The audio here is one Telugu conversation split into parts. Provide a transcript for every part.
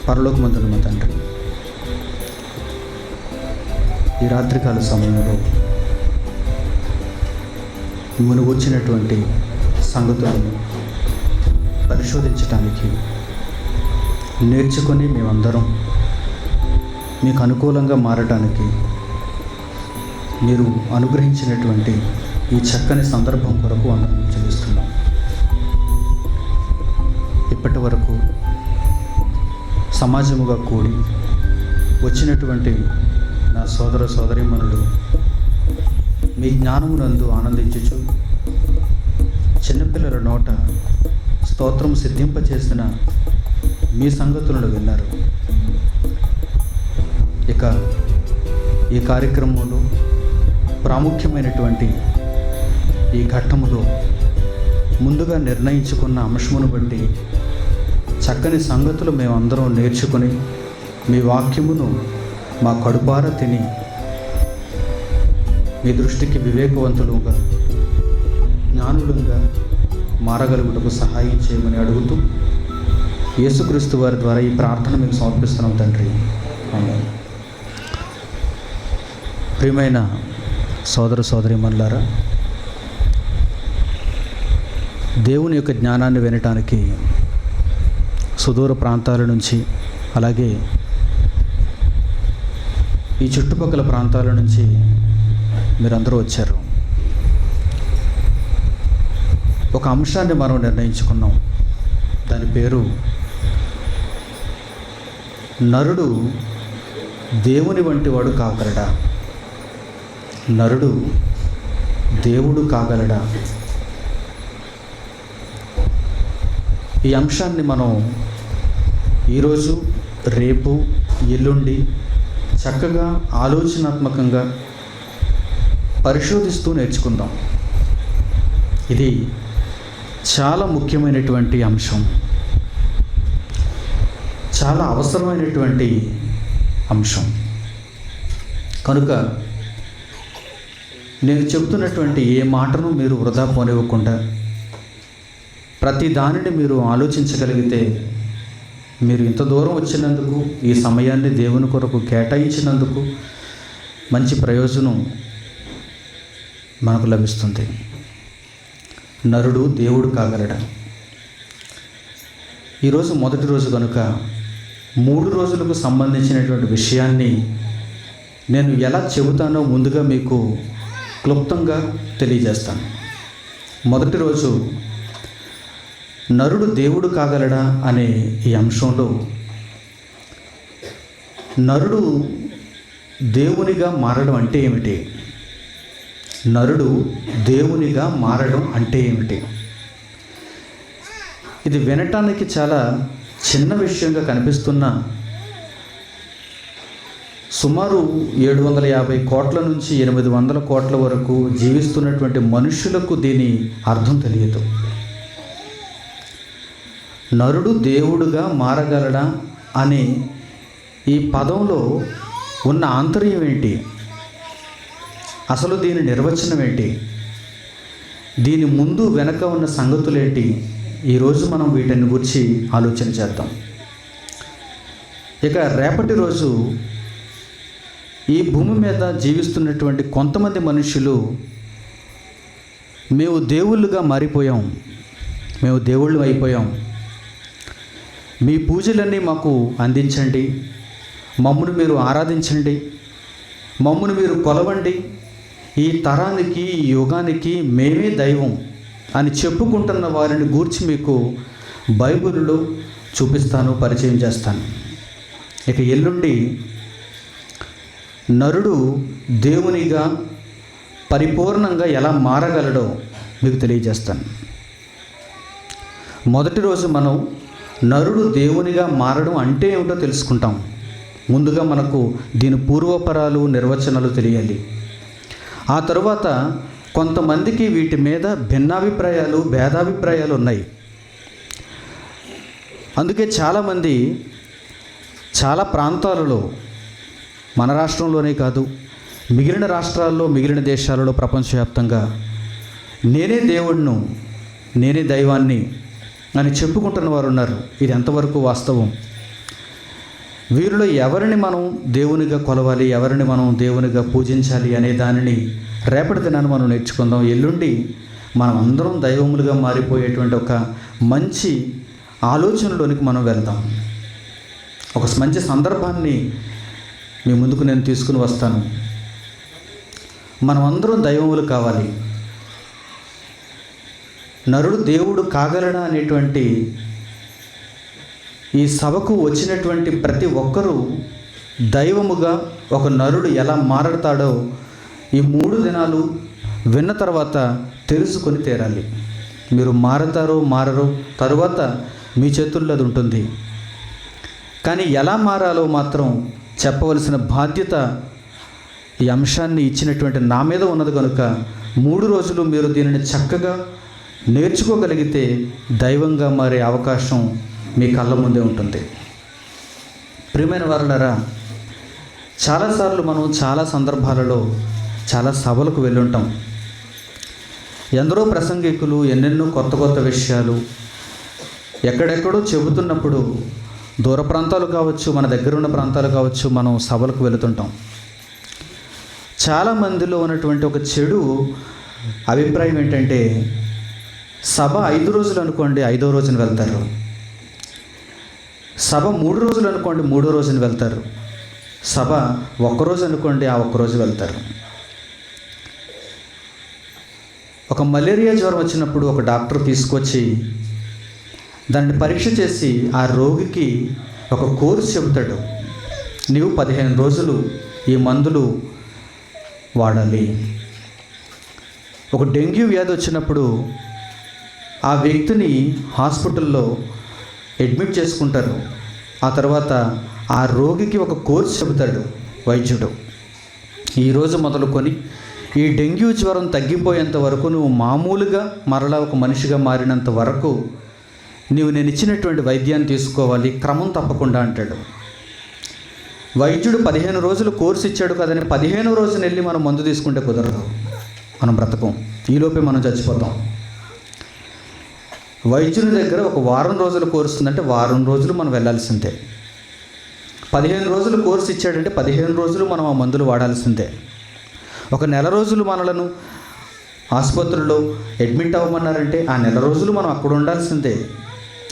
పరలోకమందున్న మా తండ్రి, ఈ రాత్రికాల సమయంలో మునుగొచ్చినటువంటి సంగతులను పరిశోధించడానికి నేర్చుకొని మేమందరం మీకు అనుకూలంగా మారటానికి మీరు అనుగ్రహించినటువంటి ఈ చక్కని సందర్భం కొరకు వందనం చెల్లిస్తున్నాం. ఇప్పటి వరకు సమాజముగా కూడి వచ్చినటువంటి నా సోదర సోదరీమణులు మీ జ్ఞానమునందు ఆనందించుచు చిన్నపిల్లల నోట స్తోత్రం సిద్ధింపచేసిన మీ సంగతులను విన్నారు. ఇక ఈ కార్యక్రమంలో ప్రాముఖ్యమైనటువంటి ఈ ఘట్టములో ముందుగా నిర్ణయించుకున్న అంశమును బట్టి చక్కని సంగతులు మేమందరం నేర్చుకొని మీ వాక్యమును మా కడుపార తిని మీ దృష్టికి వివేకవంతులుగా జ్ఞానులుగా మారగలుగుటకు సహాయం చేయమని అడుగుతూ యేసుక్రీస్తు వారి ద్వారా ఈ ప్రార్థన మీకు సమర్పిస్తున్నాం తండ్రి. ఆమేన్. ప్రియమైన సోదర సోదరీమణులారా, దేవుని యొక్క జ్ఞానాన్ని వినటానికి సుదూర ప్రాంతాల నుంచి, అలాగే ఈ చుట్టుపక్కల ప్రాంతాల నుంచి మీరందరూ వచ్చారు. ఒక అంశాన్ని మనం నిర్ణయించుకున్నాం. దాని పేరు నరుడు దేవుని వంటి వాడు కాగలడా? నరుడు దేవుడు కాగలడా? ఈ అంశాన్ని మనం ఈరోజు, రేపు, ఎల్లుండి చక్కగా ఆలోచనాత్మకంగా పరిశోధిస్తూ నేర్చుకుందాం. ఇది చాలా ముఖ్యమైనటువంటి అంశం, చాలా అవసరమైనటువంటి అంశం. కనుక నేను చెబుతున్నటువంటి ఏ మాటను మీరు వృధా పోనివ్వకుండా ప్రతి దానిని మీరు ఆలోచించగలిగితే, మీరు ఇంత దూరం వచ్చినందుకు, ఈ సమయాన్ని దేవుని కొరకు కేటాయించినందుకు మంచి ప్రయోజనం మనకు లభిస్తుంది. నరుడు దేవుడు కాగలడా? ఈరోజు మొదటి రోజు కనుక 3 రోజులకు సంబంధించినటువంటి విషయాన్ని నేను ఎలా చెబుతానో ముందుగా మీకు క్లుప్తంగా తెలియజేస్తాను. మొదటి రోజు నరుడు దేవుడు కాగలడా అనే ఈ అంశంలో నరుడు దేవునిగా మారడం అంటే ఏమిటి? నరుడు దేవునిగా మారడం అంటే ఏమిటి? ఇది వినటానికి చాలా చిన్న విషయంగా కనిపిస్తున్న సుమారు 750 కోట్ల నుంచి 800 కోట్ల వరకు జీవిస్తున్నటువంటి మనుషులకు దీని అర్థం తెలియదు. నరుడు దేవుడుగా మారగలడా అనే ఈ పదంలో ఉన్న ఆంతర్యం ఏంటి? అసలు దీని నిర్వచనం ఏంటి? దీని ముందు వెనక ఉన్న సంగతులేంటి? ఈరోజు మనం వీటిని గురించి ఆలోచన చేద్దాం. ఇక రేపటి రోజు ఈ భూమి మీద జీవిస్తున్నటువంటి కొంతమంది మనుషులు మేము దేవుళ్ళుగా మారిపోయాం, మేము దేవుళ్ళు అయిపోయాం, మీ పూజలన్నీ మాకు అందించండి, మమ్మను మీరు ఆరాధించండి, మమ్మను మీరు కొలవండి, ఈ తరానికి, ఈ యుగానికి మేమే దైవం అని చెప్పుకుంటున్న వారిని గూర్చి మీకు బైబిల్లో చూపిస్తాను, పరిచయం చేస్తాను. ఇక ఎల్లుండి నరుడు దేవునిగా పరిపూర్ణంగా ఎలా మారగలడో మీకు తెలియజేస్తాను. మొదటి రోజు మనం నరుడు దేవునిగా మారడం అంటే ఏమిటో తెలుసుకుంటాం. ముందుగా మనకు దీని పూర్వపరాలు, నిర్వచనాలు తెలియాలి. ఆ తరువాత కొంతమందికి వీటి మీద భిన్నాభిప్రాయాలు, భేదాభిప్రాయాలు ఉన్నాయి. అందుకే చాలామంది చాలా ప్రాంతాలలో, మన రాష్ట్రంలోనే కాదు మిగిలిన రాష్ట్రాల్లో, మిగిలిన దేశాలలో, ప్రపంచవ్యాప్తంగా నేనే దేవుణ్ణి, నేనే దైవాన్ని అని చెప్పుకుంటున్న వారు ఉన్నారు. ఇది ఎంతవరకు వాస్తవం? వీరిలో ఎవరిని మనం దేవునిగా కొలవాలి, ఎవరిని మనం దేవునిగా పూజించాలి అనే దానిని రేపటి దినాన్ని మనం నేర్చుకుందాం. ఎల్లుండి మనం అందరం దైవములుగా మారిపోయేటువంటి ఒక మంచి ఆలోచనలోనికి మనం వెళ్దాం. ఒక మంచి సందర్భాన్ని మీ ముందుకు నేను తీసుకుని వస్తాను. మనం అందరం దైవములు కావాలి. నరుడు దేవుడు కాగలడా అనేటువంటి ఈ సభకు వచ్చినటువంటి ప్రతి ఒక్కరూ దైవముగా ఒక నరుడు ఎలా మారతాడో ఈ 3 దినాలు విన్న తర్వాత తెలుసుకొని తీరాలి. మీరు మారతారో మారరో తరువాత మీ చేతుల్లో అది ఉంటుంది. కానీ ఎలా మారాలో మాత్రం చెప్పవలసిన బాధ్యత ఈ అంశాన్ని ఇచ్చినటువంటి నా మీద ఉన్నది కనుక 3 రోజులు మీరు దీనిని చక్కగా నేర్చుకోగలిగితే దైవంగా మారే అవకాశం మీ కళ్ళ ముందే ఉంటుంది. ప్రియమైన వారులారా, చాలాసార్లు మనం చాలా సందర్భాలలో చాలా సభలకు వెళ్ళుంటాం. ఎందరో ప్రసంగికులు ఎన్నెన్నో కొత్త కొత్త విషయాలు ఎక్కడెక్కడో చెబుతున్నప్పుడు దూర ప్రాంతాలు కావచ్చు, మన దగ్గర ఉన్న ప్రాంతాలు కావచ్చు, మనం సభలకు వెళుతుంటాం. చాలామందిలో ఉన్నటువంటి ఒక చెడు అభిప్రాయం ఏంటంటే, సభ 5 రోజులు అనుకోండి 5వ రోజున వెళ్తారు, సభ 3 రోజులు అనుకోండి 3వ రోజున వెళ్తారు, సభ 1 రోజు అనుకోండి ఆ 1 రోజు వెళ్తారు. ఒక మలేరియా జ్వరం వచ్చినప్పుడు ఒక డాక్టర్ తీసుకొచ్చి దాన్ని పరీక్ష చేసి ఆ రోగికి ఒక కోర్సు చెబుతాడు. నీవు 15 రోజులు ఈ మందులు వాడాలి. ఒక డెంగ్యూ వ్యాధి వచ్చినప్పుడు ఆ వ్యక్తిని హాస్పిటల్లో అడ్మిట్ చేసుకుంటారు. ఆ తర్వాత ఆ రోగికి ఒక కోర్సు చెబుతాడు వైద్యుడు. ఈరోజు మొదలుకొని ఈ డెంగ్యూ జ్వరం తగ్గిపోయేంత వరకు నువ్వు మామూలుగా మరలా ఒక మనిషిగా మారినంత వరకు నీవు నేను ఇచ్చినటువంటి వైద్యాన్ని తీసుకోవాలి, క్రమం తప్పకుండా అంటాడు. వైద్యుడు 15 రోజులు కోర్సు ఇచ్చాడు కదని 15వ రోజున వెళ్ళి మనం మందు తీసుకుంటే కుదరదు. మనం బ్రతకం, ఈలోపే మనం చచ్చిపోతాం. వైద్యుని దగ్గర ఒక వారం రోజుల కోర్సు ఉందంటే వారం రోజులు మనం వెళ్ళాల్సిందే. 15 రోజులు కోర్సు ఇచ్చాడంటే 15 రోజులు మనం ఆ మందులు వాడాల్సిందే. ఒక నెల రోజులు మనలను ఆసుపత్రిలో అడ్మిట్ అవ్వమన్నారంటే ఆ నెల రోజులు మనం అక్కడ ఉండాల్సిందే.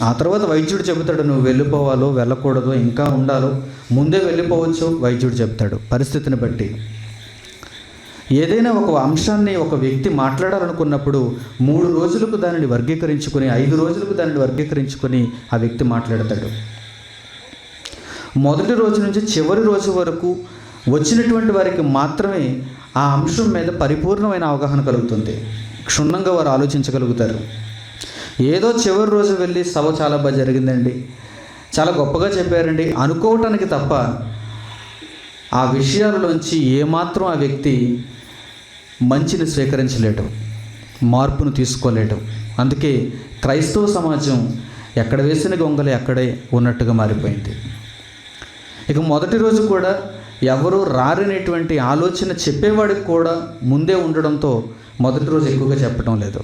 ఆ తర్వాత వైద్యుడు చెబుతాడు నువ్వు వెళ్ళిపోవాలో వెళ్ళకూడదో ఇంకా ఉండాలో, ముందే వెళ్ళిపోవచ్చు వైద్యుడు చెప్తాడు పరిస్థితిని బట్టి. ఏదైనా ఒక అంశాన్ని ఒక వ్యక్తి మాట్లాడాలనుకున్నప్పుడు 3 రోజులకు దానిని వర్గీకరించుకొని 5 రోజులకు దానిని వర్గీకరించుకొని ఆ వ్యక్తి మాట్లాడతాడు. మొదటి రోజు నుంచి చివరి రోజు వరకు వచ్చినటువంటి వారికి మాత్రమే ఆ అంశం మీద పరిపూర్ణమైన అవగాహన కలుగుతుంది. క్షుణ్ణంగా వారు ఆలోచించగలుగుతారు. ఏదో చివరి రోజు వెళ్ళి సభ చాలా బాగా జరిగిందండి, చాలా గొప్పగా చెప్పారండి అనుకోవటానికి తప్ప ఆ విషయాలలోంచి ఏమాత్రం ఆ వ్యక్తి మంచిని స్వీకరించలేడు, మార్పును తీసుకోలేడు. అందుకే క్రైస్తవ సమాజం ఎక్కడ వేసిన గొంగలి అక్కడే ఉన్నట్టుగా మారిపోయింది. ఇక మొదటి రోజు కూడా ఎవరు రారనేటువంటి ఆలోచన చెప్పేవాడికి కూడా ముందే ఉండడంతో మొదటి రోజు ఎక్కువగా చెప్పడం లేదు,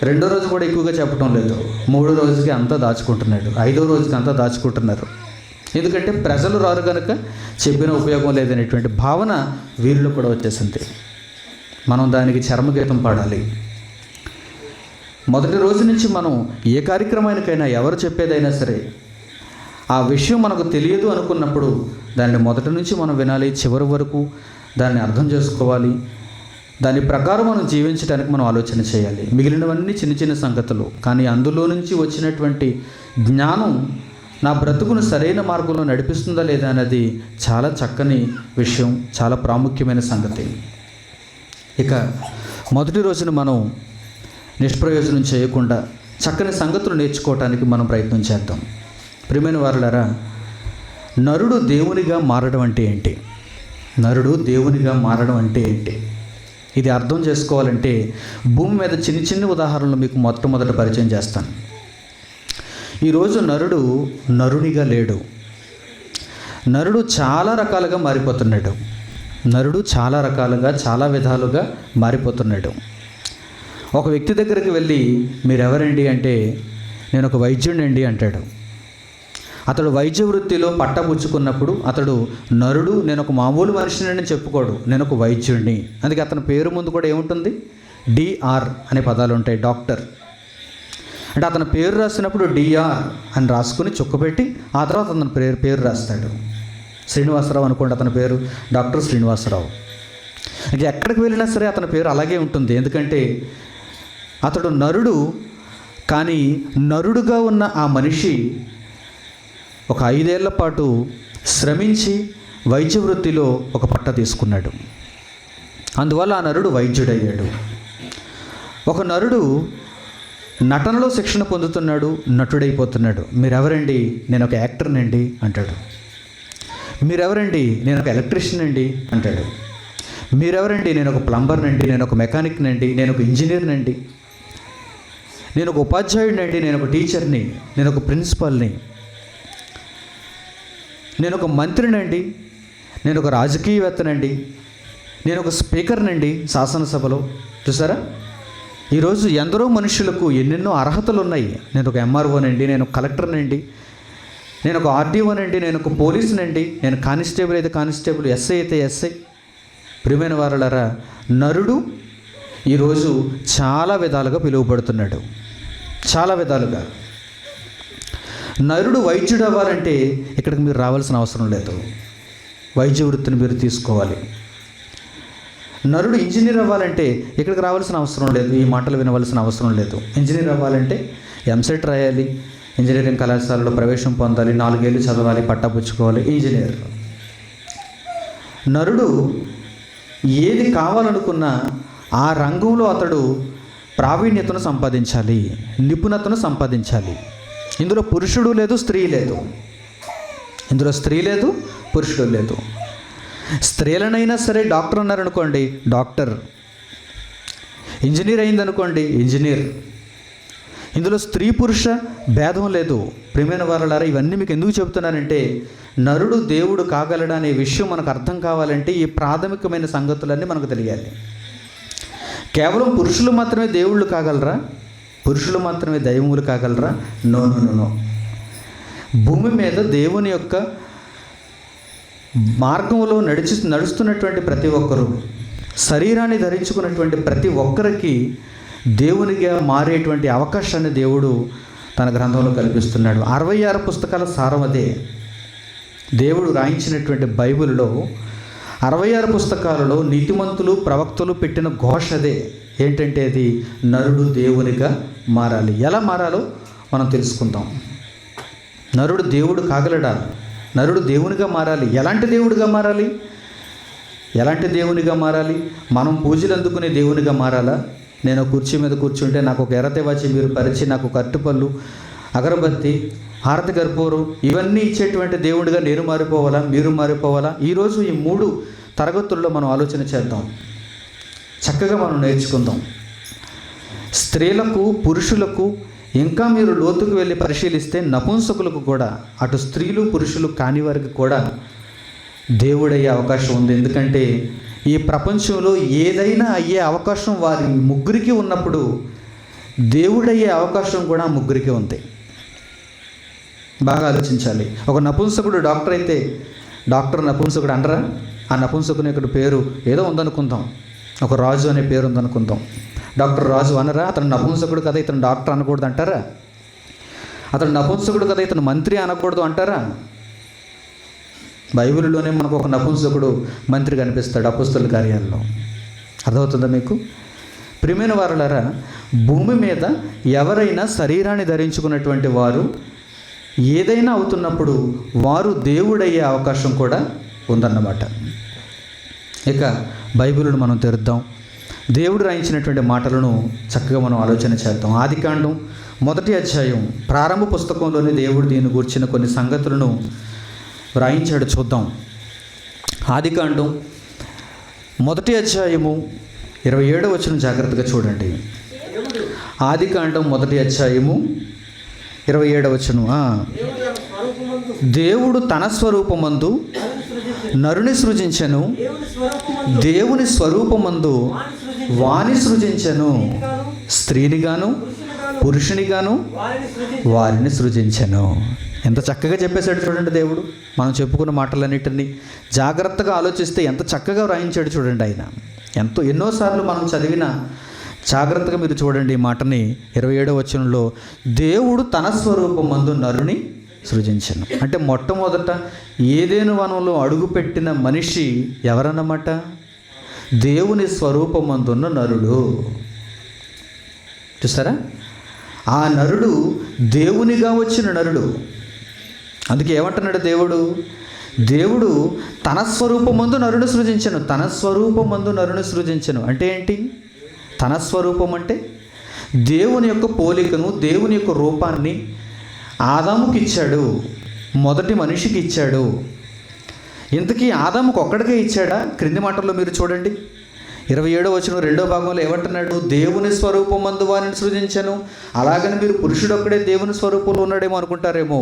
2వ రోజు కూడా ఎక్కువగా చెప్పడం లేదు, 3వ రోజుకి అంతా దాచుకుంటున్నాడు, 5వ రోజుకి అంతా దాచుకుంటున్నారు. ఎందుకంటే ప్రజలు రారు కనుక చెప్పిన ఉపయోగం లేదనేటువంటి భావన వీరిలో కూడా వచ్చేసింది. మనం దానికి చర్మగీతం పాడాలి. మొదటి రోజు నుంచి మనం ఏ కార్యక్రమానికైనా ఎవరు చెప్పేదైనా సరే ఆ విషయం మనకు తెలియదు అనుకున్నప్పుడు దాన్ని మొదటి నుంచి మనం వినాలి, చివరి వరకు దాన్ని అర్థం చేసుకోవాలి, దాని ప్రకారం మనం జీవించడానికి మనం ఆలోచన చేయాలి. మిగిలినవన్నీ చిన్న చిన్న సంగతులు, కానీ అందులో నుంచి వచ్చినటువంటి జ్ఞానం నా బ్రతుకును సరైన మార్గంలో నడిపిస్తుందా లేదా అన్నది చాలా చక్కని విషయం, చాలా ప్రాముఖ్యమైన సంగతి. ఇక మొదటి రోజున మనం నిష్ప్రయోజనం చేయకుండా చక్కని సంగతులు నేర్చుకోవటానికి మనం ప్రయత్నం చేద్దాం. ప్రియమైన వారులారా, నరుడు దేవునిగా మారడం అంటే ఏంటి? నరుడు దేవునిగా మారడం అంటే ఏంటి? ఇది అర్థం చేసుకోవాలంటే భూమి మీద చిన్న చిన్న ఉదాహరణలు మీకు మొట్టమొదట పరిచయం చేస్తాను. ఈరోజు నరుడు నరునిగా లేడు. నరుడు చాలా రకాలుగా మారిపోతున్నాడు. నరుడు చాలా రకాలుగా చాలా విధాలుగా మారిపోతున్నాడు. ఒక వ్యక్తి దగ్గరికి వెళ్ళి మీరెవరండి అంటే నేను ఒక వైద్యుడినండి అంటాడు. అతడు వైద్య వృత్తిలో పట్టపుచ్చుకున్నప్పుడు అతడు నరుడు, నేను ఒక మామూలు మనిషిని చెప్పుకోడు, నేను ఒక వైద్యుడిని. అందుకే అతని పేరు ముందు కూడా ఏముంటుంది? డిఆర్ అనే పదాలు ఉంటాయి, డాక్టర్. అంటే అతని పేరు రాసినప్పుడు డిఆర్ అని రాసుకుని చుక్కపెట్టి ఆ తర్వాత అతని పేరు రాస్తాడు. శ్రీనివాసరావు అనుకోండి, అతని పేరు డాక్టర్ శ్రీనివాసరావు. అంటే ఎక్కడికి వెళ్ళినా సరే అతని పేరు అలాగే ఉంటుంది. ఎందుకంటే అతడు నరుడు, కానీ నరుడుగా ఉన్న ఆ మనిషి ఒక 5 ఏళ్ల పాటు శ్రమించి వైద్య వృత్తిలో ఒక పట్ట తీసుకున్నాడు. అందువల్ల ఆ నరుడు వైద్యుడయ్యాడు. ఒక నరుడు నటనలో శిక్షణ పొందుతున్నాడు, నటుడైపోతున్నాడు. మీరెవరండి? నేను ఒక యాక్టర్నండి అంటాడు. మీరెవరండి? నేను ఒక ఎలక్ట్రీషియన్ అండి అంటాడు. మీరెవరండి? నేను ఒక ప్లంబర్నండి, నేను ఒక మెకానిక్నండి, నేను ఒక ఇంజనీర్నండి, నేను ఒక ఉపాధ్యాయుడినండి, నేను ఒక టీచర్ని, నేను ఒక ప్రిన్సిపల్ని, నేను ఒక మంత్రినండి, నేను ఒక రాజకీయవేత్తనండి, నేను ఒక స్పీకర్నండి శాసనసభలో. చూసారా, ఈరోజు ఎందరో మనుషులకు ఎన్నెన్నో అర్హతలు ఉన్నాయి. నేను ఒక ఎంఆర్ఓనండి, నేను కలెక్టర్నండి, నేను ఒక ఆర్డీఓనండి, నేను ఒక పోలీసునండి, నేను కానిస్టేబుల్ అయితే కానిస్టేబుల్, ఎస్ఐ అయితే ఎస్ఐ. ప్రియమైన వారలారా, నరుడు ఈరోజు చాలా విధాలుగా పిలువబడుతున్నాడు, చాలా విధాలుగా. నరుడు వైద్యుడు అవ్వాలంటే ఇక్కడికి మీరు రావాల్సిన అవసరం లేదు, వైద్య వృత్తిని మీరు తీసుకోవాలి. నరుడు ఇంజనీర్ అవ్వాలంటే ఇక్కడికి రావాల్సిన అవసరం లేదు, ఈ మాటలు వినవలసిన అవసరం లేదు. ఇంజనీర్ అవ్వాలంటే ఎంసెట్ రాయాలి, ఇంజనీరింగ్ కళాశాలలో ప్రవేశం పొందాలి, 4 ఏళ్ళు చదవాలి, పట్టాపుచ్చుకోవాలి, ఇంజనీర్. నరుడు ఏది కావాలనుకున్నా ఆ రంగంలో అతడు ప్రావీణ్యతను సంపాదించాలి, నిపుణతను సంపాదించాలి. ఇందులో పురుషుడు లేదు, స్త్రీ లేదు. ఇందులో స్త్రీ లేదు, పురుషుడు లేదు. స్త్రీలనైనా సరే డాక్టర్ అన్నారనుకోండి, డాక్టర్. ఇంజనీర్ అయిందనుకోండి, ఇంజనీర్. ఇందులో స్త్రీ పురుష భేదం లేదు. ప్రియమైన వారలారా, ఇవన్నీ మీకు ఎందుకు చెబుతున్నానంటే, నరుడు దేవుడు కాగలడా అనే విషయం మనకు అర్థం కావాలంటే ఈ ప్రాథమికమైన సంగతులన్నీ మనకు తెలియాలి. కేవలం పురుషులు మాత్రమే దేవుళ్ళు కాగలరా? పురుషులు మాత్రమే దైవములు కాగలరా? No no no. భూమి మీద దేవుని యొక్క మార్గంలో నడుస్తున్నటువంటి ప్రతి ఒక్కరూ, శరీరాన్ని ధరించుకున్నటువంటి ప్రతి ఒక్కరికి దేవునిగా మారేటువంటి అవకాశాన్ని దేవుడు తన గ్రంథంలో కల్పిస్తున్నాడు. 66 పుస్తకాల సారం అదే. దేవుడు రాయించినటువంటి బైబిల్లో 66 పుస్తకాలలో నీతిమంతులు ప్రవక్తలు పెట్టిన ఘోష అదే. ఏంటంటే అది నరుడు దేవునిగా మారాలి. ఎలా మారాలో మనం తెలుసుకుందాం. నరుడు దేవుడు కాగలడా? నరుడు దేవునిగా మారాలి. ఎలాంటి దేవుడిగా మారాలి? ఎలాంటి దేవునిగా మారాలి? మనం పూజలు అందుకునే దేవునిగా మారాలా? నేను కుర్చీ మీద కూర్చుంటే నాకు ఒక ఎర్రతెవాచి మీరు పరిచి, నాకు కట్టుపళ్ళు, అగరబత్తి, హారతి కర్పూరం ఇవన్నీ ఇచ్చేటువంటి దేవుడిగా నేను మారిపోవాలా? మీరు మారిపోవాలా? ఈరోజు ఈ 3 తరగతుల్లో మనం ఆలోచన చేద్దాం, చక్కగా మనం నేర్చుకుందాం. స్త్రీలకు, పురుషులకు, ఇంకా మీరు లోతుకు వెళ్ళి పరిశీలిస్తే నపుంసకులకు కూడా, అటు స్త్రీలు పురుషులు కాని వారికి కూడా దేవుడయ్యే అవకాశం ఉంది. ఎందుకంటే ఈ ప్రపంచంలో ఏదైనా అయ్యే అవకాశం వారి ముగ్గురికి ఉన్నప్పుడు దేవుడయ్యే అవకాశం కూడా ముగ్గురికి ఉంది. బాగా ఆలోచించాలి. ఒక నపుంసకుడు డాక్టర్ అయితే డాక్టర్ నపుంసకుడు అనరా? ఆ నపుంసకుని ఇక్కడ పేరు ఏదో ఉందనుకుందాం, ఒక రాజు అనే పేరు ఉందనుకుందాం. డాక్టర్ రాజు అనరా? అతను నపుంసకుడు కదా, ఇతను డాక్టర్ అనకూడదు అంటారా? అతను నపుంసకుడు కదా, ఇతను మంత్రి అనకూడదు అంటారా? బైబిల్లోనే మనకు ఒక నపుంసకుడు మంత్రి కనిపిస్తాడు అపొస్తలుల కార్యాల్లో. అర్థమవుతుందా మీకు? ప్రియమైన వారలారా, భూమి మీద ఎవరైనా శరీరాన్ని ధరించుకున్నటువంటి వారు ఏదైనా అవుతున్నప్పుడు వారు దేవుడయ్యే అవకాశం కూడా ఉందన్నమాట. ఇక బైబిల్ను మనం తెరుద్దాం. దేవుడు రాయించినటువంటి మాటలను చక్కగా మనం ఆలోచన చేద్దాం. ఆదికాండం 1వ అధ్యాయం ప్రారంభ పుస్తకంలోనే దేవుడు దీన్ని గూర్చిన కొన్ని సంగతులను వ్రాయించాడు. చూద్దాం. ఆదికాండం 1వ అధ్యాయము 27వ వచనం జాగ్రత్తగా చూడండి. ఆదికాండం 1వ అధ్యాయము 27వ వచనం. దేవుడు తన స్వరూపమందు నరుని సృజించెను, దేవుని స్వరూపమందు వాని సృజించెను, స్త్రీనిగాను పురుషునిగాను వారిని సృజించెను. ఎంత చక్కగా చెప్పేశాడు చూడండి దేవుడు. మనం చెప్పుకున్న మాటలన్నిటినీ జాగ్రత్తగా ఆలోచిస్తే ఎంత చక్కగా వ్రాయించాడు చూడండి ఆయన. ఎన్నోసార్లు మనం చదివిన జాగ్రత్తగా మీరు చూడండి ఈ మాటని. 27వ వచనంలో దేవుడు తన స్వరూపమందు నరుని సృజించెను. అంటే మొట్టమొదట ఏదెను వనంలో అడుగుపెట్టిన మనిషి ఎవరన్నమాట? దేవుని స్వరూపమందున్న నరుడు. చూసారా? ఆ నరుడు దేవునిగా వచ్చిన నరుడు. అందుకే ఏమంటున్నాడు దేవుడు తన స్వరూపమందు నరుని సృజించెను. తన స్వరూపమందు నరుని సృజించెను అంటే ఏంటి? తన స్వరూపం అంటే దేవుని యొక్క పోలికను, దేవుని యొక్క రూపాన్ని ఆదాముకి ఇచ్చాడు, మొదటి మనిషికి ఇచ్చాడు. ఇంతకీ ఆదాముకు ఒక్కడికే ఇచ్చాడా? క్రింది మాటల్లో మీరు చూడండి. 27వ వచనం 2వ భాగంలో ఏమంటున్నాడు? దేవుని స్వరూపమందు వారిని సృజించెను. అలాగని మీరు పురుషుడు ఒక్కడే దేవుని స్వరూపంలో ఉన్నాడేమో అనుకుంటారేమో.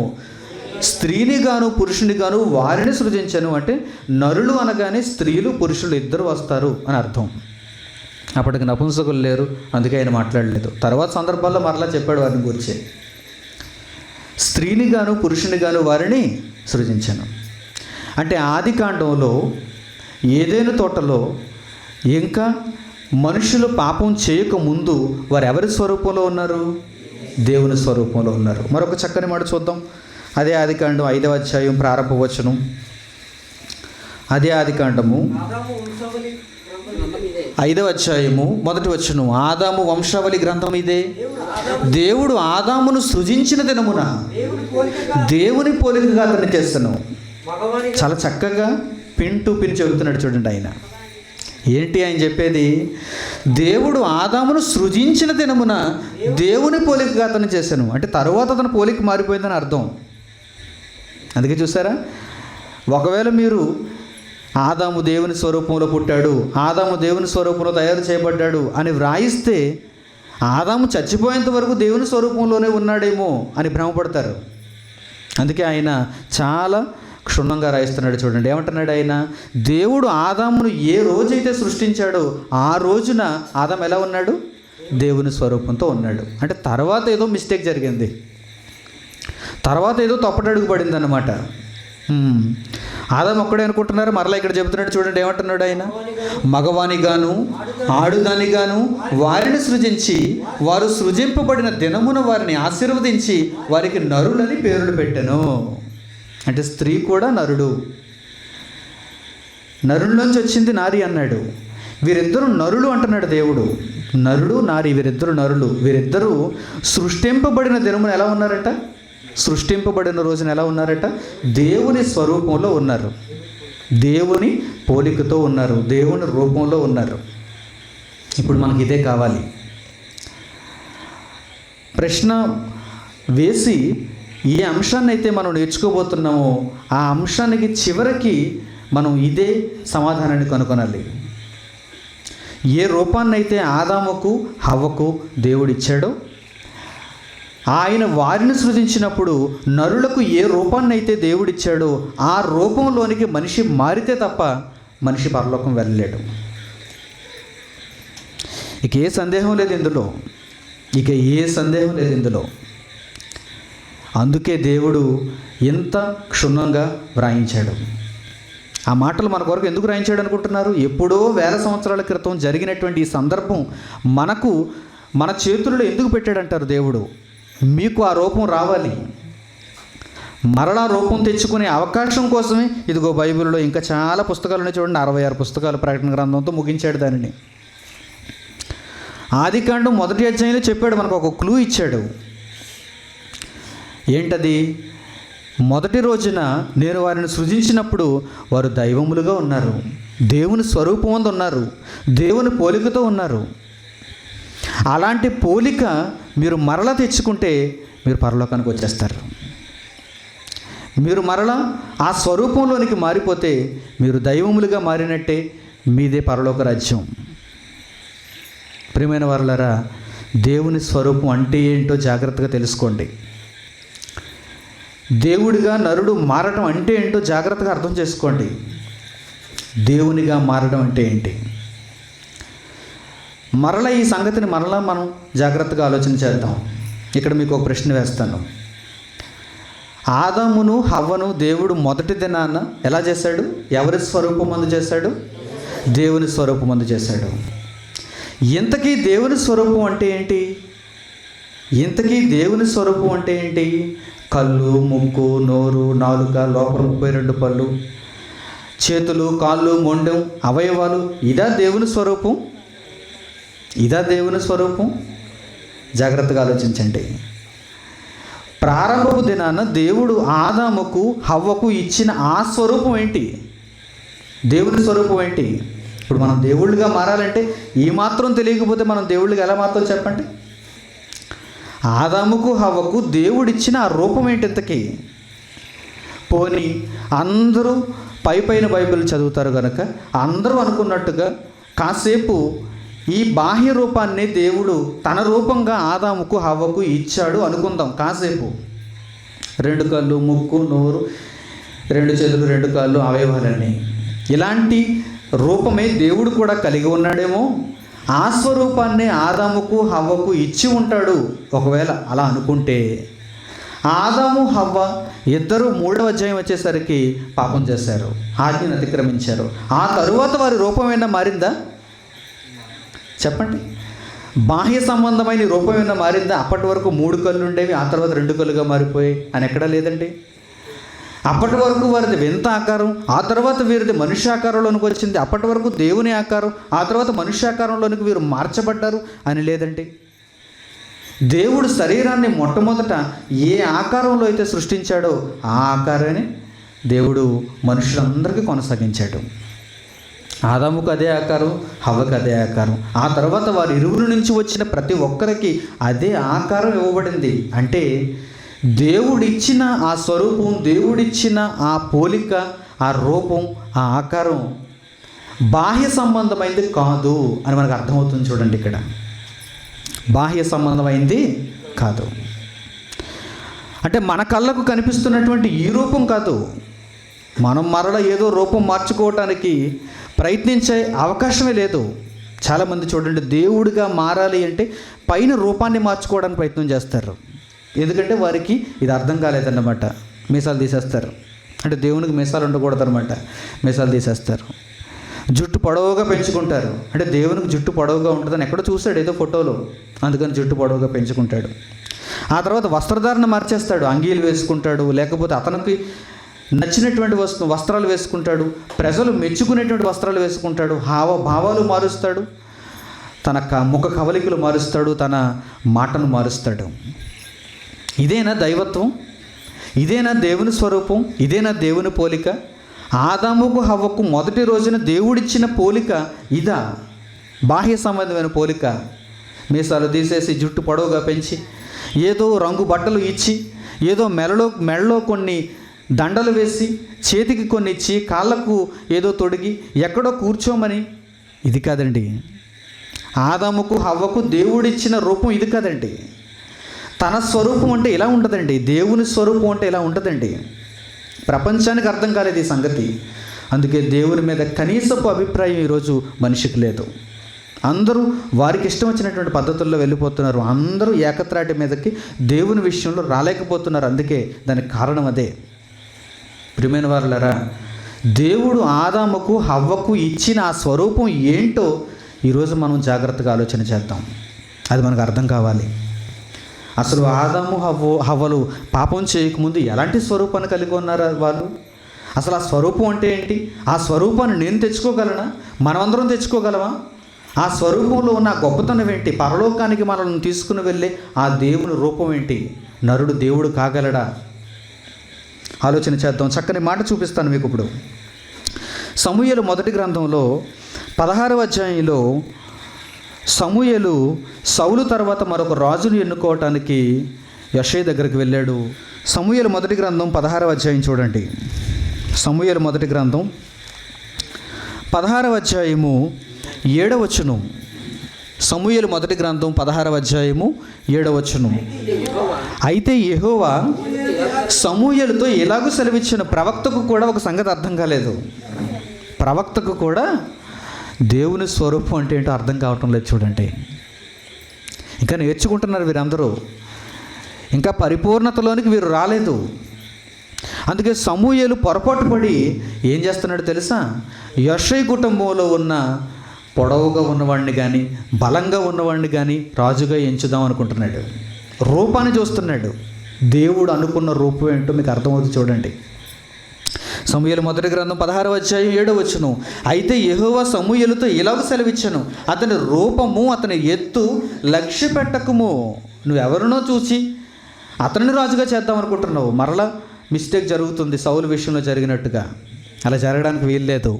స్త్రీని గాను పురుషుని గాను వారిని సృజించెను. అంటే నరులు అనగానే స్త్రీలు పురుషులు ఇద్దరు వస్తారు అని అర్థం. అప్పటికి నపుంసకులు లేరు, అందుకే ఆయన మాట్లాడలేదు. తర్వాత సందర్భాల్లో మరలా చెప్పాడు వారిని గురించి. స్త్రీని గాను పురుషుని గాను వారిని సృజించాను. అంటే ఆది కాండంలో ఏదెను తోటలో ఇంకా మనుషులు పాపం చేయకముందు వారు ఎవరి స్వరూపంలో ఉన్నారు? దేవుని స్వరూపంలో ఉన్నారు. మరొక చక్కని మాట చూద్దాం. అదే ఆది కాండం 5వ అధ్యాయం ప్రారంభ వచనం. అదే ఆది కాండము 5వ అధ్యాయము 1వ వచనం. ఆదాము వంశావళి గ్రంథం ఇదే. దేవుడు ఆదామును సృజించిన దినమున దేవుని పోలికగా అతన్ని చేస్తాను. చాలా చక్కగా పిన్ టు పిన్ చెబుతున్నాడు చూడండి ఆయన. ఏంటి ఆయన చెప్పేది? దేవుడు ఆదామును సృజించిన దినమున దేవుని పోలికగా అతన్ని చేశాను. అంటే తరువాత అతని పోలిక మారిపోయిందని అర్థం. అందుకే చూసారా, ఒకవేళ మీరు ఆదాము దేవుని స్వరూపంలో పుట్టాడు, ఆదాము దేవుని స్వరూపంలో తయారు చేయబడ్డాడు అని వ్రాయిస్తే ఆదాము చచ్చిపోయేంత వరకు దేవుని స్వరూపంలోనే ఉన్నాడేమో అని భ్రమపడతారు. అందుకే ఆయన చాలా క్షుణ్ణంగా రాయిస్తున్నాడు చూడండి. ఏమంటున్నాడు ఆయన? దేవుడు ఆదామును ఏ రోజైతే సృష్టించాడో ఆ రోజున ఆదాము ఎలా ఉన్నాడు? దేవుని స్వరూపంతో ఉన్నాడు. అంటే తర్వాత ఏదో మిస్టేక్ జరిగింది, తర్వాత ఏదో తప్పటడుగు పడింది అన్నమాట. ఆదాము ఒక్కడే అనుకుంటున్నారు. మరలా ఇక్కడ చెబుతున్నాడు చూడండి. ఏమంటున్నాడు ఆయన? మగవాని గాను ఆడుదాని గాను వారిని సృజించి వారు సృజింపబడిన దినమున వారిని ఆశీర్వదించి వారికి నరులని పేర్లు పెట్టెను. అంటే స్త్రీ కూడా నరుడు, నరుల్లోంచి వచ్చింది నారి అన్నాడు. వీరిద్దరూ నరులు అంటున్నాడు దేవుడు. నరుడు నారి వీరిద్దరు నరులు. వీరిద్దరూ సృష్టింపబడిన దినమున ఎలా ఉన్నారట? సృష్టింపబడిన రోజున ఎలా ఉన్నారట? దేవుని స్వరూపంలో ఉన్నారు, దేవుని పోలికతో ఉన్నారు, దేవుని రూపంలో ఉన్నారు. ఇప్పుడు మనకి ఇదే కావాలి. ప్రశ్న వేసి ఏ అంశాన్ని అయితే మనం నేర్చుకోబోతున్నామో ఆ అంశానికి చివరికి మనం ఇదే సమాధానాన్ని కనుగొనాలి. ఏ రూపాన్నైతే ఆదాముకు హవ్వకు దేవుడిచ్చాడో ఆయన వారిని సృజించినప్పుడు నరులకు ఏ రూపాన్నైతే దేవుడిచ్చాడో ఆ రూపంలోనికి మనిషి మారితే తప్ప మనిషి పరలోకం వెళ్ళలేడు. ఇక ఏ సందేహం లేదు ఇందులో. అందుకే దేవుడు ఎంత క్షుణ్ణంగా వ్రాయించాడు. ఆ మాటలు మన కొరకు ఎందుకు వ్రాయించాడు అనుకుంటున్నారు? ఎప్పుడో వేల సంవత్సరాల క్రితం జరిగినటువంటి ఈ సందర్భం మన చేతుల్లో ఎందుకు పెట్టాడంటారు దేవుడు? మీకు ఆ రూపం రావాలి, మరలా రూపం తెచ్చుకునే అవకాశం కోసమే. ఇదిగో బైబిల్లో ఇంకా చాలా పుస్తకాలు ఉన్నాయి చూడండి. 66 పుస్తకాలు ప్రకటన గ్రంథంతో ముగించాడు దానిని. ఆదికాండం 1వ అధ్యాయంలో చెప్పాడు, మనకు ఒక క్లూ ఇచ్చాడు. ఏంటది? మొదటి రోజున నేను వారిని సృజించినప్పుడు వారు దైవములుగా ఉన్నారు, దేవుని స్వరూపం ఉన్నారు, దేవుని పోలికతో ఉన్నారు. అలాంటి పోలిక మీరు మరలా తెచ్చుకుంటే మీరు పరలోకానికి వచ్చేస్తారు. మీరు మరలా ఆ స్వరూపంలోనికి మారిపోతే మీరు దైవములుగా మారినట్టే, మీదే పరలోక రాజ్యం. ప్రియమైన వారలారా, దేవుని స్వరూపం అంటే ఏంటో జాగ్రత్తగా తెలుసుకోండి. దేవుడిగా నరుడు మారడం అంటే ఏంటో జాగ్రత్తగా అర్థం చేసుకోండి. దేవునిగా మారడం అంటే ఏంటి? మరలా ఈ సంగతిని మనం జాగ్రత్తగా ఆలోచన చేద్దాం. ఇక్కడ మీకు ఒక ప్రశ్న వేస్తాను. ఆదామును హవ్వను దేవుడు మొదటి దినాన ఎలా చేశాడు? ఎవరి స్వరూపమందు చేశాడు? దేవుని స్వరూపమందు చేశాడు. ఇంతకీ దేవుని స్వరూపం అంటే ఏంటి? ఇంతకీ దేవుని స్వరూపం అంటే ఏంటి? కళ్ళు, ముక్కు, నోరు, నాలుక, లోపల 32 పళ్ళు, చేతులు, కాళ్ళు, మొండెం, అవయవాలు, ఇదా దేవుని స్వరూపం? ఇదా దేవుని స్వరూపం? జాగ్రత్తగా ఆలోచించండి. ప్రారంభపు దినాన దేవుడు ఆదాముకు హవ్వకు ఇచ్చిన ఆ స్వరూపం ఏంటి? దేవుని స్వరూపం ఏంటి? ఇప్పుడు మనం దేవుళ్ళుగా మారాలంటే ఈ మాత్రం తెలియకపోతే మనం దేవుళ్ళుగా ఎలా మాత్రం చెప్పండి? ఆదాముకు హవ్వకు దేవుడిచ్చిన ఆ రూపం ఏంటి ఇంతకీ? పోనీ అందరూ పైన బైబిల్ చదువుతారు కనుక అందరూ అనుకున్నట్టుగా కాసేపు ఈ బాహ్య రూపాన్ని దేవుడు తన రూపంగా ఆదాముకు హవ్వకు ఇచ్చాడు అనుకుందాం కాసేపు. 2 కళ్ళు, ముక్కు, నోరు, 2 చేతులు, 2 కాళ్ళు, అవయవాలన్నీ, ఇలాంటి రూపమే దేవుడు కూడా కలిగి ఉన్నాడేమో. ఆ స్వరూపాన్ని ఆదాముకు హవ్వకు ఇచ్చి ఉంటాడు. ఒకవేళ అలా అనుకుంటే ఆదాము హవ్వ ఇద్దరు 3వ అధ్యాయం వచ్చేసరికి పాపం చేశారు, ఆజ్ఞను అతిక్రమించారు. ఆ తరువాత వారి రూపం ఏమైనా మారిందా చెప్పండి? బాహ్య సంబంధమైన రూపం ఏమైనా మారిందా? అప్పటి వరకు 3 కళ్ళు ఉండేవి, ఆ తర్వాత 2 కళ్ళుగా మారిపోయి అని ఎక్కడా లేదండి. అప్పటి వరకు వారిది వింత ఆకారం, ఆ తర్వాత వీరిది మనుష్యాకారంలోనికి వచ్చింది. అప్పటి వరకు దేవుని ఆకారం, ఆ తర్వాత మనుష్యాకారంలోనికి వీరు మార్చబడ్డారు అని లేదండి. దేవుడు శరీరాన్ని మొట్టమొదట ఏ ఆకారంలో అయితే సృష్టించాడో ఆ ఆకారాన్ని దేవుడు మనుషులందరికీ కొనసాగించాడు. ఆదాముకు అదే ఆకారం, హవ్వకు అదే ఆకారం. ఆ తర్వాత వారి ఇరువురి నుంచి వచ్చిన ప్రతి ఒక్కరికి అదే ఆకారం ఇవ్వబడింది. అంటే దేవుడిచ్చిన ఆ స్వరూపం, దేవుడిచ్చిన ఆ పోలిక, ఆ రూపం, ఆ ఆకారం బాహ్య సంబంధమైంది కాదు అని మనకు అర్థమవుతుంది. చూడండి, ఇక్కడ బాహ్య సంబంధమైంది కాదు అంటే మన కళ్ళకు కనిపిస్తున్నటువంటి ఈ రూపం కాదు. మనం మరలా ఏదో రూపం మార్చుకోవటానికి ప్రయత్నించే అవకాశమే లేదు. చాలామంది చూడండి, దేవుడిగా మారాలి అంటే పైన రూపాన్ని మార్చుకోవడానికి ప్రయత్నం చేస్తారు. ఎందుకంటే వారికి ఇది అర్థం కాలేదన్నమాట. మీసాలు తీసేస్తారు. అంటే దేవునికి మీసాలు ఉండకూడదు అనమాట. మీసాలు తీసేస్తారు. జుట్టు పొడవుగా పెంచుకుంటారు. అంటే దేవునికి జుట్టు పొడవుగా ఉంటుందని ఎక్కడో చూశాడు ఏదో ఫోటోలో, అందుకని జుట్టు పొడవుగా పెంచుకుంటాడు. ఆ తర్వాత వస్త్రధారణ మార్చేస్తాడు, అంగీలు వేసుకుంటాడు, లేకపోతే అతనికి నచ్చినటువంటి వస్త్రాలు వేసుకుంటాడు, ప్రజలు మెచ్చుకునేటువంటి వస్త్రాలు వేసుకుంటాడు, హావభావాలు మారుస్తాడు, తన ముఖ కవలికలు మారుస్తాడు, తన మాటను మారుస్తాడు. ఇదేనా దైవత్వం? ఇదేనా దేవుని స్వరూపం? ఇదేనా దేవుని పోలిక? ఆదాముకు హవ్వకు మొదటి రోజున దేవుడిచ్చిన పోలిక ఇదా? బాహ్య సంబంధమైన పోలిక. మీసాలు తీసేసి జుట్టు పొడవుగా పెంచి, ఏదో రంగు బట్టలు ఇచ్చి, ఏదో మెడలో కొన్ని దండలు వేసి, చేతికి కొన్ని ఇచ్చి, కాళ్ళకు ఏదో తొడిగి ఎక్కడో కూర్చోమని, ఇది కాదండి. ఆదాముకు హవ్వకు దేవుడిచ్చిన రూపం ఇది కాదండి. తన స్వరూపం అంటే ఇలా ఉండదండి. దేవుని స్వరూపం అంటే ఇలా ఉండదండి. ప్రపంచానికి అర్థం కాలేదు ఈ సంగతి. అందుకే దేవుని మీద కనీసపు అభిప్రాయం ఈరోజు మనిషికి లేదు. అందరూ వారికి ఇష్టం వచ్చినటువంటి పద్ధతుల్లో వెళ్ళిపోతున్నారు. అందరూ ఏకత్రాటి మీదకి దేవుని విషయంలో రాలేకపోతున్నారు. అందుకే దానికి కారణం అదే. ప్రియమైన వారులారా, దేవుడు ఆదాముకు హవ్వకు ఇచ్చిన ఆ స్వరూపం ఏంటో ఈరోజు మనం జాగ్రత్తగా ఆలోచన చేద్దాం. అది మనకు అర్థం కావాలి. అసలు ఆదాము హవ్వలు పాపం చేయకముందు ఎలాంటి స్వరూపాన్ని కలిగి ఉన్నారు వాళ్ళు? అసలు ఆ స్వరూపం అంటే ఏంటి? ఆ స్వరూపాన్ని నేను తెచ్చుకోగలనా? మనమందరం తెచ్చుకోగలమా? ఆ స్వరూపంలో ఉన్న గొప్పతనం ఏంటి? పరలోకానికి మనల్ని తీసుకుని వెళ్ళే ఆ దేవుని రూపం ఏంటి? నరుడు దేవుడు కాగలడా? ఆలోచన చేద్దాం. చక్కని మాట చూపిస్తాను మీకు ఇప్పుడు. సమూయేలు మొదటి గ్రంథంలో 16వ అధ్యాయంలో సమూయేలు సౌలు తర్వాత మరొక రాజును ఎన్నుకోవటానికి యెషయి దగ్గరికి వెళ్ళాడు. సమూయేలు మొదటి గ్రంథం 16వ అధ్యాయం చూడండి. సమూయేలు మొదటి గ్రంథం 16వ అధ్యాయము 7వ వచనం. సమూయేలు మొదటి గ్రంథం 16వ అధ్యాయము 7వ వచనం. అయితే యెహోవా సమూయేలుతో ఎలాగూ సెలవిచ్చిన, ప్రవక్తకు కూడా ఒక సంగతి అర్థం కాలేదు. ప్రవక్తకు కూడా దేవుని స్వరూపం అంటే ఏంటో అర్థం కావటం లేదు. చూడండి, ఇంకా నేర్చుకుంటున్నారు వీరందరూ. ఇంకా పరిపూర్ణతలోనికి వీరు రాలేదు. అందుకే సమూయేలు పొరపాటు పడి ఏం చేస్తున్నాడు తెలుసా? యెషయి కుటుంబంలో ఉన్న పొడవుగా ఉన్నవాడిని కానీ బలంగా ఉన్నవాడిని కానీ రాజుగా ఎంచుదాం అనుకుంటున్నాడు. రూపాన్ని చూస్తున్నాడు. దేవుడు అనుకున్న రూపం ఏంటో మీకు అర్థమవుతుంది చూడండి. సమూయేలు మొదటి గ్రంథం 16వ అధ్యాయం 7వ వచనం. అయితే యెహోవా సమూయేలుతో ఇలాగ సెలవిచ్చెను, అతని రూపము అతని ఎత్తు లక్ష్య పెట్టకము. నువ్వెవరినో చూసి అతనిని రాజుగా చేద్దాం అనుకుంటున్నావు. మరలా మిస్టేక్ జరుగుతుంది సౌలు విషయంలో జరిగినట్టుగా. అలా జరగడానికి వీల్లేదు.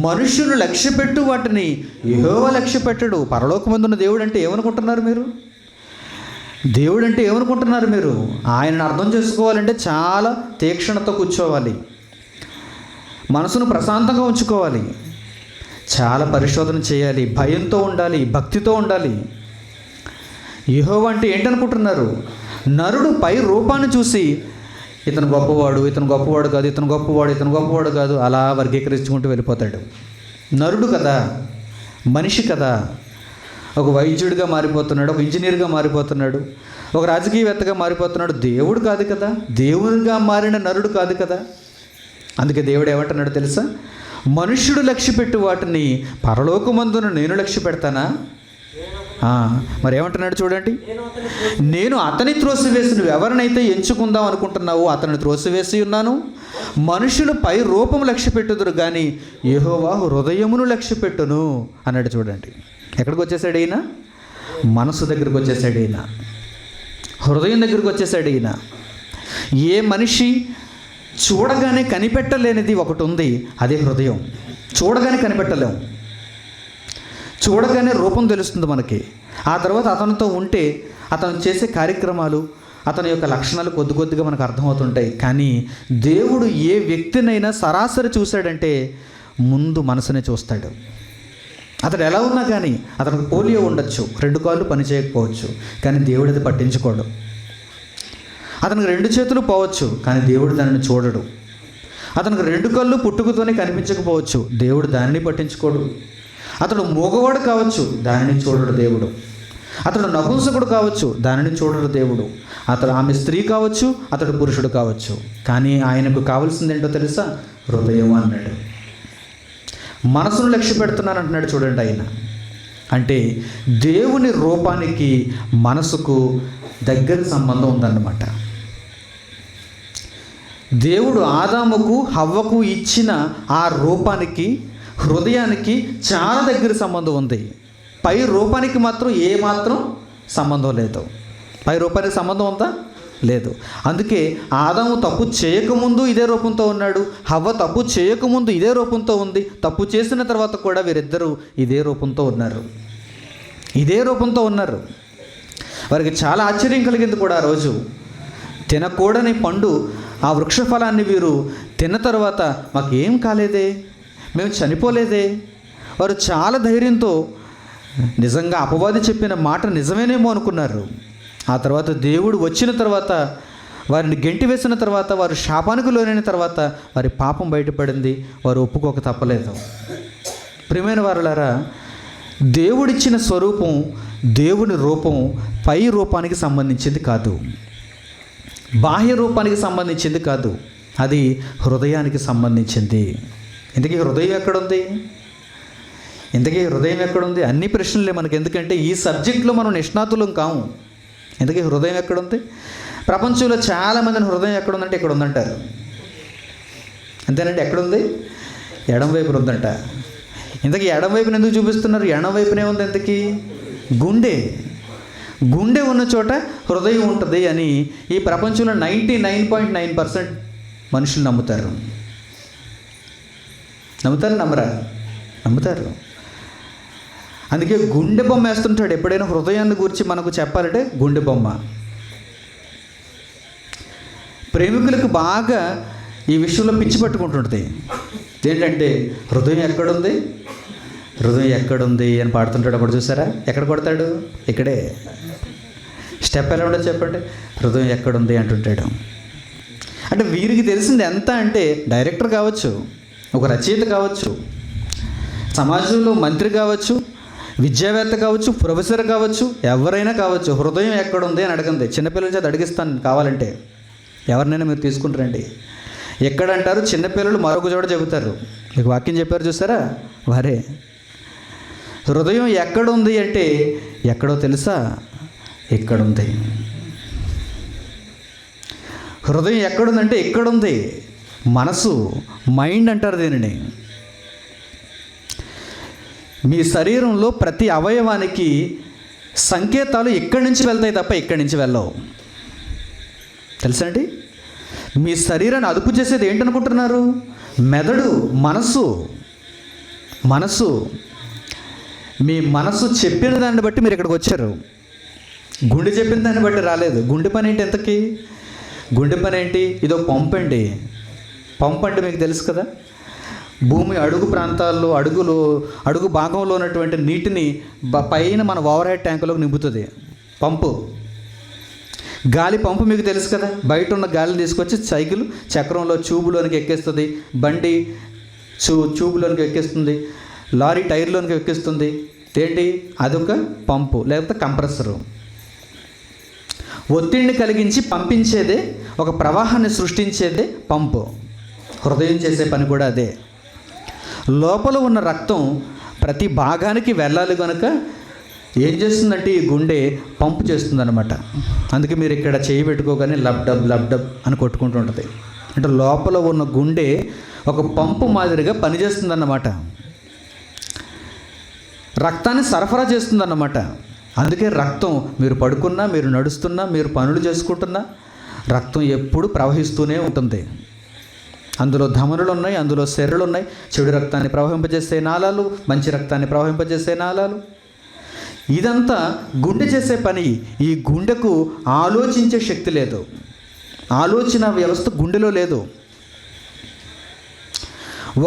మనుషులు లక్ష్య పెట్టు వాటిని యెహోవా లక్ష్య పెట్టడు. పరలోకమందున్న దేవుడు అంటే ఏమనుకుంటున్నారు మీరు? దేవుడు అంటే ఏమనుకుంటున్నారు మీరు? ఆయనను అర్థం చేసుకోవాలంటే చాలా తీక్షణతో కూర్చోవాలి, మనసును ప్రశాంతంగా ఉంచుకోవాలి, చాలా పరిశోధన చేయాలి, భయంతో ఉండాలి, భక్తితో ఉండాలి. యెహోవా అంటే ఏంటనుకుంటున్నారు? నరుడు పై రూపాన్ని చూసి ఇతను గొప్పవాడు, ఇతను గొప్పవాడు కాదు, ఇతను గొప్పవాడు, ఇతను గొప్పవాడు కాదు, అలా వర్గీకరించుకుంటూ వెళ్ళిపోతాడు. నరుడు కదా, మనిషి కదా. ఒక వైద్యుడిగా మారిపోతున్నాడు, ఒక ఇంజనీర్గా మారిపోతున్నాడు, ఒక రాజకీయవేత్తగా మారిపోతున్నాడు. దేవుడు కాదు కదా, దేవుడిగా మారిన నరుడు కాదు కదా. అందుకే దేవుడు ఏమంటున్నాడు తెలుసా? మనుష్యుడు లక్ష్య పెట్టు వాటిని పరలోకమందున నేను లక్ష్య పెడతానా? మరి ఏమంటున్నాడు చూడండి. నేను అతని త్రోసివేసి, నువ్వు ఎవరినైతే ఎంచుకుందాం అనుకుంటున్నావో అతన్ని త్రోసివేసి ఉన్నాను. మనుషులు పై రూపం లక్ష్య పెట్టుదురు కానీ యెహోవా హృదయమును లక్ష్య పెట్టును అన్నాడు చూడండి. ఎక్కడికి వచ్చేసాడు ఈయన? మనసు దగ్గరికి వచ్చేసాడు ఈయన, హృదయం దగ్గరికి వచ్చేసాడు ఈయన. ఏ మనిషి చూడగానే కనిపెట్టలేనిది ఒకటి ఉంది, అదే హృదయం. చూడగానే కనిపెట్టలేము, చూడగానే రూపం తెలుస్తుంది మనకి. ఆ తర్వాత అతనితో ఉంటే అతను చేసే కార్యక్రమాలు, అతని యొక్క లక్షణాలు కొద్ది కొద్దిగా మనకు అర్థమవుతుంటాయి. కానీ దేవుడు ఏ వ్యక్తినైనా సరాసరి చూశాడంటే ముందు మనసునే చూస్తాడు. అతడు ఎలా ఉన్నా కానీ, అతనికి పోలియో ఉండొచ్చు, 2 కాళ్ళు పని చేయకపోవచ్చు, కానీ దేవుడు అది పట్టించుకోడు. అతనికి 2 చేతులు పోవచ్చు, కానీ దేవుడు దానిని చూడడు. అతనికి 2 కళ్ళు పుట్టుకతోనే కనిపించకపోవచ్చు, దేవుడు దానిని పట్టించుకోడు. అతడు మూగవాడు కావచ్చు, దానిని చూడడు దేవుడు. అతడు నపుంసకుడు కావచ్చు, దానిని చూడడు దేవుడు. ఆమె స్త్రీ కావచ్చు, అతడు పురుషుడు కావచ్చు, కానీ ఆయనకు కావాల్సింది ఏంటో తెలుసా? హృదయం అన్నాడు. మనసును లక్ష్య పెడుతున్నాను అంటున్నాడు చూడండి ఆయన. అంటే దేవుని రూపానికి మనసుకు దగ్గర సంబంధం ఉందన్నమాట. దేవుడు ఆదాముకు హవ్వకు ఇచ్చిన ఆ రూపానికి, హృదయానికి చాలా దగ్గర సంబంధం ఉంది. పై రూపానికి మాత్రం ఏమాత్రం సంబంధం లేదు. పై రూపానికి సంబంధం ఉందా? లేదు. అందుకే ఆదాము తప్పు చేయకముందు ఇదే రూపంతో ఉన్నాడు, హవ్వ తప్పు చేయకముందు ఇదే రూపంతో ఉంది, తప్పు చేసిన తర్వాత కూడా వీరిద్దరూ ఇదే రూపంతో ఉన్నారు, ఇదే రూపంతో ఉన్నారు. వారికి చాలా ఆశ్చర్యం కలిగింది కూడా. ఆ రోజు తినకూడని పండు, ఆ వృక్ష ఫలాన్ని వీరు తిన్న తర్వాత మాకేం కాలేదే, మేము చనిపోలేదే. వారు చాలా ధైర్యంతో నిజంగా అపవాది చెప్పిన మాట నిజమేనేమో అనుకున్నారు. ఆ తర్వాత దేవుడు వచ్చిన తర్వాత, వారిని గెంటి వేసిన తర్వాత, వారు శాపానికి లోనైన తర్వాత వారి పాపం బయటపడింది. వారు ఒప్పుకోక తప్పలేదు. ప్రియమైన వారులారా, దేవుడిచ్చిన స్వరూపం, దేవుని రూపం పై రూపానికి సంబంధించింది కాదు, బాహ్య రూపానికి సంబంధించింది కాదు, అది హృదయానికి సంబంధించింది. ఇంతకీ హృదయం ఎక్కడుంది? ఇంతకీ హృదయం ఎక్కడుంది? అన్ని ప్రశ్నలే మనకి, ఎందుకంటే ఈ సబ్జెక్ట్లో మనం నిష్ణాతులం కాము. ఇంతకీ హృదయం ఎక్కడుంది? ప్రపంచంలో చాలామందిని హృదయం ఎక్కడుందంటే ఇక్కడ ఉందంటారు. అంతేనండి, ఎక్కడుంది? ఎడం వైపున ఉందంట. ఇంతకీ ఎడం వైపున ఎందుకు చూపిస్తున్నారు? ఎడం వైపునే ఉంది. ఇంతకీ గుండె ఉన్న చోట హృదయం ఉంటుంది అని ఈ ప్రపంచంలో 99.9% మనుషులు నమ్ముతారు. నమ్మరా? నమ్ముతారు. అందుకే గుండె బొమ్మ వేస్తుంటాడు. ఎప్పుడైనా హృదయాన్ని గురించి మనకు చెప్పాలంటే గుండె బొమ్మ. ప్రేమికులకు బాగా ఈ విషయంలో పిచ్చి పట్టుకుంటుంటుంది. ఏంటంటే హృదయం ఎక్కడుంది, హృదయం ఎక్కడుంది అని పాడుతుంటాడు. అప్పుడు చూసారా? ఎక్కడ కొడతాడు? ఇక్కడే. స్టెప్ ఎలా ఉండదు చెప్పండి? హృదయం ఎక్కడుంది అంటుంటాడు. అంటే వీరికి తెలిసింది ఎంత అంటే, డైరెక్టర్ కావచ్చు, ఒక రచయిత కావచ్చు, సమాజంలో మంత్రి కావచ్చు, విద్యావేత్త కావచ్చు, ప్రొఫెసర్ కావచ్చు, ఎవరైనా కావచ్చు, హృదయం ఎక్కడుంది అని అడగండి. చిన్నపిల్లల చేత అడిగిస్తాను కావాలంటే. ఎవరినైనా మీరు తీసుకుంటారండి. ఎక్కడంటారు, చిన్నపిల్లలు మరొక చోట చెబుతారు. మీకు వాక్యం చెప్పారు చూసారా, వారే. హృదయం ఎక్కడుంది అంటే ఎక్కడో తెలుసా, ఎక్కడుంది. హృదయం ఎక్కడుందంటే ఎక్కడుంది, మనసు, మైండ్ అంటారు దీనిని. మీ శరీరంలో ప్రతి అవయవానికి సంకేతాలు ఇక్కడి నుంచి వెళ్తాయి తప్ప ఇక్కడి నుంచి వెళ్ళవు. తెలుసా అండి? మీ శరీరాన్ని అదుపు చేసేది ఏంటనుకుంటున్నారు? మెదడు, మనసు. మీ మనసు చెప్పిన దాన్ని బట్టి మీరు ఇక్కడికి వచ్చారు. గుండె చెప్పిన దాన్ని బట్టి రాలేదు. గుండె పని ఏంటి ఎంతకి? గుండె పని ఏంటి? ఇదో పంప్ అండి. పంప్ అంటే మీకు తెలుసు కదా, భూమి అడుగు ప్రాంతాల్లో అడుగు భాగంలో ఉన్నటువంటి నీటిని పైన మన ఓవర్ హెడ్ ట్యాంకులోకి నింపుతుంది పంపు. గాలి పంపు మీకు తెలుసు కదా, బయట ఉన్న గాలిని తీసుకొచ్చి సైకిల్ చక్రంలో ట్యూబ్లోనికి ఎక్కిస్తుంది, బండి ట్యూబ్లోనికి ఎక్కిస్తుంది, లారీ టైర్లోనికి ఎక్కిస్తుంది. ఏంటి? అదొక పంపు లేకపోతే కంప్రెసరు. ఒత్తిడిని కలిగించి పంపించేదే, ఒక ప్రవాహాన్ని సృష్టించేదే పంపు. హృదయం చేసే పని కూడా అదే. లోపల ఉన్న రక్తం ప్రతి భాగానికి వెళ్ళాలి కనుక ఏం చేస్తుందంటే ఈ గుండె పంపు చేస్తుందన్నమాట. అందుకే మీరు ఇక్కడ చేయి పెట్టుకోగానే లబ్డబ్ అని కొట్టుకుంటూ ఉంటుంది. అంటే లోపల ఉన్న గుండె ఒక పంపు మాదిరిగా పనిచేస్తుందన్నమాట, రక్తాన్ని సరఫరా చేస్తుందన్నమాట. అందుకే రక్తం మీరు పడుకున్నా, మీరు నడుస్తున్నా, మీరు పనులు చేసుకుంటున్నా రక్తం ఎప్పుడు ప్రవహిస్తూనే ఉంటుంది. అందులో ధమనులు ఉన్నాయి, అందులో సెర్రలు ఉన్నాయి. చెడు రక్తాన్ని ప్రవహింపజేసే నాళాలు, మంచి రక్తాన్ని ప్రవహింపజేసే నాళాలు. ఇదంతా గుండె చేసే పని. ఈ గుండెకు ఆలోచించే శక్తి లేదు, ఆలోచన వ్యవస్థ గుండెలో లేదు.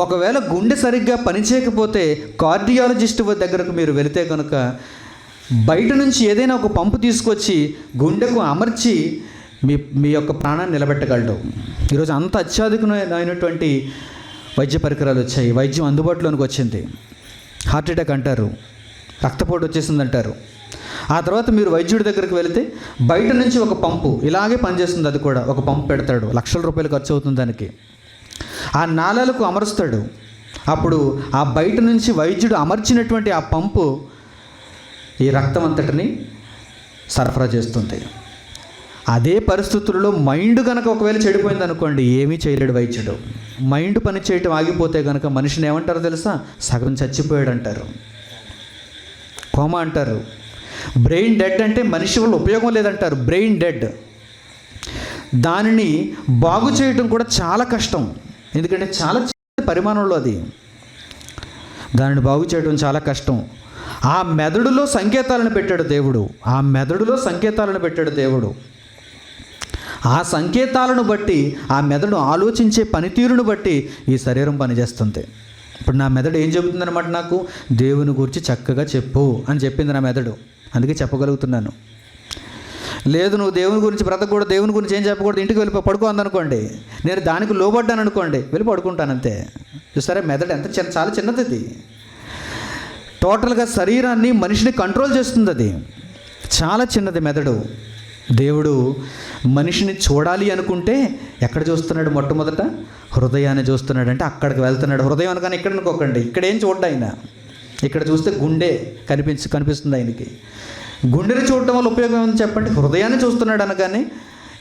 ఒకవేళ గుండె సరిగ్గా పనిచేయకపోతే కార్డియాలజిస్ట్ దగ్గరకు మీరు వెళితే కనుక బయట నుంచి ఏదైనా ఒక పంపు తీసుకొచ్చి గుండెకు అమర్చి మీ యొక్క ప్రాణాన్ని నిలబెట్టగలడు. ఈరోజు అంత అత్యాధునికమైనటువంటి వైద్య పరికరాలు వచ్చాయి, వైద్యం అందుబాటులోనికి వచ్చింది. హార్ట్ అటాక్ అంటారు, రక్తపోటు వచ్చేసింది అంటారు. ఆ తర్వాత మీరు వైద్యుడి దగ్గరికి వెళితే బయట నుంచి ఒక పంపు ఇలాగే పనిచేస్తుంది. అది కూడా ఒక పంపు పెడతాడు, లక్షల రూపాయలు ఖర్చు అవుతుంది దానికి. ఆ నాళాలకు అమరుస్తాడు. అప్పుడు ఆ బయట నుంచి వైద్యుడు అమర్చినటువంటి ఆ పంపు ఈ రక్తం అంతటిని సరఫరా చేస్తుంది. అదే పరిస్థితుల్లో మైండ్ కనుక ఒకవేళ చెడిపోయింది అనుకోండి, ఏమీ చేయలేడు వైద్యుడు. మైండ్ పని చేయటం ఆగిపోతే కనుక మనిషిని ఏమంటారో తెలుసా? సగం చచ్చిపోయాడు అంటారు, కోమా అంటారు. బ్రెయిన్ డెడ్ అంటే మనిషి వల్ల ఉపయోగం లేదంటారు. Brain dead. దానిని బాగు చేయటం కూడా చాలా కష్టం, ఎందుకంటే చాలా చిన్న పరిమాణంలో అది. దానిని బాగు చేయడం చాలా కష్టం. ఆ మెదడులో సంకేతాలను పెట్టాడు దేవుడు. ఆ సంకేతాలను బట్టి, ఆ మెదడు ఆలోచించే పనితీరును బట్టి ఈ శరీరం పనిచేస్తుంది. ఇప్పుడు నా మెదడు ఏం చెబుతుందన్నమాట, నాకు దేవుని గురించి చక్కగా చెప్పు అని చెప్పింది నా మెదడు. అందుకే చెప్పగలుగుతున్నాను. లేదు నువ్వు దేవుని గురించి బ్రతకూడదు, దేవుని గురించి ఏం చెప్పకూడదు, ఇంటికి వెళ్ళి పడుకో అందనుకోండి, నేను దానికి లోబడ్డాను అనుకోండి, వెళ్ళి పడుకుంటాను అంతే. చూస్తారా మెదడు ఎంత చాలా చిన్నది అది. టోటల్గా శరీరాన్ని, మనిషిని కంట్రోల్ చేస్తుంది. అది చాలా చిన్నది మెదడు. దేవుడు మనిషిని చూడాలి అనుకుంటే ఎక్కడ చూస్తున్నాడు? మొట్టమొదట హృదయాన్ని చూస్తున్నాడు. అంటే అక్కడికి వెళ్తున్నాడు. హృదయం అనగానే ఇక్కడ అనుకోకండి, ఇక్కడ ఏం చూడ్డా ఆయన. ఇక్కడ చూస్తే గుండె కనిపిస్తుంది ఆయనకి. గుండెని చూడటం వల్ల ఉపయోగం ఏముంది చెప్పండి? హృదయాన్ని చూస్తున్నాడు అనగానే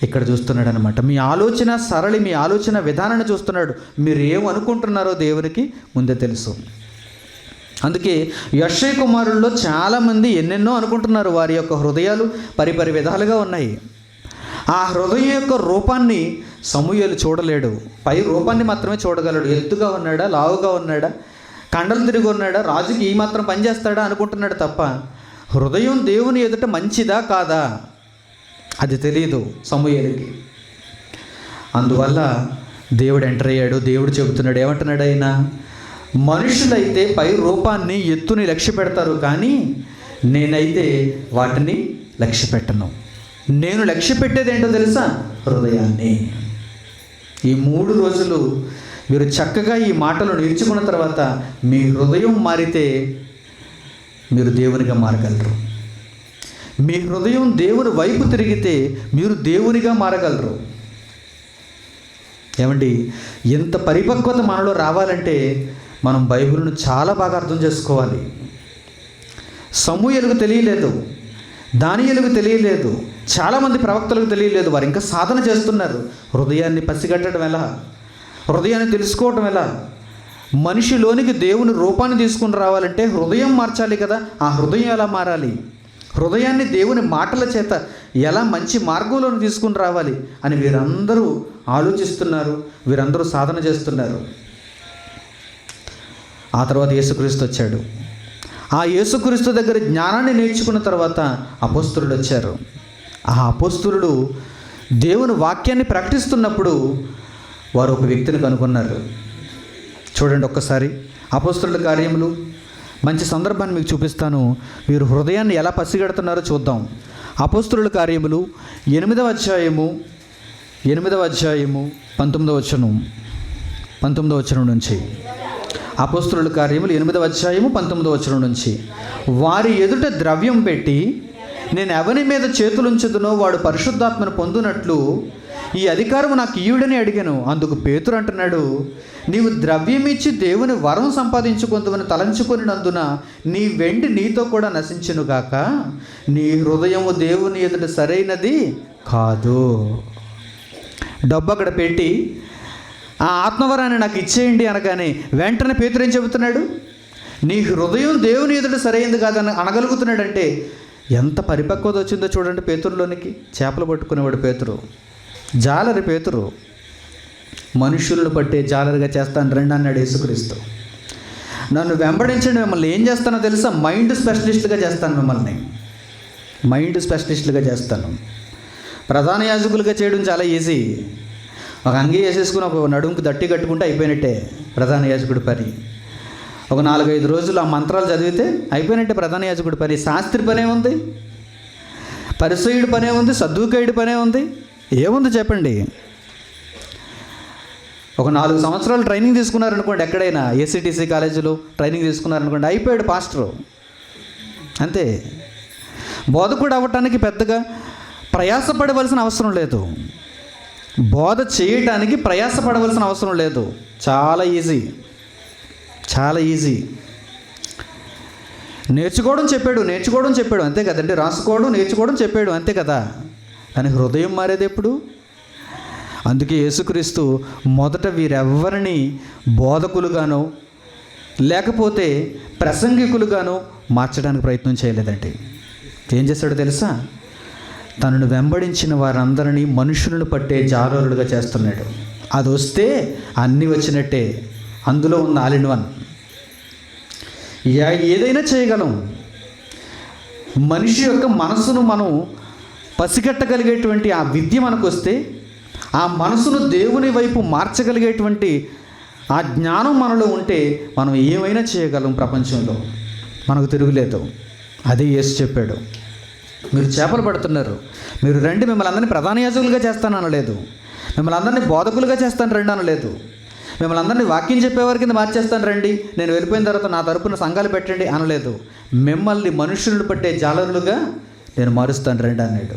ఇక్కడ చూస్తున్నాడు అనమాట. మీ ఆలోచన సరళి, మీ ఆలోచన విధానాన్ని చూస్తున్నాడు. మీరు ఏమనుకుంటున్నారో దేవునికి ముందే తెలుసు. అందుకే యెషయా కుమారుల్లో చాలామంది ఎన్నెన్నో అనుకుంటున్నారు. వారి యొక్క హృదయాలు పరిపరి విధాలుగా ఉన్నాయి. ఆ హృదయం యొక్క రూపాన్ని సమూయేలు చూడలేడు, పై రూపాన్ని మాత్రమే చూడగలడు. ఎత్తుగా ఉన్నాడా, లావుగా ఉన్నాడా, కండలు తిరిగి ఉన్నాడా, రాజుకి ఈ మాత్రం పనిచేస్తాడా అనుకుంటున్నాడు తప్ప హృదయం దేవుని ఎదుట మంచిదా కాదా అది తెలియదు సమూయేలుకి. అందువల్ల దేవుడు ఎంటర్ అయ్యాడు. దేవుడు చెబుతున్నాడు, ఏమంటున్నాడు ఆయన? మనుషులైతే పై రూపాన్ని, ఎత్తుని లక్ష్య పెడతారు, కానీ నేనైతే వాటిని లక్ష్య పెట్టను. నేను లక్ష్య పెట్టేది ఏంటో తెలుసా? హృదయాన్ని. ఈ 3 రోజులు మీరు చక్కగా ఈ మాటలు నేర్చుకున్న తర్వాత మీ హృదయం మారితే మీరు దేవునిగా మారగలరు. మీ హృదయం దేవుని వైపు తిరిగితే మీరు దేవునిగా మారగలరు. ఏమండి, ఎంత పరిపక్వత మనలో రావాలంటే మనం బైబిల్ను చాలా బాగా అర్థం చేసుకోవాలి. సమూయేలుకు తెలియలేదు, దానియేలుకు తెలియలేదు, చాలామంది ప్రవక్తలకు తెలియలేదు. వారు ఇంకా సాధన చేస్తున్నారు. హృదయాన్ని పసిగట్టడం ఎలా, హృదయాన్ని తెలుసుకోవటం ఎలా? మనిషిలోనికి దేవుని రూపాన్ని తీసుకుని రావాలంటే హృదయం మార్చాలి కదా. ఆ హృదయం ఎలా మారాలి, హృదయాన్ని దేవుని మాటల చేత ఎలా మంచి మార్గంలోకి తీసుకుని రావాలి అని వీరందరూ ఆలోచిస్తున్నారు, వీరందరూ సాధన చేస్తున్నారు. ఆ తర్వాత యేసుక్రీస్తు వచ్చాడు. ఆ యేసుక్రీస్తు దగ్గర జ్ఞానాన్ని నేర్చుకున్న తర్వాత అపోస్తలుడు వచ్చారు. ఆ అపోస్తలుడు దేవుని వాక్యాన్ని ప్రకటిస్తున్నప్పుడు వారు ఒక వ్యక్తిని కనుగొన్నారు. చూడండి ఒక్కసారి అపోస్తలుల కార్యములు, మంచి సందర్భాన్ని మీకు చూపిస్తాను. వీరు హృదయాన్ని ఎలా పసిగడుతున్నారో చూద్దాం. అపోస్తలుల కార్యములు 8వ అధ్యాయము 19వ వచనం నుంచి. అపోస్తలుల కార్యములు 8వ అధ్యాయము 19వ వచనం నుంచి. వారి ఎదుట ద్రవ్యం పెట్టి, నేను ఎవరి మీద చేతులుంచుదునో వాడు పరిశుద్ధాత్మను పొందునట్లు ఈ అధికారం నాకు ఇయ్యుడని అడిగాను. అందుకు పేతురు అంటున్నాడు, నీవు ద్రవ్యమిచ్చి దేవుని వరం సంపాదించుకుందువని తలంచుకొనినందున నీ వెండి నీతో కూడా నశించునుగాక. నీ హృదయము దేవుని ఎదుట సరైనది కాదు. డబ్బు అక్కడ పెట్టి ఆ ఆత్మవరాన్ని నాకు ఇచ్చేయండి అనగానే వెంటనే పేతురు ఏం చెబుతున్నాడు? నీ హృదయం దేవుని ఎదుట సరైనది కాదని అనగలుగుతున్నాడంటే ఎంత పరిపక్వత వచ్చిందో చూడండి పేతురులోనికి. చేపలు పట్టుకునేవాడు పేతురు, జాలరి పేతురు. మనుషులను పట్టే జాలరిగా చేస్తాను రండి అన్నాడు యేసుక్రీస్తు. నన్ను వెంబడించండి, మిమ్మల్ని ఏం చేస్తానో తెలుసా? మైండ్ స్పెషలిస్ట్గా చేస్తాను, మిమ్మల్ని మైండ్ స్పెషలిస్ట్గా చేస్తాను. ప్రధాన యాజకులుగా చేయడం చాలా ఈజీ. ఒక అంగీ వేసేసుకుని ఒక నడుముకు దట్టి కట్టుకుంటే అయిపోయినట్టే ప్రధాన యాజకుడి పని. ఒక 4-5 రోజులు ఆ మంత్రాలు చదివితే అయిపోయినట్టే ప్రధాన యాజకుడి పని. శాస్త్రి పనే ఉంది, పరిసయ్యుడి పనే ఉంది, సద్దూకయుడి పనే ఉంది. ఏముంది చెప్పండి? ఒక 4 సంవత్సరాలు ట్రైనింగ్ తీసుకున్నారనుకోండి, ఎక్కడైనా ఏసీటీసీ కాలేజీలో ట్రైనింగ్ తీసుకున్నారనుకోండి, అయిపోయాడు పాస్టరు, అంతే. బోధకుడు అవ్వటానికి పెద్దగా ప్రయాసపడవలసిన అవసరం లేదు, బోధ చేయడానికి ప్రయాసపడవలసిన అవసరం లేదు. చాలా ఈజీ, చాలా ఈజీ. నేర్చుకోవడం చెప్పాడు అంతే కదండి. రాసుకోవడం, నేర్చుకోవడం చెప్పాడు అంతే కదా. కానీ హృదయం మారేది ఎప్పుడు? అందుకే యేసుక్రీస్తు మొదట వీరెవ్వరిని బోధకులుగానో లేకపోతే ప్రసంగికులుగానో మార్చడానికి ప్రయత్నం చేయలేదండి. ఏం చేశాడో తెలుసా? తనను వెంబడించిన వారందరినీ మనుషులను పట్టే జాలరులుగా చేస్తున్నాడు. అది వస్తే అన్నీ వచ్చినట్టే. అందులో ఉన్న ఆల్ ఇన్ వన్. ఏదైనా చేయగలం. మనిషి యొక్క మనసును మనం పసిగట్టగలిగేటువంటి ఆ విద్య మనకు వస్తే, ఆ మనసును దేవుని వైపు మార్చగలిగేటువంటి ఆ జ్ఞానం మనలో ఉంటే మనం ఏమైనా చేయగలం. ప్రపంచంలో మనకు తిరుగులేదు. అదే యేసు చెప్పాడు. మీరు చేపలు పడుతున్నారు, మీరు రండి, మిమ్మల్ని అందరినీ ప్రధాన యాజకులుగా చేస్తాను అనలేదు, మిమ్మల్ని అందరినీ బోధకులుగా చేస్తాను రండి అనలేదు, మిమ్మల్ని అందరినీ వాక్యం చెప్పేవారి కింద మార్చేస్తాను రండి, నేను వెళ్ళిపోయిన తర్వాత నా తరపున సంఘాలు పెట్టండి అనలేదు. మిమ్మల్ని మనుషులను పట్టే జాలరులుగా నేను మారుస్తాను రండి అన్నాడు.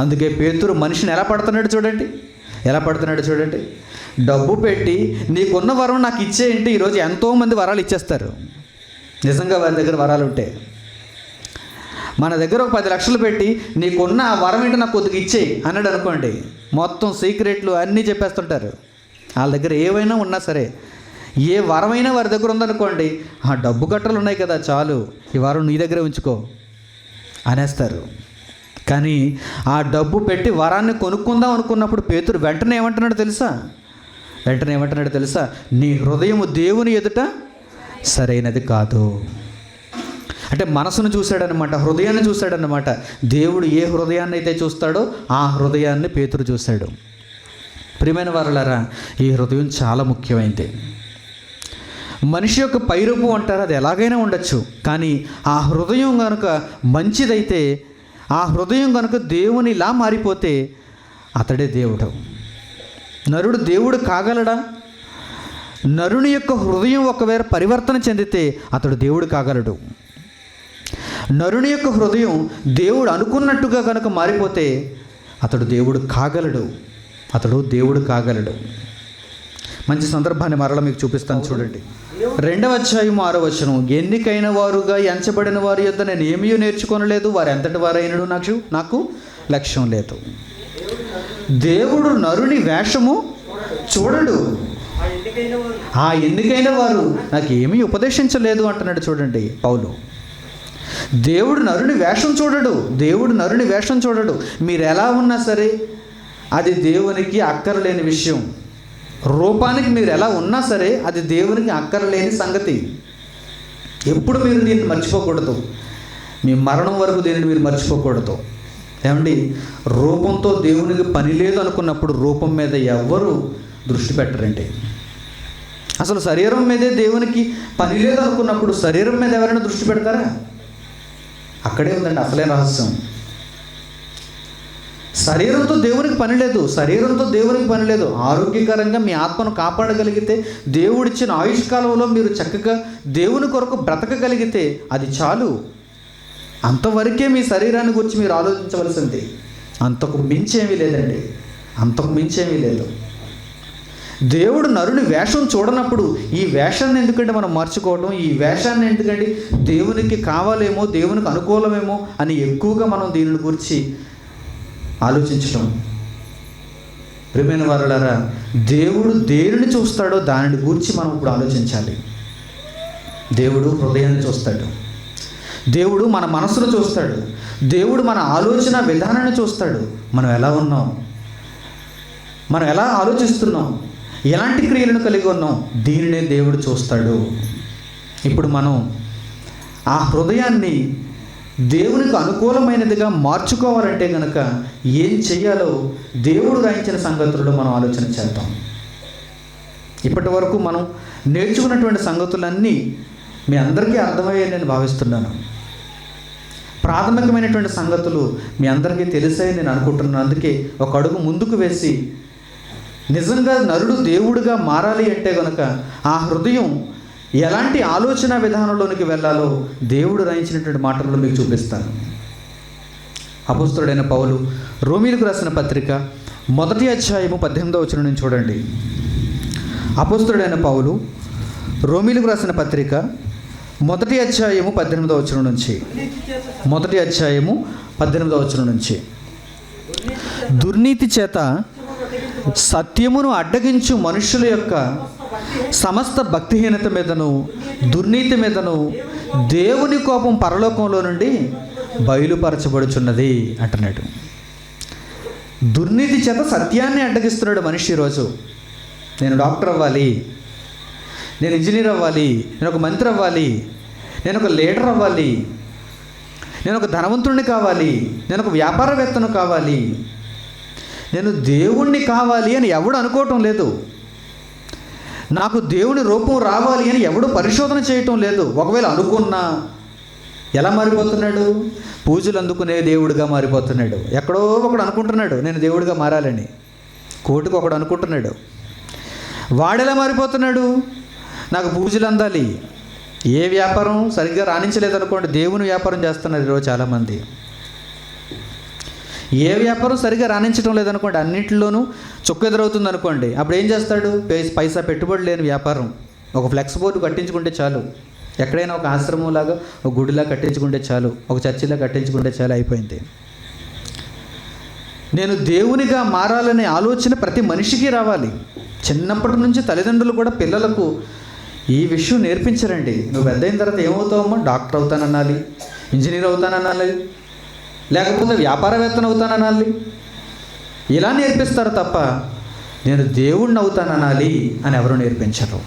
అందుకే పేతురు మనిషిని ఎలా పడుతున్నాడు చూడండి. డబ్బు పెట్టి నీకున్న వరం నాకు ఇచ్చేయంటే ఈరోజు ఎంతోమంది వరాలు ఇచ్చేస్తారు. నిజంగా వారి దగ్గర వరాలు ఉంటే. మన దగ్గర ఒక 10 లక్షలు పెట్టి నీకున్న ఆ వరం ఏంటో నాకు కొద్దిగా ఇచ్చేయి అన్నాడు అనుకోండి, మొత్తం సీక్రెట్లు అన్నీ చెప్పేస్తుంటారు. వాళ్ళ దగ్గర ఏవైనా ఉన్నా సరే, ఏ వరమైనా వారి దగ్గర ఉందనుకోండి, ఆ డబ్బు కట్టలు ఉన్నాయి కదా చాలు, ఈ వరం నీ దగ్గరే ఉంచుకో అనేస్తారు. కానీ ఆ డబ్బు పెట్టి వరాన్ని కొనుక్కుందాం అనుకున్నప్పుడు పేతురు వెంటనే ఏమంటున్నాడు తెలుసా? నీ హృదయము దేవుని ఎదుట సరైనది కాదు. అంటే మనసును చూశాడనమాట, హృదయాన్ని చూశాడనమాట. దేవుడు ఏ హృదయాన్ని అయితే చూస్తాడో ఆ హృదయాన్ని పేతురు చూశాడు. ప్రియమైన వారలారా, ఈ హృదయం చాలా ముఖ్యమైనది. మనిషి యొక్క పైరూపు అంటారు, అది ఎలాగైనా ఉండొచ్చు. కానీ ఆ హృదయం కనుక మంచిదైతే, ఆ హృదయం కనుక దేవునిలా మారిపోతే అతడే దేవుడు. నరుడు దేవుడు కాగలడా? నరుని యొక్క హృదయం ఒకవేళ పరివర్తన చెందితే అతడు దేవుడు కాగలడు. నరుని యొక్క హృదయం దేవుడు అనుకున్నట్టుగా కనుక మారిపోతే అతడు దేవుడు కాగలడు. అతడు దేవుడు కాగలడు. మంచి సందర్భాన్ని మరలా మీకు చూపిస్తాను చూడండి. 2వ అధ్యాయం 6వ వచనం, ఎన్నికైన వారుగా ఎంచబడిన వారి యొద్ద నేను ఏమీ నేర్చుకోనలేదు, వారు ఎంతటి వారైనడు నాకు లక్ష్యం లేదు. దేవుడు నరుని వేషము చూడడు, ఆ ఎన్నికైన వారు నాకు ఏమీ ఉపదేశించలేదు అంటున్నాడు చూడండి పౌలు. దేవుడు నరుని వేషం చూడడు, దేవుడు నరుని వేషం చూడడు. మీరు ఎలా ఉన్నా సరే అది దేవునికి అక్కరలేని విషయం. రూపానికి మీరు ఎలా ఉన్నా సరే అది దేవునికి అక్కరలేని సంగతి. ఎప్పుడు మీరు దీన్ని మర్చిపోకూడదు. మీ మరణం వరకు దీనిని మీరు మర్చిపోకూడదు. ఏమండి, రూపంతో దేవునికి పని లేదు అనుకున్నప్పుడు రూపం మీద ఎవ్వరూ దృష్టి పెట్టరండి. అసలు శరీరం మీదే దేవునికి పని లేదు అనుకున్నప్పుడు శరీరం మీద ఎవరైనా దృష్టి పెడతారా? అక్కడే ఉందండి అసలే రహస్యం. శరీరంతో దేవునికి పని లేదు, శరీరంతో దేవునికి పని లేదు. ఆరోగ్యకరంగా మీ ఆత్మను కాపాడగలిగితే, దేవుడిచ్చిన ఆయుష్కాలంలో మీరు చక్కగా దేవుని కొరకు బ్రతకగలిగితే అది చాలు. అంతవరకే మీ శరీరాన్ని గురించి మీరు ఆలోచించవలసింది. అంతకు మించేమీ లేదండి, అంతకు మించేమీ లేదు. దేవుడు నరుని వేషం చూడనప్పుడు ఈ వేషాన్ని ఎందుకంటే మనం మార్చుకోవడం, ఈ వేషాన్ని ఎందుకంటే దేవునికి కావాలేమో, దేవునికి అనుకూలమేమో అని ఎక్కువగా మనం దీని గురించి ఆలోచించడం. ప్రియమైన వారలారా, దేవుడు దేనిని చూస్తాడో దానిని గురించి మనం ఇప్పుడు ఆలోచించాలి. దేవుడు హృదయాన్ని చూస్తాడు, దేవుడు మన మనసును చూస్తాడు, దేవుడు మన ఆలోచన విధానాన్ని చూస్తాడు. మనం ఎలా ఉన్నాం, మనం ఎలా ఆలోచిస్తున్నాం, ఎలాంటి క్రియలను కలిగి ఉన్నాం, దీనినే దేవుడు చూస్తాడు. ఇప్పుడు మనం ఆ హృదయాన్ని దేవునికి అనుకూలమైనదిగా మార్చుకోవాలంటే కనుక ఏం చెయ్యాలో దేవుడు రాయించిన సంగతుల్లో మనం ఆలోచన చేద్దాం. ఇప్పటి వరకు మనం నేర్చుకున్నటువంటి సంగతులన్నీ మీ అందరికీ అర్థమయ్యాయని నేను భావిస్తున్నాను. ప్రాథమికమైనటువంటి సంగతులు మీ అందరికీ తెలిసాయని నేను అనుకుంటున్నాను. అందుకే ఒక అడుగు ముందుకు వేసి నిజంగా నరుడు దేవుడిగా మారాలి అంటే కనుక ఆ హృదయం ఎలాంటి ఆలోచన విధానంలోనికి వెళ్ళాలో దేవుడు రాయించినటువంటి మాటల్లో మీకు చూపిస్తాను. అపోస్తలుడైన పౌలు రోమీలకు రాసిన పత్రిక 1వ అధ్యాయము 18వ వచనం నుంచి చూడండి. అపోస్తలుడైన పౌలు రోమీలకు రాసిన పత్రిక 1వ అధ్యాయము 18వ వచనం నుంచి, 1వ అధ్యాయము 18వ వచనం నుంచి, దుర్నీతి చేత సత్యమును అడ్డగించు మనుషుల యొక్క సమస్త భక్తిహీనత మీదను దుర్నీతి మీదను దేవుని కోపం పరలోకంలో నుండి బయలుపరచబడుచున్నది అంటున్నాడు. దుర్నీతి చేత సత్యాన్ని అడ్డగిస్తున్నాడు మనిషి. ఈరోజు నేను డాక్టర్ అవ్వాలి, నేను ఇంజనీర్ అవ్వాలి, నేను ఒక మంత్రి అవ్వాలి, నేను ఒక లీడర్ అవ్వాలి, నేను ఒక ధనవంతుడిని కావాలి, నేను ఒక వ్యాపారవేత్తను కావాలి, నేను దేవుణ్ణి కావాలి అని ఎవడు అనుకోవటం లేదు. నాకు దేవుని రూపం రావాలి అని ఎవడు పరిశోధన చేయటం లేదు. ఒకవేళ అనుకున్నా ఎలా మారిపోతున్నాడు? పూజలు అందుకునే దేవుడిగా మారిపోతున్నాడు. ఎక్కడో ఒకడు అనుకుంటున్నాడు నేను దేవుడిగా మారాలని, కోటికి ఒకడు అనుకుంటున్నాడు. వాడెలా మారిపోతున్నాడు? నాకు పూజలు అందాలి. ఏ వ్యాపారం సరిగ్గా రాణించలేదనుకోండి, దేవుని వ్యాపారం చేస్తున్నారు ఈరోజు చాలామంది. ఏ వ్యాపారం సరిగ్గా రాణించడం లేదనుకోండి, అన్నింటిలోనూ చొక్కు ఎదురవుతుంది అనుకోండి, అప్పుడు ఏం చేస్తాడు? పైసా పెట్టుబడి లేని వ్యాపారం. ఒక ఫ్లెక్స్ బోర్డు కట్టించుకుంటే చాలు, ఎక్కడైనా ఒక ఆశ్రమంలాగా ఒక గుడిలా కట్టించుకుంటే చాలు, ఒక చర్చిలా కట్టించుకుంటే చాలు, అయిపోయింది. నేను దేవునిగా మారాలనే ఆలోచన ప్రతి మనిషికి రావాలి. చిన్నప్పటి నుంచి తల్లిదండ్రులు కూడా పిల్లలకు ఈ విషయం నేర్పించరండి. నువ్వు పెద్ద అయిన తర్వాత ఏమవుతావమ్మా? డాక్టర్ అవుతాననాలి, ఇంజనీర్ అవుతాననాలి, లేకపోతే వ్యాపారవేత్తను అవుతాననాలి. ఇలా నేర్పిస్తారు తప్ప నేను దేవుణ్ణి అవుతాననాలి అని ఎవరు నేర్పించరు.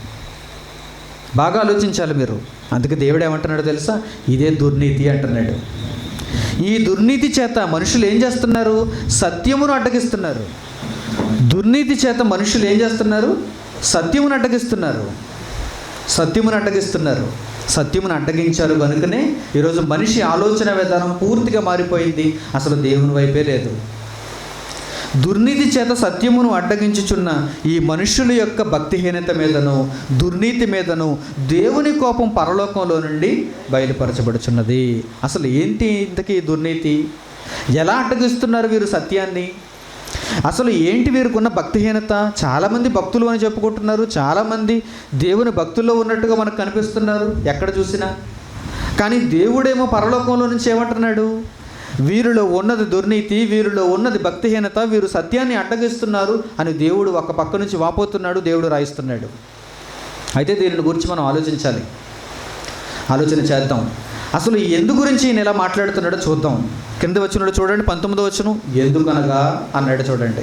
బాగా ఆలోచించాలి మీరు. అందుకే దేవుడు ఏమంటున్నాడో తెలుసా? ఇదే దుర్నీతి అంటున్నాడు. ఈ దుర్నీతి చేత మనుషులు ఏం చేస్తున్నారు? సత్యమును అడ్డగిస్తున్నారు. దుర్నీతి చేత మనుషులు ఏం చేస్తున్నారు? సత్యమును అడ్డగిస్తున్నారు. సత్యమును అడ్డగిస్తున్నారు. సత్యమును అడ్డగించారు కనుకనే ఈరోజు మనిషి ఆలోచన విధానం పూర్తిగా మారిపోయింది. అసలు దేవుని వైపే లేదు. దుర్నీతి చేత సత్యమును అడ్డగించుచున్న ఈ మనుషుల యొక్క భక్తిహీనత మీదను దుర్నీతి మీదను దేవుని కోపం పరలోకంలో నుండి బయలుపరచబడుచున్నది. అసలు ఏంటి ఇంతకీ దుర్నీతి? ఎలా అడ్డగిస్తున్నారు వీరు సత్యాన్ని? అసలు ఏంటి వీరికున్న భక్తిహీనత? చాలామంది భక్తులు అని చెప్పుకుంటున్నారు, చాలామంది దేవుని భక్తుల్లో ఉన్నట్టుగా మనకు కనిపిస్తున్నారు ఎక్కడ చూసినా. కానీ దేవుడేమో పరలోకంలో నుంచి ఏమంటున్నాడు? వీరిలో ఉన్నది దుర్నీతి, వీరిలో ఉన్నది భక్తిహీనత, వీరు సత్యాన్ని అడ్డగిస్తున్నారు అని దేవుడు ఒక పక్క నుంచి వాపోతున్నాడు, దేవుడు రాయిస్తున్నాడు. అయితే దీనిని గురించి మనం ఆలోచన చేద్దాం. అసలు ఎందు గురించి ఈయన ఎలా మాట్లాడుతున్నాడో చూద్దాం. కింద వచ్చినాడు చూడండి, 19వ వచనం. ఎందుకనగా అన్నాడు చూడండి.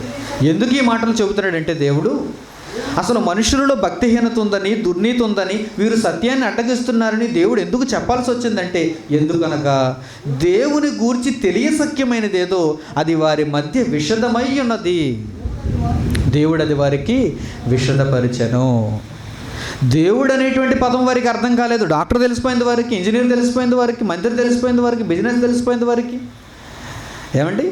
ఎందుకు ఈ మాటలు చెబుతున్నాడంటే దేవుడు అసలు మనుషులలో భక్తిహీనత ఉందని, దుర్నీతి ఉందని, వీరు సత్యాన్ని అడ్డగిస్తున్నారని దేవుడు ఎందుకు చెప్పాల్సి వచ్చిందంటే, ఎందుకనగా దేవుని గూర్చి తెలియసఖ్యమైనదేదో అది వారి మధ్య విషదమై ఉన్నది. దేవుడు అది వారికి విషదపరిచెను. దేవుడు అనేటువంటి పదం వారికి అర్థం కాలేదు. డాక్టర్ తెలిసిపోయింది వారికి, ఇంజనీర్ తెలిసిపోయింది వారికి, మంత్రి తెలిసిపోయింది వారికి, బిజినెస్ తెలిసిపోయింది వారికి. ఏమండి,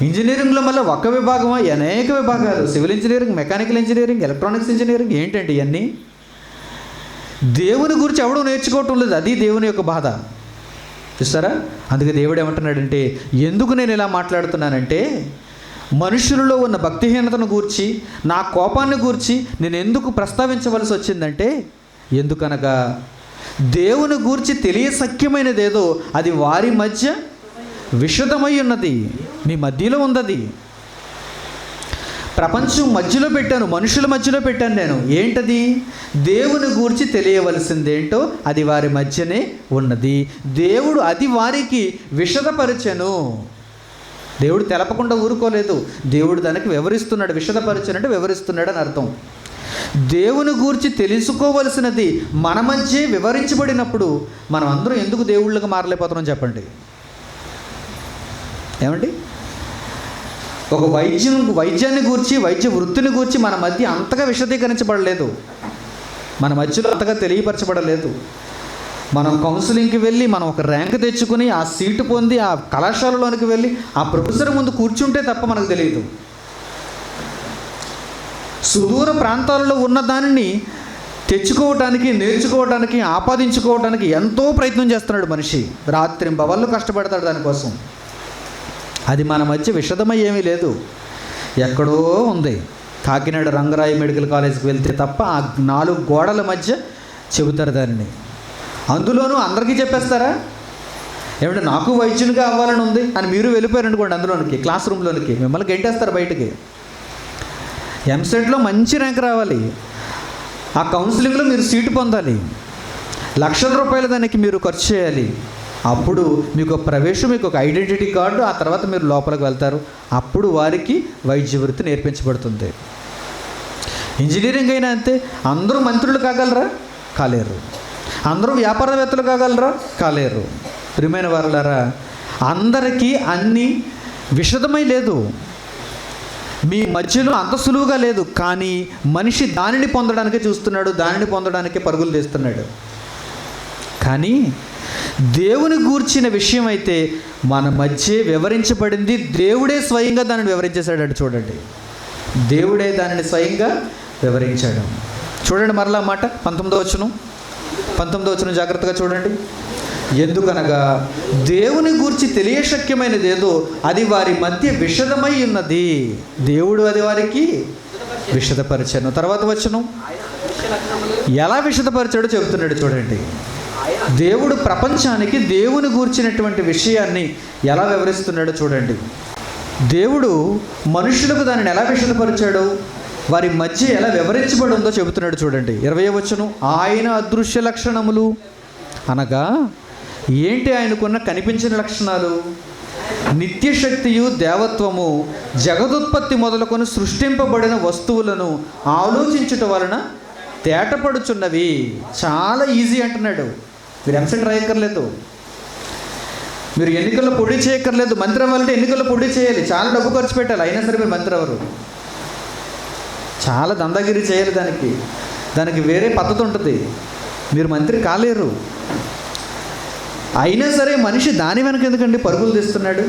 ఇంజనీరింగ్లో మళ్ళీ ఒక విభాగమా, అనేక విభాగాలు. Civil engineering, mechanical engineering, electronics engineering. ఏంటండి ఇవన్నీ? దేవుని గురించి ఎవడూ నేర్చుకోవటం లేదు. అది దేవుని యొక్క బాధ. చూస్తారా? అందుకే దేవుడు ఏమంటున్నాడంటే, ఎందుకు నేను ఇలా మాట్లాడుతున్నానంటే, మనుషులలో ఉన్న భక్తిహీనతను గూర్చి, నా కోపాన్ని గూర్చి నేను ఎందుకు ప్రస్తావించవలసి వచ్చిందంటే, ఎందుకనగా దేవుని గూర్చి తెలియసఖ్యమైనదేదో అది వారి మధ్య విషదమై ఉన్నది. మీ మధ్యలో ఉందది. ప్రపంచం మధ్యలో పెట్టాను, మనుషుల మధ్యలో పెట్టాను నేను. ఏంటది? దేవుని గూర్చి తెలియవలసిందేంటో అది వారి మధ్యనే ఉన్నది. దేవుడు అది వారికి విషదపరిచెను. దేవుడు తెలపకుండా ఊరుకోలేదు. దేవుడు దానికి వివరిస్తున్నాడు. విషదపరిచెను అంటే వివరిస్తున్నాడు అని అర్థం. దేవుని గూర్చి తెలుసుకోవలసినది మన మధ్య వివరించబడినప్పుడు మనం అందరం ఎందుకు దేవుళ్ళకి మారలేకపోతున్నాం చెప్పండి? ఏమండి, ఒక వైద్యాన్ని గూర్చి, వైద్య వృత్తిని గూర్చి మన మధ్య అంతగా విశదీకరించబడలేదు, మన మధ్యలో అంతగా తెలియపరచబడలేదు. మనం కౌన్సిలింగ్కి వెళ్ళి మనం ఒక ర్యాంక్ తెచ్చుకుని ఆ సీటు పొంది ఆ కళాశాలలోనికి వెళ్ళి ఆ ప్రొఫెసర్ ముందు కూర్చుంటే తప్ప మనకు తెలియదు. సుదూర ప్రాంతాలలో ఉన్న దానిని తెచ్చుకోవటానికి, నేర్చుకోవటానికి, ఆపాదించుకోవటానికి ఎంతో ప్రయత్నం చేస్తున్నాడు మనిషి. రాత్రింబవళ్ళు కష్టపడతాడు దానికోసం. అది మన మధ్య విషదమై ఏమీ లేదు, ఎక్కడో ఉంది. కాకినాడ రంగరాయ మెడికల్ కాలేజ్కి వెళ్తే తప్ప ఆ 4 గోడల మధ్య చెబుతారు దానిని. అందులోనూ అందరికీ చెప్పేస్తారా? ఏమంటే నాకు వైద్యునిగా అవ్వాలని ఉంది అని మీరు వెళ్ళిపోయారు అనుకోండి అందులోనికి, క్లాస్ రూమ్లోనికి, మిమ్మల్ని గెంటేస్తారు బయటికి. ఎంసెట్లో మంచి ర్యాంక్ రావాలి, ఆ కౌన్సిలింగ్లో మీరు సీటు పొందాలి, లక్షల రూపాయలు దానికి మీరు ఖర్చు చేయాలి. అప్పుడు మీకు ప్రవేశం, మీకు ఒక ఐడెంటిటీ కార్డు, ఆ తర్వాత మీరు లోపలికి వెళ్తారు. అప్పుడు వారికి వైద్య వృత్తి నేర్పించబడుతుంది. ఇంజనీరింగ్ అయినా అంతే. అందరూ మంత్రులు కాగలరా? కాలేరు. అందరూ వ్యాపారవేత్తలు కాగలరా? కాలేరు. ప్రియమైన వారులారా, అందరికీ అన్నీ విషదమై లేదు. మీ మధ్యలో అంత సులువుగా లేదు. కానీ మనిషి దానిని పొందడానికే చూస్తున్నాడు, దానిని పొందడానికే పరుగులు తీస్తున్నాడు. కానీ దేవుని గూర్చిన విషయం అయితే మన మధ్య వివరించబడింది. దేవుడే స్వయంగా దానిని వివరించేశాడు. చూడండి, దేవుడే దానిని స్వయంగా వివరించాడు. చూడండి మరలా మాట 19వ వచనం జాగ్రత్తగా చూడండి. ఎందుకనగా దేవుని గూర్చి తెలియశక్యమైనదేదో అది వారి మధ్య విషదమై ఉన్నది. దేవుడు అది వారికి విషదపరిచాను. తర్వాత వచనం ఎలా విషదపరిచాడో చెబుతున్నాడు చూడండి. దేవుడు ప్రపంచానికి దేవుని గూర్చినటువంటి విషయాన్ని ఎలా వివరిస్తున్నాడో చూడండి. దేవుడు మనుషులకు దానిని ఎలా విషదపరిచాడో, వారి మధ్య ఎలా వివరించబడి ఉందో చెబుతున్నాడు చూడండి. 20వ వచనం. ఆయన అదృశ్య లక్షణములు అనగా ఏంటి? ఆయనకున్న కనిపించిన లక్షణాలు, నిత్యశక్తియు దేవత్వము, జగదుత్పత్తి మొదలుకొని సృష్టింపబడిన వస్తువులను ఆలోచించుట వలన తేటపడుచున్నవి. చాలా ఈజీ అంటున్నాడు. మీరు ఎంసెట్ రాయక్కర్లేదు, మీరు ఎన్నికల్లో పొడి చేయక్కర్లేదు. మంత్రి అవ్వాలంటే ఎన్నికల్లో పొడి చేయాలి, చాలా డబ్బు ఖర్చు పెట్టాలి. అయినా సరే మీరు మంత్రి అవ్వరు. చాలా దందాగిరి చేయాలి, దానికి వేరే పద్ధతి ఉంటుంది. మీరు మంత్రి కాలేరు. అయినా సరే మనిషి దాని వెనక ఎందుకండి పరుగులు తీస్తున్నాడు?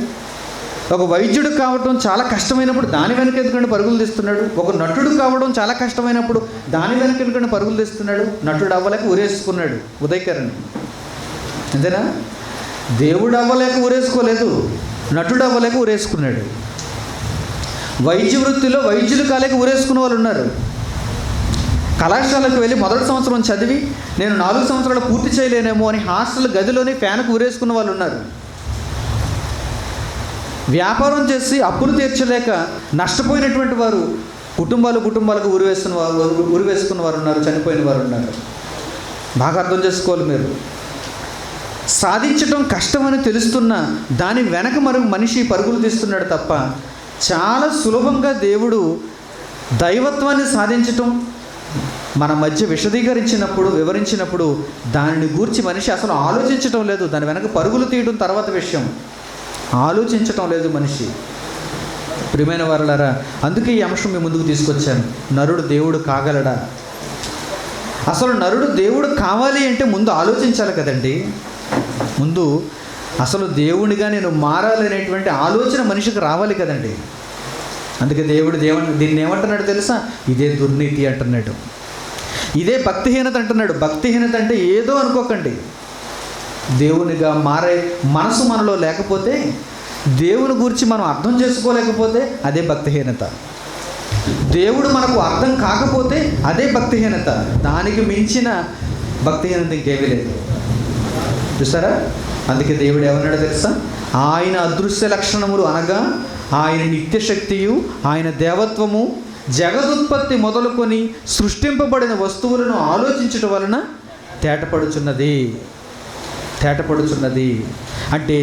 ఒక వైద్యుడు కావడం చాలా కష్టమైనప్పుడు దాని వెనక ఎందుకంటే పరుగులు తీస్తున్నాడు? ఒక నటుడు కావడం చాలా కష్టమైనప్పుడు దాని వెనక ఎందుకంటే పరుగులు తీస్తున్నాడు? నటుడు అవ్వలేక ఊరేసుకున్నాడు ఉదయకరణ్, అంతేనా? దేవుడు అవ్వలేక ఊరేసుకోలేదు, నటుడు అవ్వలేక ఊరేసుకున్నాడు. వైద్య వృత్తిలో వైద్యులు కాలేక ఊరేసుకున్న వాళ్ళు ఉన్నారు. కళాశాలకు వెళ్ళి మొదటి సంవత్సరం చదివి నేను 4 సంవత్సరాలు పూర్తి చేయలేనేమో అని హాస్టల్ గదిలోని ఫ్యాన్కు ఊరేసుకున్న వాళ్ళు ఉన్నారు. వ్యాపారం చేసి అప్పులు తీర్చలేక నష్టపోయినటువంటి వారు కుటుంబాలకు ఉరివేసుకున్న వారు ఉన్నారు, చనిపోయిన వారు ఉన్నారు. బాగా అర్థం చేసుకోవాలి మీరు. సాధించడం కష్టమని తెలుస్తున్న దాని వెనక మనిషి పరుగులు తీస్తున్నాడు తప్ప చాలా సులభంగా దేవుడు దైవత్వాన్ని సాధించటం మన మధ్య వివరించినప్పుడు దానిని గూర్చి మనిషి అసలు ఆలోచించటం లేదు. దాని వెనక పరుగులు తీయడం తర్వాత విషయం, ఆలోచించటం లేదు మనిషి. ప్రియమైన వారలారా, అందుకే ఈ అంశం మీ ముందుకు తీసుకొచ్చాను. నరుడు దేవుడు కాగలడా? అసలు నరుడు దేవుడు కావాలి అంటే ముందు ఆలోచించాలి కదండి. ముందు అసలు దేవునిగా నేను మారాలనేటువంటి ఆలోచన మనిషికి రావాలి కదండి. అందుకే దేవుడు దీన్ని ఏమంటున్నాడు తెలుసా? ఇదే దుర్నీతి అంటున్నాడు, ఇదే భక్తిహీనత అంటున్నాడు. భక్తిహీనత అంటే ఏదో అనుకోకండి. దేవునిగా మారే మనసు మనలో లేకపోతే, దేవుని గురించి మనం అర్థం చేసుకోలేకపోతే అదే భక్తిహీనత. దేవుడు మనకు అర్థం కాకపోతే అదే భక్తిహీనత. దానికి మించిన భక్తిహీనత ఇంకేమీ లేదు. చూసారా? అందుకే దేవుడు ఏమన్నాడో తెలుసా? ఆయన అదృశ్య లక్షణములు అనగా ఆయన నిత్యశక్తియు, ఆయన దేవత్వము, జగదుత్పత్తి మొదలుకొని సృష్టింపబడిన వస్తువులను ఆలోచించటం వలన తేటపడుచున్నది. అంటే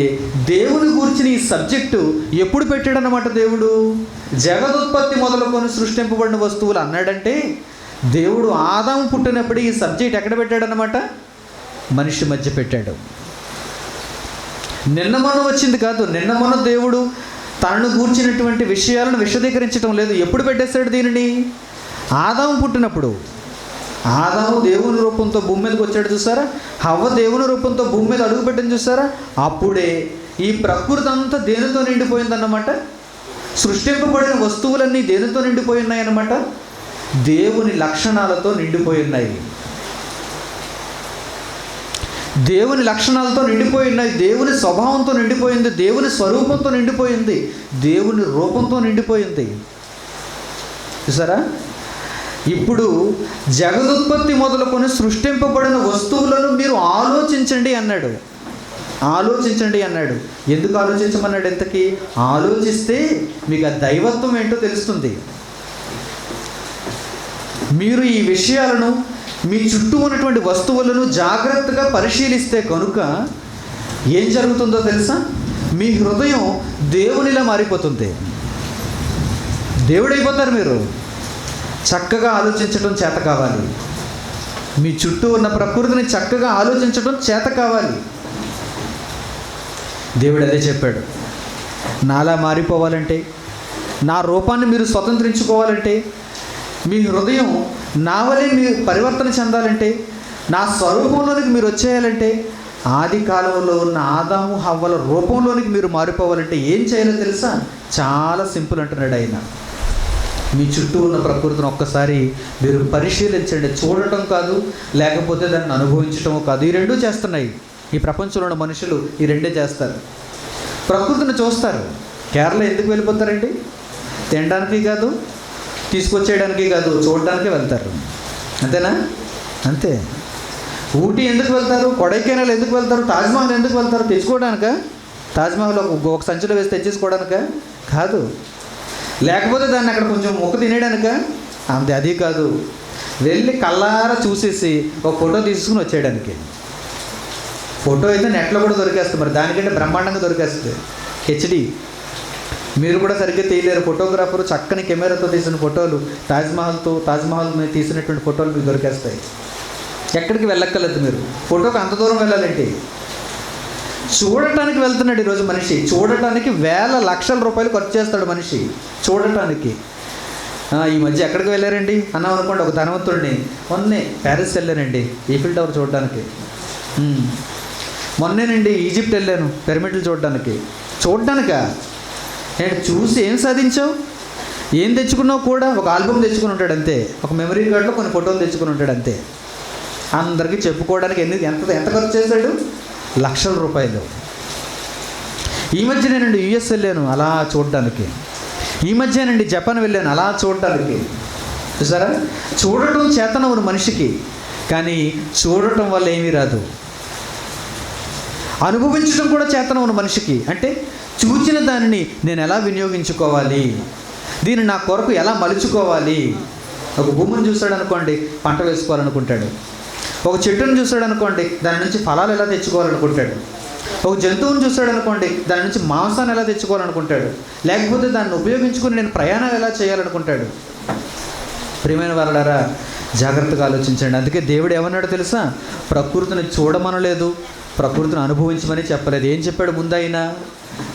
దేవుని గురించిన ఈ సబ్జెక్టు ఎప్పుడు పెట్టాడన్నమాట? దేవుడు జగదుత్పత్తి మొదలుకొని సృష్టింపబడిన వస్తువులు అన్నాడంటే దేవుడు ఆదాము పుట్టినప్పుడు ఈ సబ్జెక్ట్ ఎక్కడ పెట్టాడన్నమాట? మనిషి మధ్య పెట్టాడు. నిన్న మొన్న వచ్చింది కాదు. నిన్న మొన్న దేవుడు తనను గూర్చినటువంటి విషయాలను విశదీకరించడం లేదు. ఎప్పుడు పెట్టేశాడు దీనిని? ఆదాము పుట్టినప్పుడు. ఆదాము దేవుని రూపంతో భూమి మీదకి వచ్చాడు చూసారా? హవ్వ దేవుని రూపంతో భూమి మీద అడుగు పెట్టింది చూసారా? అప్పుడే ఈ ప్రకృతి అంతా దేనితో నిండిపోయిందన్నమాట? సృష్టింపబడిన వస్తువులన్నీ దేనితో నిండిపోయి ఉన్నాయన్నమాట? దేవుని లక్షణాలతో నిండిపోయి ఉన్నాయి. దేవుని లక్షణాలతో నిండిపోయి ఉన్నాయి. దేవుని స్వభావంతో నిండిపోయింది. దేవుని స్వరూపంతో నిండిపోయింది. దేవుని రూపంతో నిండిపోయింది. చూసారా? ఇప్పుడు జగదుత్పత్తి మొదలుకొని సృష్టింపబడిన వస్తువులను మీరు ఆలోచించండి అన్నాడు. ఎందుకు ఆలోచించమన్నాడు? ఎంతకీ ఆలోచిస్తే మీకు ఆ దైవత్వం ఏంటో తెలుస్తుంది. మీరు ఈ విషయాలను, మీ చుట్టూ ఉన్నటువంటి వస్తువులను జాగ్రత్తగా పరిశీలిస్తే కనుక ఏం జరుగుతుందో తెలుసా? మీ హృదయం దేవునిలా మారిపోతుంది. దేవుడైపోతారు మీరు. చక్కగా ఆలోచించడం చేత కావాలి. మీ చుట్టూ ఉన్న ప్రకృతిని చక్కగా ఆలోచించడం చేత కావాలి. దేవుడు అదే చెప్పాడు. నాలా మారిపోవాలంటే, నా రూపాన్ని మీరు స్వతంత్రించుకోవాలంటే, మీ హృదయం నా వలె మీరు పరివర్తన చెందాలంటే, నా స్వరూపంలోనికి మీరు వచ్చేయాలంటే, ఆది కాలంలో ఉన్న ఆదాము హవ్వల రూపంలోనికి మీరు మారిపోవాలంటే ఏం చేయాలో తెలుసా? చాలా సింపుల్ అంటున్నాడు ఆయన. మీ చుట్టూ ఉన్న ప్రకృతిని ఒక్కసారి మీరు పరిశీలించండి. చూడటం కాదు, లేకపోతే దాన్ని అనుభవించటము కాదు. ఈ రెండూ చేస్తున్నాయి ఈ ప్రపంచంలో ఉన్న మనుషులు. ఈ రెండే చేస్తారు. ప్రకృతిని చూస్తారు. కేరళ ఎందుకు వెళ్ళిపోతారండి? తినడానికి కాదు, తీసుకొచ్చేయడానికి కాదు, చూడడానికి వెళ్తారు. అంతేనా? అంతే. ఊటీ ఎందుకు వెళ్తారు? కొడైకెనాల్ ఎందుకు వెళ్తారు? తాజ్మహల్ ఎందుకు వెళ్తారు? తెచ్చుకోవడానికా? తాజ్మహల్ ఒక సంచిలో వేసి తెచ్చేసుకోవడానికా? కాదు. లేకపోతే దాన్ని అక్కడ కొంచెం మొక్క తినేయడానికా? అంతే. అది కాదు. వెళ్ళి కళ్ళారా చూసేసి ఒక ఫోటో తీసుకుని వచ్చేయడానికి. ఫోటో అయితే నెట్లో కూడా దొరికేస్తుంది. మరి దానికంటే బ్రహ్మాండంగా దొరికేస్తుంది. హెచ్డి. మీరు కూడా సరిగ్గా తీయలేరు. ఫోటోగ్రాఫర్ చక్కని కెమెరాతో తీసిన ఫోటోలు, తాజ్మహల్ మీద తీసినటువంటి ఫోటోలు మీకు దొరికేస్తాయి. ఎక్కడికి వెళ్ళక్కర్లేదు మీరు. ఫోటోకి అంత దూరం వెళ్ళాలంటే. చూడటానికి వెళ్తున్నాడు ఈరోజు మనిషి. చూడటానికి వేల లక్షల రూపాయలు ఖర్చు చేస్తాడు మనిషి చూడటానికి. ఈ మధ్య ఎక్కడికి వెళ్ళారండి అన్నాం అనుకోండి. ఒక ధనవంతుడిని మొన్నే ప్యారిస్ వెళ్ళానండి ఈఫిల్ టవర్ చూడడానికి. మొన్నేనండి ఈజిప్ట్ వెళ్ళాను పిరమిడ్లు చూడడానికి. చూడడానికా? నేను చూసి ఏం సాధించావు? ఏం తెచ్చుకున్నావు? కూడా ఒక ఆల్బమ్ తెచ్చుకుని ఉంటాడు అంతే. ఒక మెమరీ కార్డులో కొన్ని ఫోటోలు తెచ్చుకుని ఉంటాడు అంతే. అందరికీ చెప్పుకోవడానికి ఎంత ఖర్చు చేశాడు? లక్షల రూపాయలు. ఈ మధ్య నేనండి యుఎస్ వెళ్ళాను అలా చూడడానికి. ఈ మధ్యనండి జపాన్ వెళ్ళాను అలా చూడటానికి. చూసారా, చూడటం చేతనవును మనిషికి, కానీ చూడటం వల్ల ఏమీ రాదు. అనుభవించడం కూడా చేతనవును మనిషికి. అంటే చూచిన దానిని నేను ఎలా వినియోగించుకోవాలి, దీన్ని నా కొరకు ఎలా మలుచుకోవాలి. ఒక భూమిని చూశాడు అనుకోండి, పంట వేసుకోవాలనుకుంటాడు. ఒక చెట్టును చూశాడు అనుకోండి, దాని నుంచి ఫలాలు ఎలా తెచ్చుకోవాలనుకుంటాడు. ఒక జంతువుని చూశాడు అనుకోండి, దాని నుంచి మాంసాన్ని ఎలా తెచ్చుకోవాలనుకుంటాడు. లేకపోతే దాన్ని ఉపయోగించుకుని నేను ప్రయాణం ఎలా చేయాలనుకుంటాడు. ప్రియమైన వారలారా, జాగ్రత్తగా ఆలోచించండి. అందుకే దేవుడు ఏమన్నాడో తెలుసా? ప్రకృతిని చూడమనలేదు, ప్రకృతిని అనుభవించమని చెప్పలేదు. ఏం చెప్పాడు ముందైనా?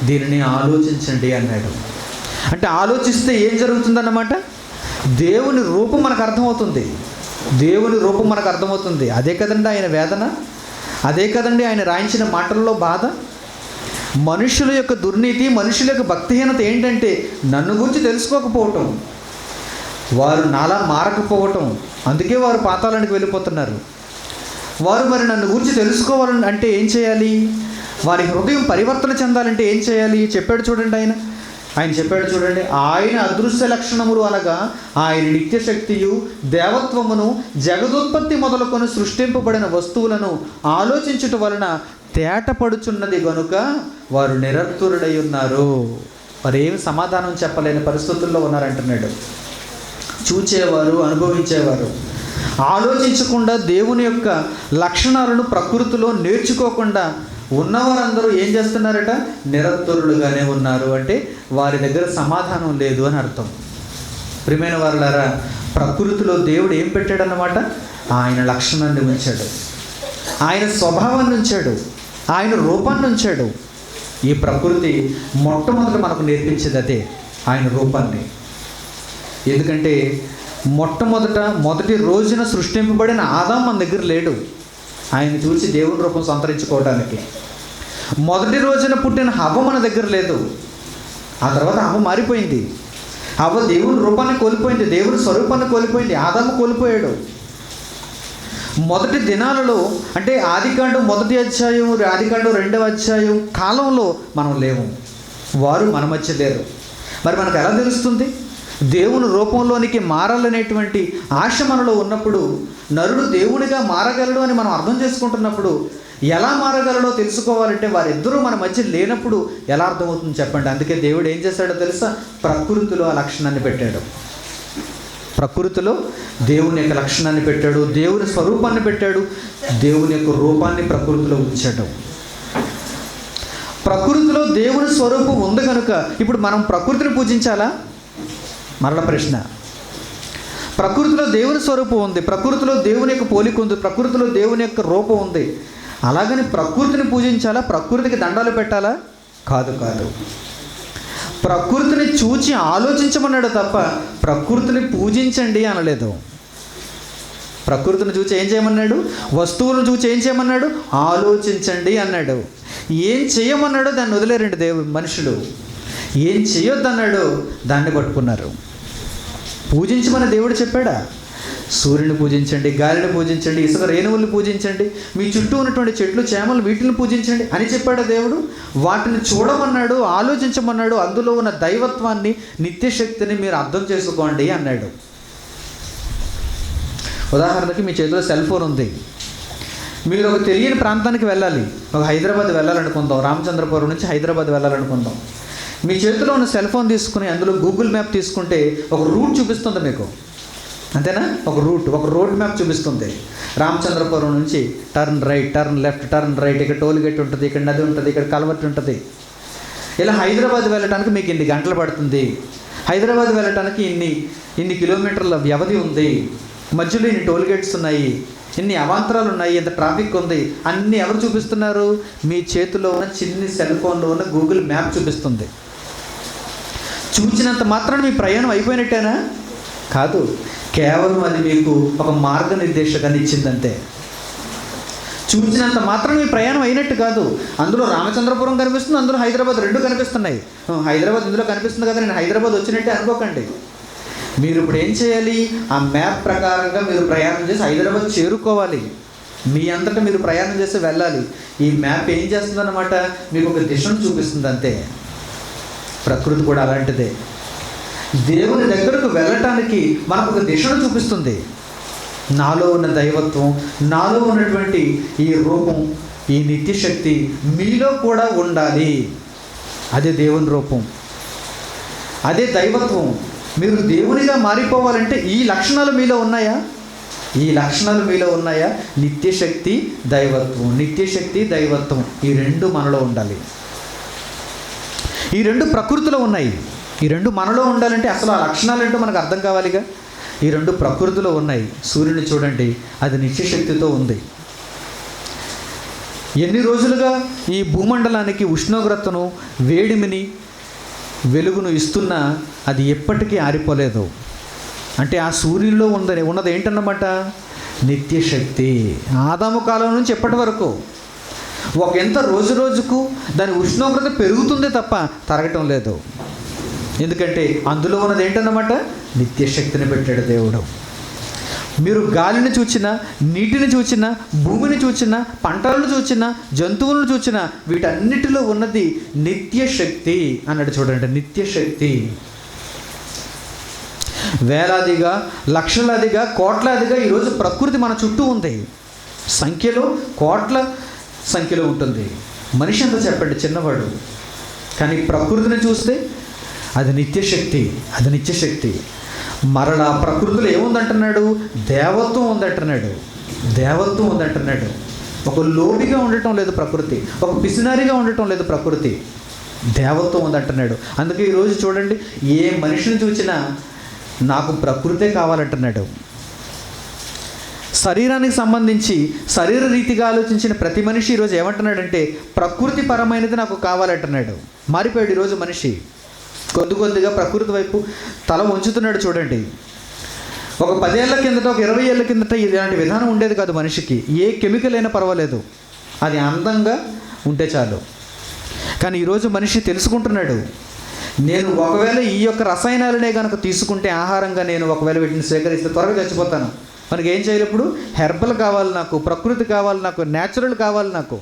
దీనిని ఆలోచించండి అన్నాడు. అంటే ఆలోచిస్తే ఏం జరుగుతుందన్నమాట? దేవుని రూపం మనకు అర్థమవుతుంది. దేవుని రూపం మనకు అర్థమవుతుంది. అదే కదండి ఆయన వేదన, అదే కదండి ఆయన రాయించిన మాటల్లో బాధ. మనుషుల యొక్క దుర్నీతి, మనుషుల యొక్క భక్తిహీనత ఏంటంటే నన్ను గురించి తెలుసుకోకపోవటం, వారు నాలా మారకపోవటం. అందుకే వారు పాతాళానికి వెళ్ళిపోతున్నారు. వారు మరి నన్ను గురించి తెలుసుకోవాలని అంటే ఏం చేయాలి? వారి హృదయం పరివర్తన చెందాలంటే ఏం చేయాలి? చెప్పాడు చూడండి ఆయన చెప్పాడు చూడండి. ఆయన అదృశ్య లక్షణములు అనగా ఆయన నిత్యశక్తియు దేవత్వమును జగదుత్పత్తి మొదలుకొని సృష్టింపబడిన వస్తువులను ఆలోచించుట వలన తేటపడుచున్నది గనుక వారు నిరర్థురుడై ఉన్నారు. వారు ఏమి సమాధానం చెప్పలేని పరిస్థితుల్లో ఉన్నారంటున్నాడు. చూచేవారు, అనుభవించేవారు, ఆలోచించకుండా దేవుని యొక్క లక్షణాలను ప్రకృతిలో నేర్చుకోకుండా ఉన్నవారందరూ ఏం చేస్తున్నారట? నిరర్థురులుగానే ఉన్నారు. అంటే వారి దగ్గర సమాధానం లేదు అని అర్థం. ప్రియమైన వారులారా, ప్రకృతిలో దేవుడు ఏం పెట్టాడన్నమాట? ఆయన లక్షణాన్ని ఉంచాడు, ఆయన స్వభావాన్ని ఉంచాడు, ఆయన రూపాన్ని ఉంచాడు. ఈ ప్రకృతి మొట్టమొదటి మనకు నేర్పించేది అదే, ఆయన రూపాన్ని. ఎందుకంటే మొదటి రోజున సృష్టింపబడిన ఆదాం మన దగ్గర లేడు. ఆయన చూసి దేవుని రూపం సంతరించుకోవడానికి. మొదటి రోజున పుట్టిన హవ్వ మన దగ్గర లేదు. ఆ తర్వాత హవ్వ మారిపోయింది. హవ్వ దేవుని రూపాన్ని కోల్పోయింది, దేవుని స్వరూపాన్ని కోల్పోయింది. ఆదాము కోల్పోయాడు. మొదటి దినాలలో అంటే ఆదికాండం 1వ అధ్యాయం, ఆదికాండం 2వ అధ్యాయం కాలంలో మనం లేవు, వారు మన మధ్య లేరు. మరి మనకు ఎలా తెలుస్తుంది? దేవుని రూపంలోనికి మారాలనేటువంటి ఆశ మనలో ఉన్నప్పుడు, నరుడు దేవునిగా మారగలడు అని మనం అర్థం చేసుకుంటున్నప్పుడు, ఎలా మారగలడో తెలుసుకోవాలంటే వారిద్దరూ మన మధ్య లేనప్పుడు ఎలా అర్థమవుతుంది చెప్పండి? అందుకే దేవుడు ఏం చేశాడో తెలుసా? ప్రకృతిలో ఆ లక్షణాన్ని పెట్టాడు. ప్రకృతిలో దేవుని యొక్క లక్షణాన్ని పెట్టాడు, దేవుని స్వరూపాన్ని పెట్టాడు, దేవుని యొక్క రూపాన్ని ప్రకృతిలో ఉంచాడు. ప్రకృతిలో దేవుని స్వరూపం ఉంది కనుక ఇప్పుడు మనం ప్రకృతిని పూజించాలా? మరల ప్రశ్న. ప్రకృతిలో దేవుని స్వరూపం ఉంది, ప్రకృతిలో దేవుని యొక్క పోలిక ఉంది, ప్రకృతిలో దేవుని యొక్క రూపం ఉంది. అలాగని ప్రకృతిని పూజించాలా? ప్రకృతికి దండాలు పెట్టాలా? కాదు. ప్రకృతిని చూచి ఆలోచించమన్నాడు తప్ప ప్రకృతిని పూజించండి అనలేదు. ప్రకృతిని చూచి ఏం చేయమన్నాడు? వస్తువులను చూచి ఏం చేయమన్నాడు? ఆలోచించండి అన్నాడు. ఏం చేయమన్నాడో దాన్ని వదిలేరండి మనుషులు. ఏం చేయొద్దన్నాడో దాన్ని పట్టుకున్నారు. పూజించమని దేవుడు చెప్పాడా? సూర్యుని పూజించండి, గాలిని పూజించండి, ఇసుక రేణువుల్ని పూజించండి, మీ చుట్టూ ఉన్నటువంటి చెట్లు చేమలు వీటిని పూజించండి అని చెప్పాడా దేవుడు? వాటిని చూడమన్నాడు, ఆలోచించమన్నాడు. అందులో ఉన్న దైవత్వాన్ని, నిత్యశక్తిని మీరు అర్థం చేసుకోండి అన్నాడు. ఉదాహరణకి మీ చేతిలో సెల్ ఫోన్ ఉంది. మీరు ఒక తెలియని ప్రాంతానికి వెళ్ళాలి, ఒక హైదరాబాద్ వెళ్ళాలనుకుందాం, రామచంద్రపురం నుంచి హైదరాబాద్ వెళ్ళాలనుకుందాం. మీ చేతిలో ఉన్న సెల్ ఫోన్ తీసుకుని అందులో గూగుల్ మ్యాప్ తీసుకుంటే ఒక రూట్ చూపిస్తుంది మీకు, అంతేనా? ఒక రోడ్ మ్యాప్ చూపిస్తుంది. రామచంద్రపురం నుంచి turn right, turn left, turn right, ఇక్కడ టోల్ గేట్ ఉంటుంది, ఇక్కడ నది ఉంటుంది, ఇక్కడ కల్వర్ట్ ఉంటుంది. ఇలా హైదరాబాద్ వెళ్ళటానికి మీకు ఇన్ని గంటలు పడుతుంది, హైదరాబాద్ వెళ్ళటానికి ఇన్ని కిలోమీటర్ల వ్యవధి ఉంది, మధ్యలో ఇన్ని టోల్ గేట్స్ ఉన్నాయి, ఇన్ని అవాంతరాలు ఉన్నాయి, ఇంత ట్రాఫిక్ ఉంది, అన్నీ ఎవరు చూపిస్తున్నారు? మీ చేతిలో ఉన్న చిన్ని సెల్ ఫోన్లో ఉన్న గూగుల్ మ్యాప్ చూపిస్తుంది. చూచినంత మాత్రాన మీ ప్రయాణం అయిపోయినట్టేనా? కాదు, కేవలం అది మీకు ఒక మార్గనిర్దేశకాన్ని ఇచ్చిందంతే. చూసినంత మాత్రం మీ ప్రయాణం అయినట్టు కాదు. అందులో రామచంద్రపురం కనిపిస్తుంది, అందులో హైదరాబాద్ రెండు కనిపిస్తున్నాయి. హైదరాబాద్ ఇందులో కనిపిస్తుంది కదా, నేను హైదరాబాద్ వచ్చినట్టే అనుకోకండి. మీరు ఇప్పుడు ఏం చేయాలి? ఆ మ్యాప్ ప్రకారంగా మీరు ప్రయాణం చేసి హైదరాబాద్ చేరుకోవాలి. మీ అంతటా మీరు ప్రయాణం చేసి వెళ్ళాలి. ఈ మ్యాప్ ఏం చేస్తుందన్నమాట? మీకు ఒక దిశను చూపిస్తుంది అంతే. ప్రకృతి కూడా అలాంటిదే. దేవుని దగ్గరకు వెళ్ళటానికి మనకు ఒక దిశను చూపిస్తుంది. నాలో ఉన్న దైవత్వం, నాలో ఉన్నటువంటి ఈ రూపం, ఈ నిత్యశక్తి మీలో కూడా ఉండాలి. అదే దేవుని రూపం, అదే దైవత్వం. మీరు దేవునిగా మారిపోవాలంటే ఈ లక్షణాలు మీలో ఉన్నాయా? ఈ లక్షణాలు మీలో ఉన్నాయా? నిత్యశక్తి, దైవత్వం, నిత్యశక్తి, దైవత్వం, ఈ రెండు మనలో ఉండాలి. ఈ రెండు ప్రకృతిలో ఉన్నాయి. ఈ రెండు మనలో ఉండాలంటే అసలు ఆ లక్షణాలు ఏంటో మనకు అర్థం కావాలిగా. ఈ రెండు ప్రకృతిలో ఉన్నాయి. సూర్యుని చూడండి, అది నిత్యశక్తితో ఉంది. ఎన్ని రోజులుగా ఈ భూమండలానికి ఉష్ణోగ్రతను, వేడిమిని, వెలుగును ఇస్తున్నా అది ఎప్పటికీ ఆరిపోలేదు. అంటే ఆ సూర్యుల్లో ఉన్నది ఏంటన్నమాట? నిత్యశక్తి. ఆదాము కాలం నుంచి ఎప్పటి వరకు ఎంత రోజు రోజుకు దాని ఉష్ణోగ్రత పెరుగుతుందే తప్ప తరగటం లేదు. ఎందుకంటే అందులో ఉన్నది ఏంటన్నమాట? నిత్యశక్తిని పెట్టాడు దేవుడు. మీరు గాలిని చూచినా, నీటిని చూచినా, భూమిని చూచినా, పంటలను చూచినా, జంతువులను చూచినా, వీటన్నిటిలో ఉన్నది నిత్యశక్తి అన్నాడు. చూడండి, నిత్యశక్తి. వేలాదిగా, లక్షలాదిగా, కోట్లాదిగా ఈరోజు ప్రకృతి మన చుట్టూ ఉంది. సంఖ్యలో, కోట్ల సంఖ్యలో ఉంటుంది. మనిషి అంతా చెప్పండి చిన్నవాడు, కానీ ప్రకృతిని చూస్తే అది నిత్యశక్తి, అది నిత్యశక్తి. మరలా ప్రకృతిలో ఏముందంటున్నాడు? దేవత్వం ఉందంటున్నాడు, దేవత్వం ఉందంటున్నాడు. ఒక లోబిగా ఉండటం లేదు ప్రకృతి, ఒక పిసినారిగా ఉండటం లేదు ప్రకృతి, దేవత్వం ఉందంటున్నాడు. అందుకే ఈరోజు చూడండి, ఏ మనిషిని చూసినా నాకు ప్రకృతే కావాలంటున్నాడు. శరీరానికి సంబంధించి శరీర రీతిగా ఆలోచించిన ప్రతి మనిషి ఈరోజు ఏమంటున్నాడంటే ప్రకృతి పరమైనది నాకు కావాలంటున్నాడు. మారిపోయాడు ఈరోజు మనిషి. కొద్ది కొద్దిగా ప్రకృతి వైపు తల వంచుతున్నాడు. చూడండి, ఒక 10 ఏళ్ల కిందట, ఒక 20 ఏళ్ల కిందట ఇలాంటి విధానం ఉండేది కాదు మనిషికి. ఏ కెమికల్ అయినా పర్వాలేదు, అది అందంగా ఉంటే చాలు. కానీ ఈరోజు మనిషి తెలుసుకుంటున్నాడు, నేను ఒకవేళ ఈ యొక్క రసాయనాలనే కనుక తీసుకుంటే ఆహారంగా, నేను ఒకవేళ వీటిని స్వీకరిస్తే త్వరగా చచ్చిపోతాను. మనకి ఏం చేయాలి? ఇప్పుడు హెర్బల్ కావాలి నాకు, ప్రకృతి కావాలి నాకు, న్యాచురల్ కావాలి నాకు.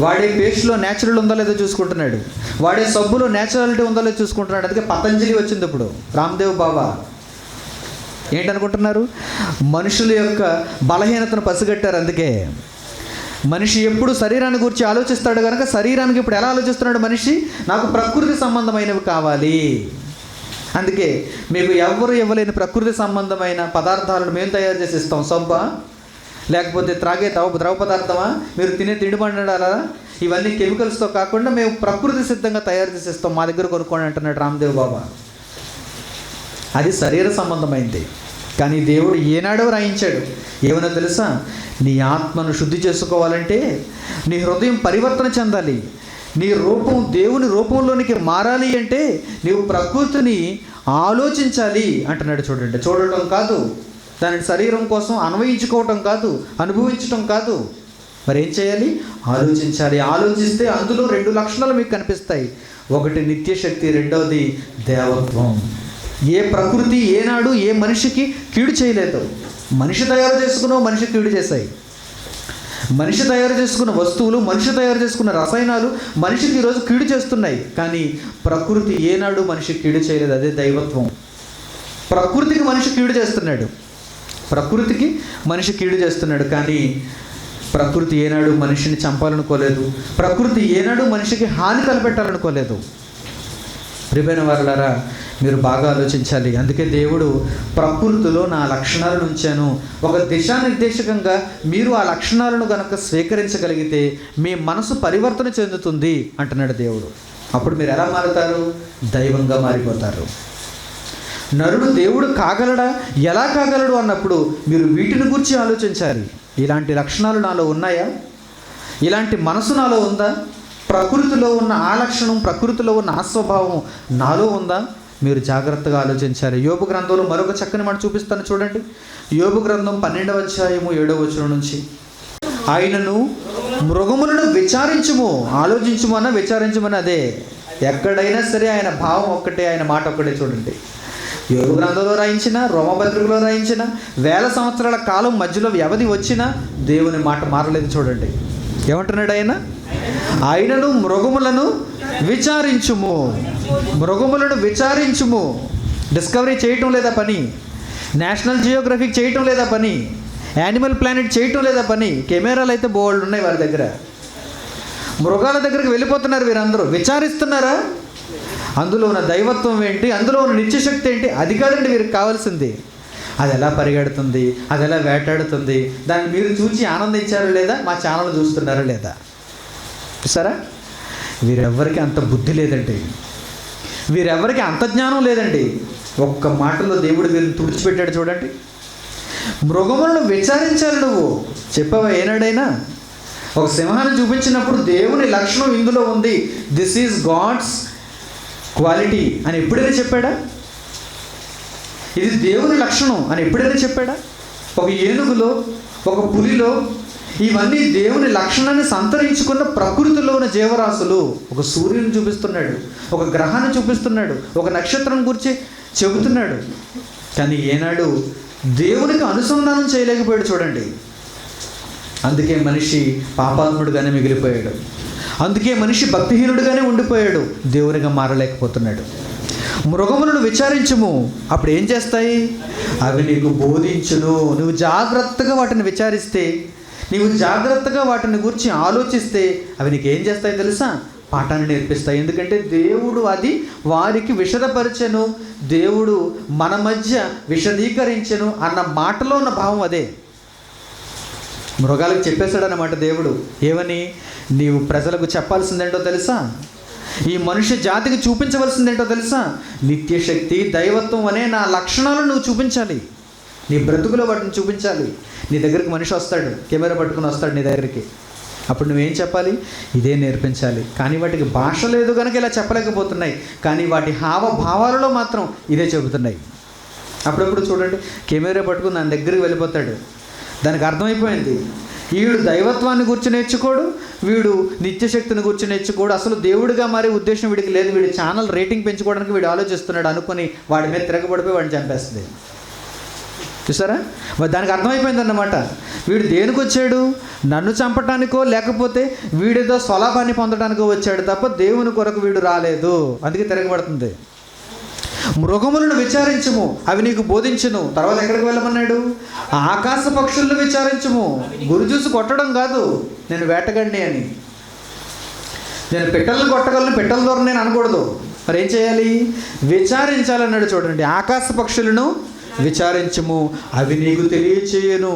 వాడే పేస్ట్లో న్యాచురల్ ఉందో లేదో చూసుకుంటున్నాడు, వాడే సబ్బులో న్యాచురాలిటీ ఉందో లేదో చూసుకుంటున్నాడు. అందుకే పతంజలి వచ్చింది ఇప్పుడు, రామ్దేవ్ బాబా. ఏంటనుకుంటున్నారు? మనుషుల యొక్క బలహీనతను పసిగట్టారు. అందుకే మనిషి ఎప్పుడు శరీరాన్ని గురించి ఆలోచిస్తాడు కనుక, శరీరానికి ఇప్పుడు ఎలా ఆలోచిస్తున్నాడు మనిషి? నాకు ప్రకృతి సంబంధమైనవి కావాలి. అందుకే మీకు ఎవరు ఇవ్వలేని ప్రకృతి సంబంధమైన పదార్థాలను మేము తయారు చేసి ఇస్తాం. సబ్బా, లేకపోతే త్రాగే ద్రవ పదార్థమా, మీరు తినే తిండి పండాలా, ఇవన్నీ కెమికల్స్తో కాకుండా మేము ప్రకృతి సిద్ధంగా తయారు చేసి ఇస్తాం, మా దగ్గర కొనుక్కోండి అంటున్నాడు రామ్దేవ్ బాబా. అది శరీర సంబంధమైంది. కానీ దేవుడు ఏనాడో రాయించాడు. ఏమన్నా తెలుసా? నీ ఆత్మను శుద్ధి చేసుకోవాలంటే, నీ హృదయం పరివర్తన చెందాలి, నీ రూపం దేవుని రూపంలోనికి మారాలి అంటే నీవు ప్రకృతిని ఆలోచించాలి అంటున్నాడు. చూడండి, చూడటం కాదు, దాని శరీరం కోసం అన్వయించుకోవటం కాదు, అనుభవించటం కాదు. మరి ఏం చేయాలి? ఆలోచించాలి. ఆలోచిస్తే అందులో 2 లక్షణాలు మీకు కనిపిస్తాయి. ఒకటి నిత్యశక్తి, రెండవది దేవత్వం. ఏ ప్రకృతి ఏనాడు ఏ మనిషికి కీడు చేయలేదు. మనిషి తయారు చేసుకున్న మనిషి కీడు చేశాయి. మనిషి తయారు చేసుకున్న వస్తువులు, మనిషి తయారు చేసుకున్న రసాయనాలు మనిషికి ఈరోజు కీడు చేస్తున్నాయి. కానీ ప్రకృతి ఏనాడు మనిషికి కీడు చేయలేదు. అదే దైవత్వం. ప్రకృతికి మనిషి కీడు చేస్తున్నాడు, ప్రకృతికి మనిషి కీడు చేస్తున్నాడు. కానీ ప్రకృతి ఏనాడు మనిషిని చంపాలనుకోలేదు, ప్రకృతి ఏనాడు మనిషికి హాని తలపెట్టాలనుకోలేదు. ప్రియమైన వారలారా, మీరు బాగా ఆలోచించాలి. అందుకే దేవుడు ప్రకృతిలో నా లక్షణాలను ఉంచాను. ఒక దిశానిర్దేశకంగా మీరు ఆ లక్షణాలను కనుక స్వీకరించగలిగితే మీ మనసు పరివర్తన చెందుతుంది అంటున్నాడు దేవుడు. అప్పుడు మీరు ఎలా మారుతారు? దైవంగా మారిపోతారు. నరుడు దేవుడు కాగలడా, ఎలా కాగలడు అన్నప్పుడు మీరు వీటిని గురించి ఆలోచించాలి. ఇలాంటి లక్షణాలు నాలో ఉన్నాయా? ఇలాంటి మనసు నాలో ఉందా? ప్రకృతిలో ఉన్న ఆ లక్షణం, ప్రకృతిలో ఉన్న ఆ స్వభావం నాలో ఉందా? మీరు జాగ్రత్తగా ఆలోచించాలి. యోబు గ్రంథంలో మరొక చక్కని మాట చూపిస్తాను చూడండి. యోబు గ్రంథం 12వ అధ్యాయము 7వ వచనం నుంచి, ఆయనను మృగములను విచారించుము, ఆలోచించుమన్నా విచారించుమని, అదే ఎక్కడైనా సరే ఆయన భావం ఒక్కటే, ఆయన మాట ఒక్కటే. చూడండి, యోబు గ్రంథంలో రాయించిన, రోమపత్రికలో రాయించిన, 1000 సంవత్సరాల కాలం మధ్యలో వ్యవధి వచ్చినా దేవుని మాట మారలేదు. చూడండి, ఏమంటున్నాడు ఆయన? ఆయనను మృగములను విచారించుము. మృగములను విచారించుము. డిస్కవరీ చేయటం లేదా పని, నేషనల్ జియోగ్రఫిక్ చేయటం లేదా పని, యానిమల్ ప్లానెట్ చేయటం లేదా పని. కెమెరాలు అయితే బోల్డ్ ఉన్నాయి వారి దగ్గర. మృగాల దగ్గరికి వెళ్ళిపోతున్నారు వీరందరూ. విచారిస్తున్నారా? అందులో ఉన్న దైవత్వం ఏంటి, అందులో ఉన్న నిత్యశక్తి ఏంటి, అది కాదండి వీరికి కావాల్సింది. అది ఎలా పరిగెడుతుంది, అది ఎలా వేటాడుతుంది, దాన్ని మీరు చూసి ఆనందించారా లేదా, మా ఛానల్ చూస్తున్నారా లేదా? చూసారా? వీరెవ్వరికి అంత బుద్ధి లేదండి, వీరెవ్వరికి అంత జ్ఞానం లేదండి. ఒక్క మాటలో దేవుడు వీరిని తుడిచిపెట్టాడు చూడండి. మృగములను విచారించాలి. నువ్వు చెప్పావా ఏనాడైనా? ఒక సింహాన్ని చూపించినప్పుడు దేవుని లక్షణం ఇందులో ఉంది, దిస్ ఈజ్ గాడ్స్ క్వాలిటీ అని ఎప్పుడైనా చెప్పాడా? ఇది దేవుని లక్షణం అని ఎప్పుడైనా చెప్పాడా? ఒక ఏనుగులో, ఒక పులిలో, ఇవన్నీ దేవుని లక్షణాన్ని సంతరించుకున్న ప్రకృతిలో ఉన్న జీవరాశులు. ఒక సూర్యుని చూపిస్తున్నాడు, ఒక గ్రహాన్ని చూపిస్తున్నాడు, ఒక నక్షత్రం గురించి చెబుతున్నాడు. కానీ ఏనాడు దేవునికి అనుసంధానం చేయలేకపోయాడు చూడండి. అందుకే మనిషి పాపాత్ముడుగానే మిగిలిపోయాడు. అందుకే మనిషి భక్తిహీనుడుగానే ఉండిపోయాడు, దేవునిగా మారలేకపోతున్నాడు. మృగములను విచారించుము, అప్పుడు ఏం చేస్తాయి? అవి నీకు బోధించును. నువ్వు జాగ్రత్తగా వాటిని విచారిస్తే, నీవు జాగ్రత్తగా వాటిని గురించి ఆలోచిస్తే అవి నీకు ఏం చేస్తాయి తెలుసా? పాఠాన్ని నేర్పిస్తాయి. ఎందుకంటే దేవుడు అది వారికి విషదపరచెను, దేవుడు మన మధ్య విశదీకరించెను అన్న మాటలో ఉన్న భావం అదే. మృగాలకు చెప్పేశాడన్నమాట దేవుడు. ఏమని? నీవు ప్రజలకు చెప్పాల్సిందేంటో తెలుసా? ఈ మనుష్య జాతికి చూపించవలసిందేంటో తెలుసా? నిత్యశక్తి, దైవత్వం అనే నా లక్షణాలను నువ్వు చూపించాలి. నీ బ్రతుకులో వాటిని చూపించాలి. నీ దగ్గరికి మనిషి వస్తాడు, కెమెరా పట్టుకుని వస్తాడు నీ దగ్గరికి. అప్పుడు నువ్వేం చెప్పాలి? ఇదే నేర్పించాలి. కానీ వాటికి భాష లేదు కనుక ఇలా చెప్పలేకపోతున్నాయి, కానీ వాటి హావభావాలలో మాత్రం ఇదే చెబుతున్నాయి. అప్పుడప్పుడు చూడండి, కెమెరా పట్టుకుని దాని దగ్గరికి వెళ్ళిపోతాడు. దానికి అర్థమైపోయింది, వీడు దైవత్వాన్ని గురించి నేర్చుకోడు, వీడు నిత్యశక్తిని గురించి నేర్చుకోడు, అసలు దేవుడిగా మారే ఉద్దేశం వీడికి లేదు, వీడి ఛానల్ రేటింగ్ పెంచుకోవడానికి వీడు ఆలోచిస్తున్నాడు అనుకుని వాడి మీద తిరగబడిపోయి వాడిని చంపేస్తుంది. చూసారా? దానికి అర్థమైపోయిందన్నమాట. వీడు దేనికి వచ్చాడు? నన్ను చంపటానికో లేకపోతే వీడితో స్వలాభాన్ని పొందడానికో వచ్చాడు తప్ప దేవుని కొరకు వీడు రాలేదు. అందుకే తిరగబడుతుంది. మృగములను విచారించుము, అవి నీకు బోధించును. తర్వాత ఎక్కడికి వెళ్ళమన్నాడు? ఆకాశ పక్షులను విచారించుము. గురి చూసి కొట్టడం కాదు, నేను వేటగాడిని అని. నేను పిట్టలను కొట్టగలను, పిట్టల ద్వారా నేను అనకూడదు. మరి ఏం చేయాలి? విచారించాలన్నాడు చూడండి. ఆకాశ పక్షులను విచారించుము, అవి నీకు తెలియచేయను.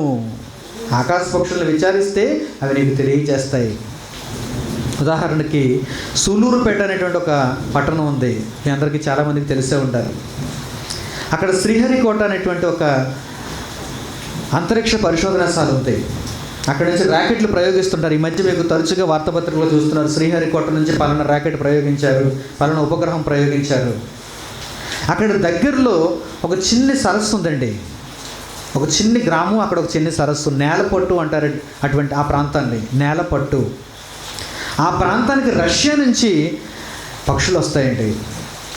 ఆకాశ పక్షులను విచారిస్తే అవి నీకు తెలియచేస్తాయి. ఉదాహరణకి సూలూరుపేట అనేటువంటి ఒక పట్టణం ఉంది, మీ అందరికీ చాలామందికి తెలిసే ఉంటారు. అక్కడ శ్రీహరికోట అనేటువంటి ఒక అంతరిక్ష పరిశోధనశాల ఉంది. అక్కడ నుంచి ర్యాకెట్లు ప్రయోగిస్తుంటారు. ఈ మధ్య మీకు తరచుగా వార్తాపత్రికలో చూస్తున్నారు, శ్రీహరికోట నుంచి పలానా ర్యాకెట్ ప్రయోగించారు, పలానా ఉపగ్రహం ప్రయోగించారు. అక్కడ దగ్గరలో ఒక చిన్ని సరస్సు ఉందండి, ఒక చిన్ని గ్రామం, అక్కడ ఒక చిన్ని సరస్సు, నేలపట్టు అంటారు అటువంటి ఆ ప్రాంతాన్ని, నేలపట్టు. ఆ ప్రాంతానికి రష్యా నుంచి పక్షులు వస్తాయండి.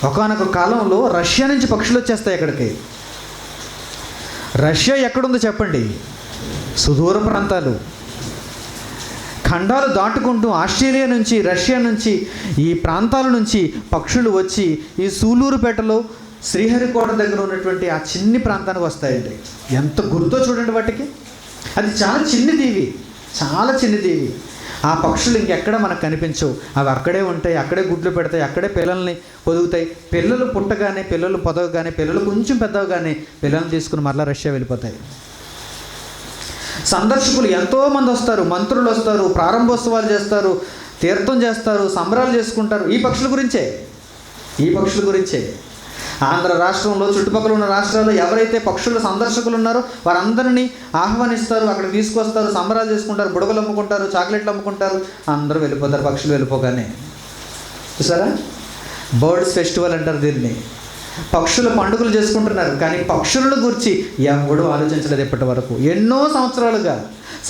ఒకానొక కాలంలో రష్యా నుంచి పక్షులు వచ్చేస్తాయి అక్కడికి. రష్యా ఎక్కడుందో చెప్పండి? సుదూర ప్రాంతాలు, ఖండాలు దాటుకుంటూ ఆస్ట్రేలియా నుంచి, రష్యా నుంచి, ఈ ప్రాంతాల నుంచి పక్షులు వచ్చి ఈ సూలూరుపేటలో శ్రీహరికోట దగ్గర ఉన్నటువంటి ఆ చిన్ని ప్రాంతానికి వస్తాయండి. ఎంత గుర్తో చూడండి వాటికి. అది చాలా చిన్ని దీవి, చాలా చిన్ని దీవి. ఆ పక్షులు ఇంకెక్కడ మనకు కనిపించవు. అవి అక్కడే ఉంటాయి, అక్కడే గుడ్లు పెడతాయి, అక్కడే పిల్లల్ని పొదుగుతాయి. పిల్లలు పుట్టగానే, పిల్లలు పొదవగానే, పిల్లలు కొంచెం పెద్దవగానే పిల్లల్ని తీసుకుని మరలా రష్యా వెళ్ళిపోతాయి. సందర్శకులు ఎంతోమంది వస్తారు, మంత్రులు వస్తారు, ప్రారంభోత్సవాలు చేస్తారు, తీర్థం చేస్తారు, సంబరాలు చేసుకుంటారు. ఈ పక్షుల గురించే. ఆంధ్ర రాష్ట్రంలో, చుట్టుపక్కల ఉన్న రాష్ట్రాల్లో ఎవరైతే పక్షుల సందర్శకులు ఉన్నారో వారందరినీ ఆహ్వానిస్తారు, అక్కడ తీసుకొస్తారు, సంబరాలు చేసుకుంటారు, బుడగలు అమ్ముకుంటారు, చాక్లెట్లు అమ్ముకుంటారు, అందరూ వెళ్ళిపోతారు పక్షులు వెళ్ళిపోగానే. చూసారా? బర్డ్స్ ఫెస్టివల్ అంటారు దీన్ని. పక్షుల పండుగలు చేసుకుంటున్నారు, కానీ పక్షులను గురించి ఎవడూ ఆలోచించలేదు ఇప్పటి వరకు. ఎన్నో సంవత్సరాలుగా,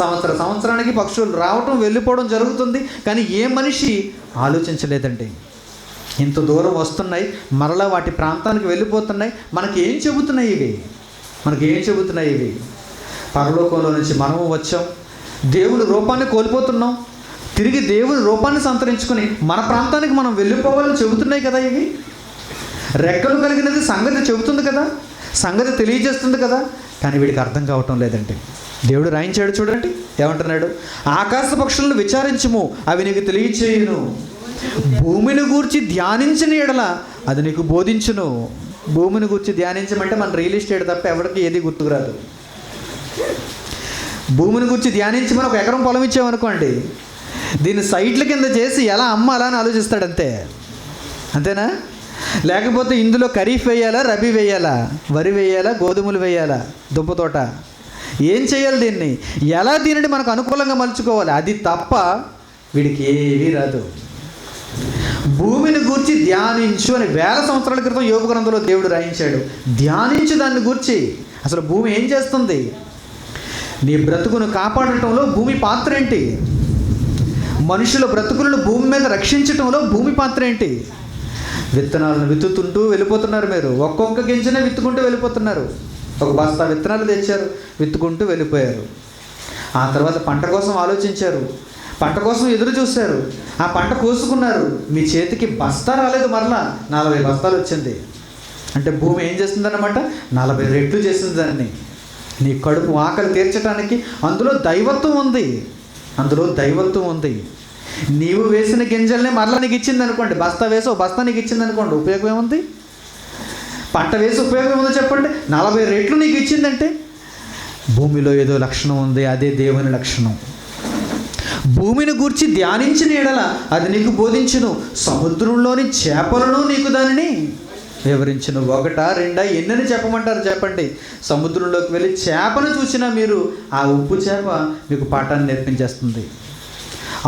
సంవత్సరానికి పక్షులు రావటం వెళ్ళిపోవడం జరుగుతుంది, కానీ ఏ మనిషి ఆలోచించలేదండి. ఇంత దూరం వస్తున్నాయి, మరలా వాటి ప్రాంతానికి వెళ్ళిపోతున్నాయి. మనకి ఏం చెబుతున్నాయి ఇవి? పరలోకంలో నుంచి మనము వచ్చాం, దేవుని రూపాన్ని కోల్పోతున్నాం, తిరిగి దేవుని రూపాన్ని సంతరించుకొని మన ప్రాంతానికి మనం వెళ్ళిపోవాలని చెబుతున్నాయి కదా. ఇవి రెక్కలు కలిగినది సంగతి చెబుతుంది కదా, సంగతి తెలియజేస్తుంది కదా. కానీ వీడికి అర్థం కావటం లేదండి. దేవుడు రాయించాడు చూడండి, ఏమంటున్నాడు? ఆకాశ పక్షులను విచారించుము, అవి నీకు తెలియచేయును. భూమిని గూర్చి ధ్యానించిన ఎడల అది నీకు బోధించును. భూమిని గూర్చి ధ్యానించమంటే మన రియల్ ఎస్టేట్ తప్ప ఎవరికి ఏది గుర్తుకురాదు. భూమిని గురించి ధ్యానించమని ఒక ఎకరం పొలం ఇచ్చామనుకోండి, దీన్ని సైట్ల కింద చేసి ఎలా అమ్మాలా అని ఆలోచిస్తాడు, అంతేనా? లేకపోతే ఇందులో ఖరీఫ్ వేయాలా, రబీ వేయాలా, వరి వేయాలా, గోధుమలు వేయాలా, దుబ్బతోట ఏం చేయాలి, దీన్ని ఎలా దీనిని మనకు అనుకూలంగా మలుచుకోవాలి, అది తప్ప వీడికి ఏమీ రాదు. భూమిని గూర్చి ధ్యానించు అని 1000 సంవత్సరాల క్రితం యోబు గ్రంథంలో దేవుడు రాయించాడు. ధ్యానించు దాన్ని గూర్చి. అసలు భూమి ఏం చేస్తుంది? నీ బ్రతుకును కాపాడటంలో భూమి పాత్ర ఏంటి? మనుషుల బ్రతుకులను భూమి మీద రక్షించటంలో భూమి పాత్ర ఏంటి? విత్తనాలను విత్తుతుంటూ వెళ్ళిపోతున్నారు మీరు. ఒక్కొక్క గింజనే విత్తుకుంటూ వెళ్ళిపోతున్నారు. ఒక బస్తా విత్తనాలు తెచ్చారు, విత్తుకుంటూ వెళ్ళిపోయారు. ఆ తర్వాత పంట కోసం ఆలోచించారు, పంట కోసం ఎదురు చూశారు, ఆ పంట కోసుకున్నారు. మీ చేతికి బస్తా రాలేదు, మరలా 40 బస్తాలు వచ్చింది. అంటే భూమి ఏం చేస్తుందన్నమాట? 40 రెట్లు చేసింది దాన్ని. నీ కడుపు ఆకలి తీర్చడానికి అందులో దైవత్వం ఉంది, అందులో దైవత్వం ఉంది. నీవు వేసిన గింజల్ని మరలా నీకు ఇచ్చింది అనుకోండి, బస్తా వేసి ఒక బస్తా నీకు ఇచ్చింది అనుకోండి, ఉపయోగం ఏముంది? పంట వేసి ఉపయోగం ఏముందో చెప్పండి? 40 రెట్లు నీకు ఇచ్చిందంటే భూమిలో ఏదో లక్షణం ఉంది, అదే దేవుని లక్షణం. భూమిని గూర్చి ధ్యానించిన ఎడల అది నీకు బోధించును, సముద్రంలోని చేపలను నీకు దానిని వివరించును. 1, 2 ఎన్నని చెప్పమంటారు చెప్పండి? సముద్రంలోకి వెళ్ళి చేపను చూసినా మీరు ఆ ఉప్పు చేప మీకు పాఠాన్ని నేర్పించేస్తుంది.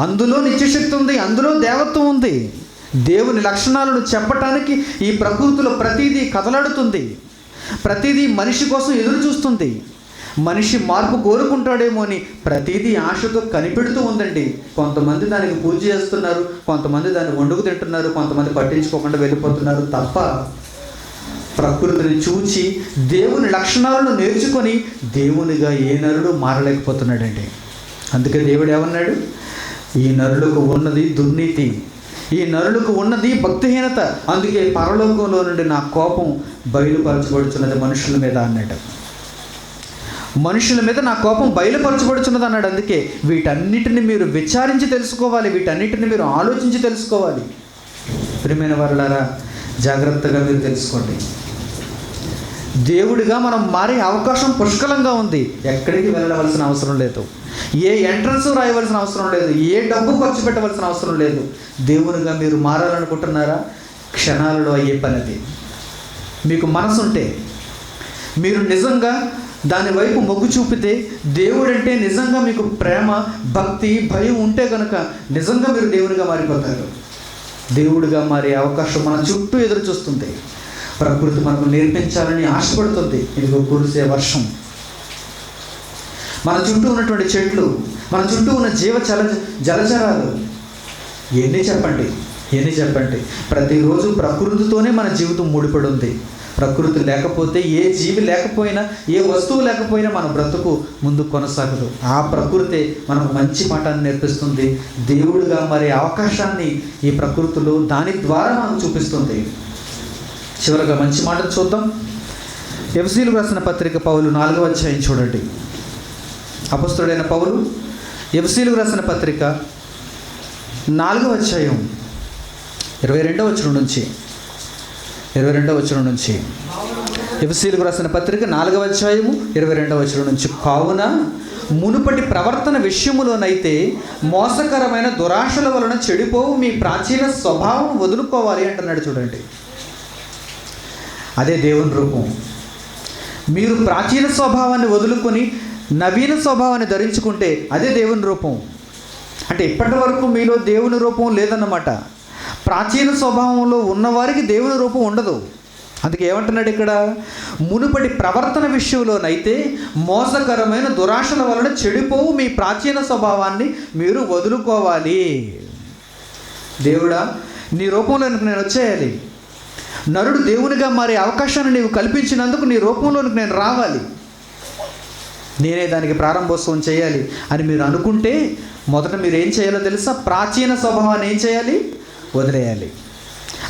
అందులో నిత్యశక్తి ఉంది, అందులో దేవత్వం ఉంది. దేవుని లక్షణాలను చెప్పటానికి ఈ ప్రకృతిలో ప్రతిదీ కదలాడుతుంది, ప్రతిదీ మనిషి కోసం ఎదురు చూస్తుంది. మనిషి మార్పు కోరుకుంటాడేమో అని ప్రతిదీ ఆశతో కనిపెడుతూ ఉందండి. కొంతమంది దానికి పూజ చేస్తున్నారు, కొంతమంది దాన్ని వండుకు తింటున్నారు, కొంతమంది పట్టించుకోకుండా వెళ్ళిపోతున్నారు తప్ప ప్రకృతిని చూచి దేవుని లక్షణాలను నేర్చుకొని దేవునిగా ఏ నరుడు మారలేకపోతున్నాడండి. అందుకే దేవుడు ఏమన్నాడు? ఈ నరులకు ఉన్నది దుర్నీతి, ఈ నరులకు ఉన్నది భక్తిహీనత, అందుకే పరలోకంలో నుండి నా కోపం బయలుపరచబడుతున్నది మనుషుల మీద అన్నాడు. మనుషుల మీద నా కోపం బయలుపరచబడుతున్నది అన్నాడు. అందుకే వీటన్నిటిని మీరు విచారించి తెలుసుకోవాలి, వీటన్నిటిని మీరు ఆలోచించి తెలుసుకోవాలి. ప్రియమైన వారలారా, జాగ్రత్తగా మీరు తెలుసుకోండి. దేవుడిగా మనం మారే అవకాశం పుష్కలంగా ఉంది. ఎక్కడికి వెళ్ళవలసిన అవసరం లేదు, ఏ ఎంట్రన్స్ రాయవలసిన అవసరం లేదు, ఏ డబ్బు ఖర్చు పెట్టవలసిన అవసరం లేదు. దేవునిగా మీరు మారాలనుకుంటున్నారా? క్షణాలలో అయ్యే పనిది. మీకు మనసు ఉంటే, మీరు నిజంగా దాని వైపు మొగ్గు చూపితే, దేవుడంటే నిజంగా మీకు ప్రేమ, భక్తి, భయం ఉంటే కనుక నిజంగా మీరు దేవునిగా మారిపోతారు. దేవుడిగా మారే అవకాశం మన చుట్టూ ఎదురు చూస్తుంది. ప్రకృతి మనకు నేర్పించాలని ఆశపడుతుంది. ఇదిగో కురిసే వర్షం, మన చుట్టూ ఉన్నటువంటి చెట్లు, మన చుట్టూ ఉన్న జలచరాలు, ఎన్ని చెప్పండి. ప్రతిరోజు ప్రకృతితోనే మన జీవితం ముడిపడి ఉంది. ప్రకృతి లేకపోతే, ఏ జీవి లేకపోయినా, ఏ వస్తువు లేకపోయినా మన బ్రతుకు ముందు కొనసాగదు. ఆ ప్రకృతి మనకు మంచి పాఠాన్ని నేర్పిస్తుంది. దేవుడిగా మరి అవకాశాన్ని ఈ ప్రకృతిలో దాని ద్వారా మనకు చూపిస్తుంది. చివరగా మంచి మాటలు చూద్దాం. ఎఫెసీయులకు రాసిన పత్రిక పౌలు 4వ అధ్యాయం చూడండి. అపొస్తలుడైన పౌలు ఎఫెసీయులకు రాసిన పత్రిక 4వ అధ్యాయం 22వ వచనం నుంచి ఎఫెసీయులకు రాసిన పత్రిక 4వ అధ్యాయము 22వ వచనం నుంచి, కావున మునుపటి ప్రవర్తన విషయములోనైతే మోసకరమైన దురాశల వలన చెడిపోవు మీ ప్రాచీన స్వభావం వదులుకోవాలి అంటున్నాడు. చూడండి, అదే దేవుని రూపం. మీరు ప్రాచీన స్వభావాన్ని వదులుకొని నవీన స్వభావాన్ని ధరించుకుంటే అదే దేవుని రూపం. అంటే ఇప్పటి వరకు మీలో దేవుని రూపం లేదన్నమాట. ప్రాచీన స్వభావంలో ఉన్నవారికి దేవుని రూపం ఉండదు. అందుకే ఏమంటున్నాడు ఇక్కడ? మునుపటి ప్రవర్తన విషయంలోనైతే మోసకరమైన దురాశల వలన చెడిపోవు మీ ప్రాచీన స్వభావాన్ని మీరు వదులుకోవాలి. దేవుడా, నీ రూపంలోనికి నేను వచ్చేయాలి. నరుడు దేవునిగా మారే అవకాశాన్ని నీవు కల్పించినందుకు నీ రూపంలోనికి నేను రావాలి, నేనే దానికి ప్రారంభోత్సవం చేయాలి అని మీరు అనుకుంటే మొదట మీరు ఏం చేయాలో తెలుసా? ప్రాచీన స్వభావాన్ని ఏం చేయాలి? వదిలేయాలి.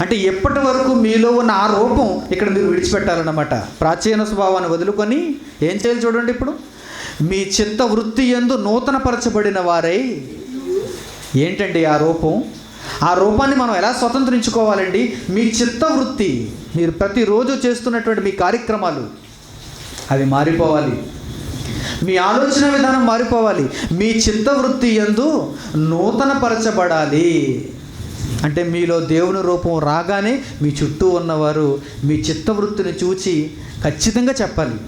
అంటే ఎప్పటి వరకు మీలో ఉన్న ఆ రూపం ఇక్కడ మీరు విడిచిపెట్టాలన్నమాట. ప్రాచీన స్వభావాన్ని వదులుకొని ఏం చేయాలి చూడండి. ఇప్పుడు మీ చిత్త వృత్తి యందు నూతనపరచబడిన వారై, ఏంటండి ఆ రూపం? ఆ రూపాన్ని మనం ఎలా స్వతంత్రించుకోవాలండి? మీ చిత్త వృత్తి, మీరు ప్రతిరోజు చేస్తున్నటువంటి మీ కార్యక్రమాలు అవి మారిపోవాలి. మీ ఆలోచన విధానం మారిపోవాలి. మీ చిత్తవృత్తి యందు నూతనపరచబడాలి. అంటే మీలో దేవుని రూపం రాగానే మీ చుట్టూ ఉన్నవారు మీ చిత్తవృత్తిని చూచి ఖచ్చితంగా చెప్పాలి,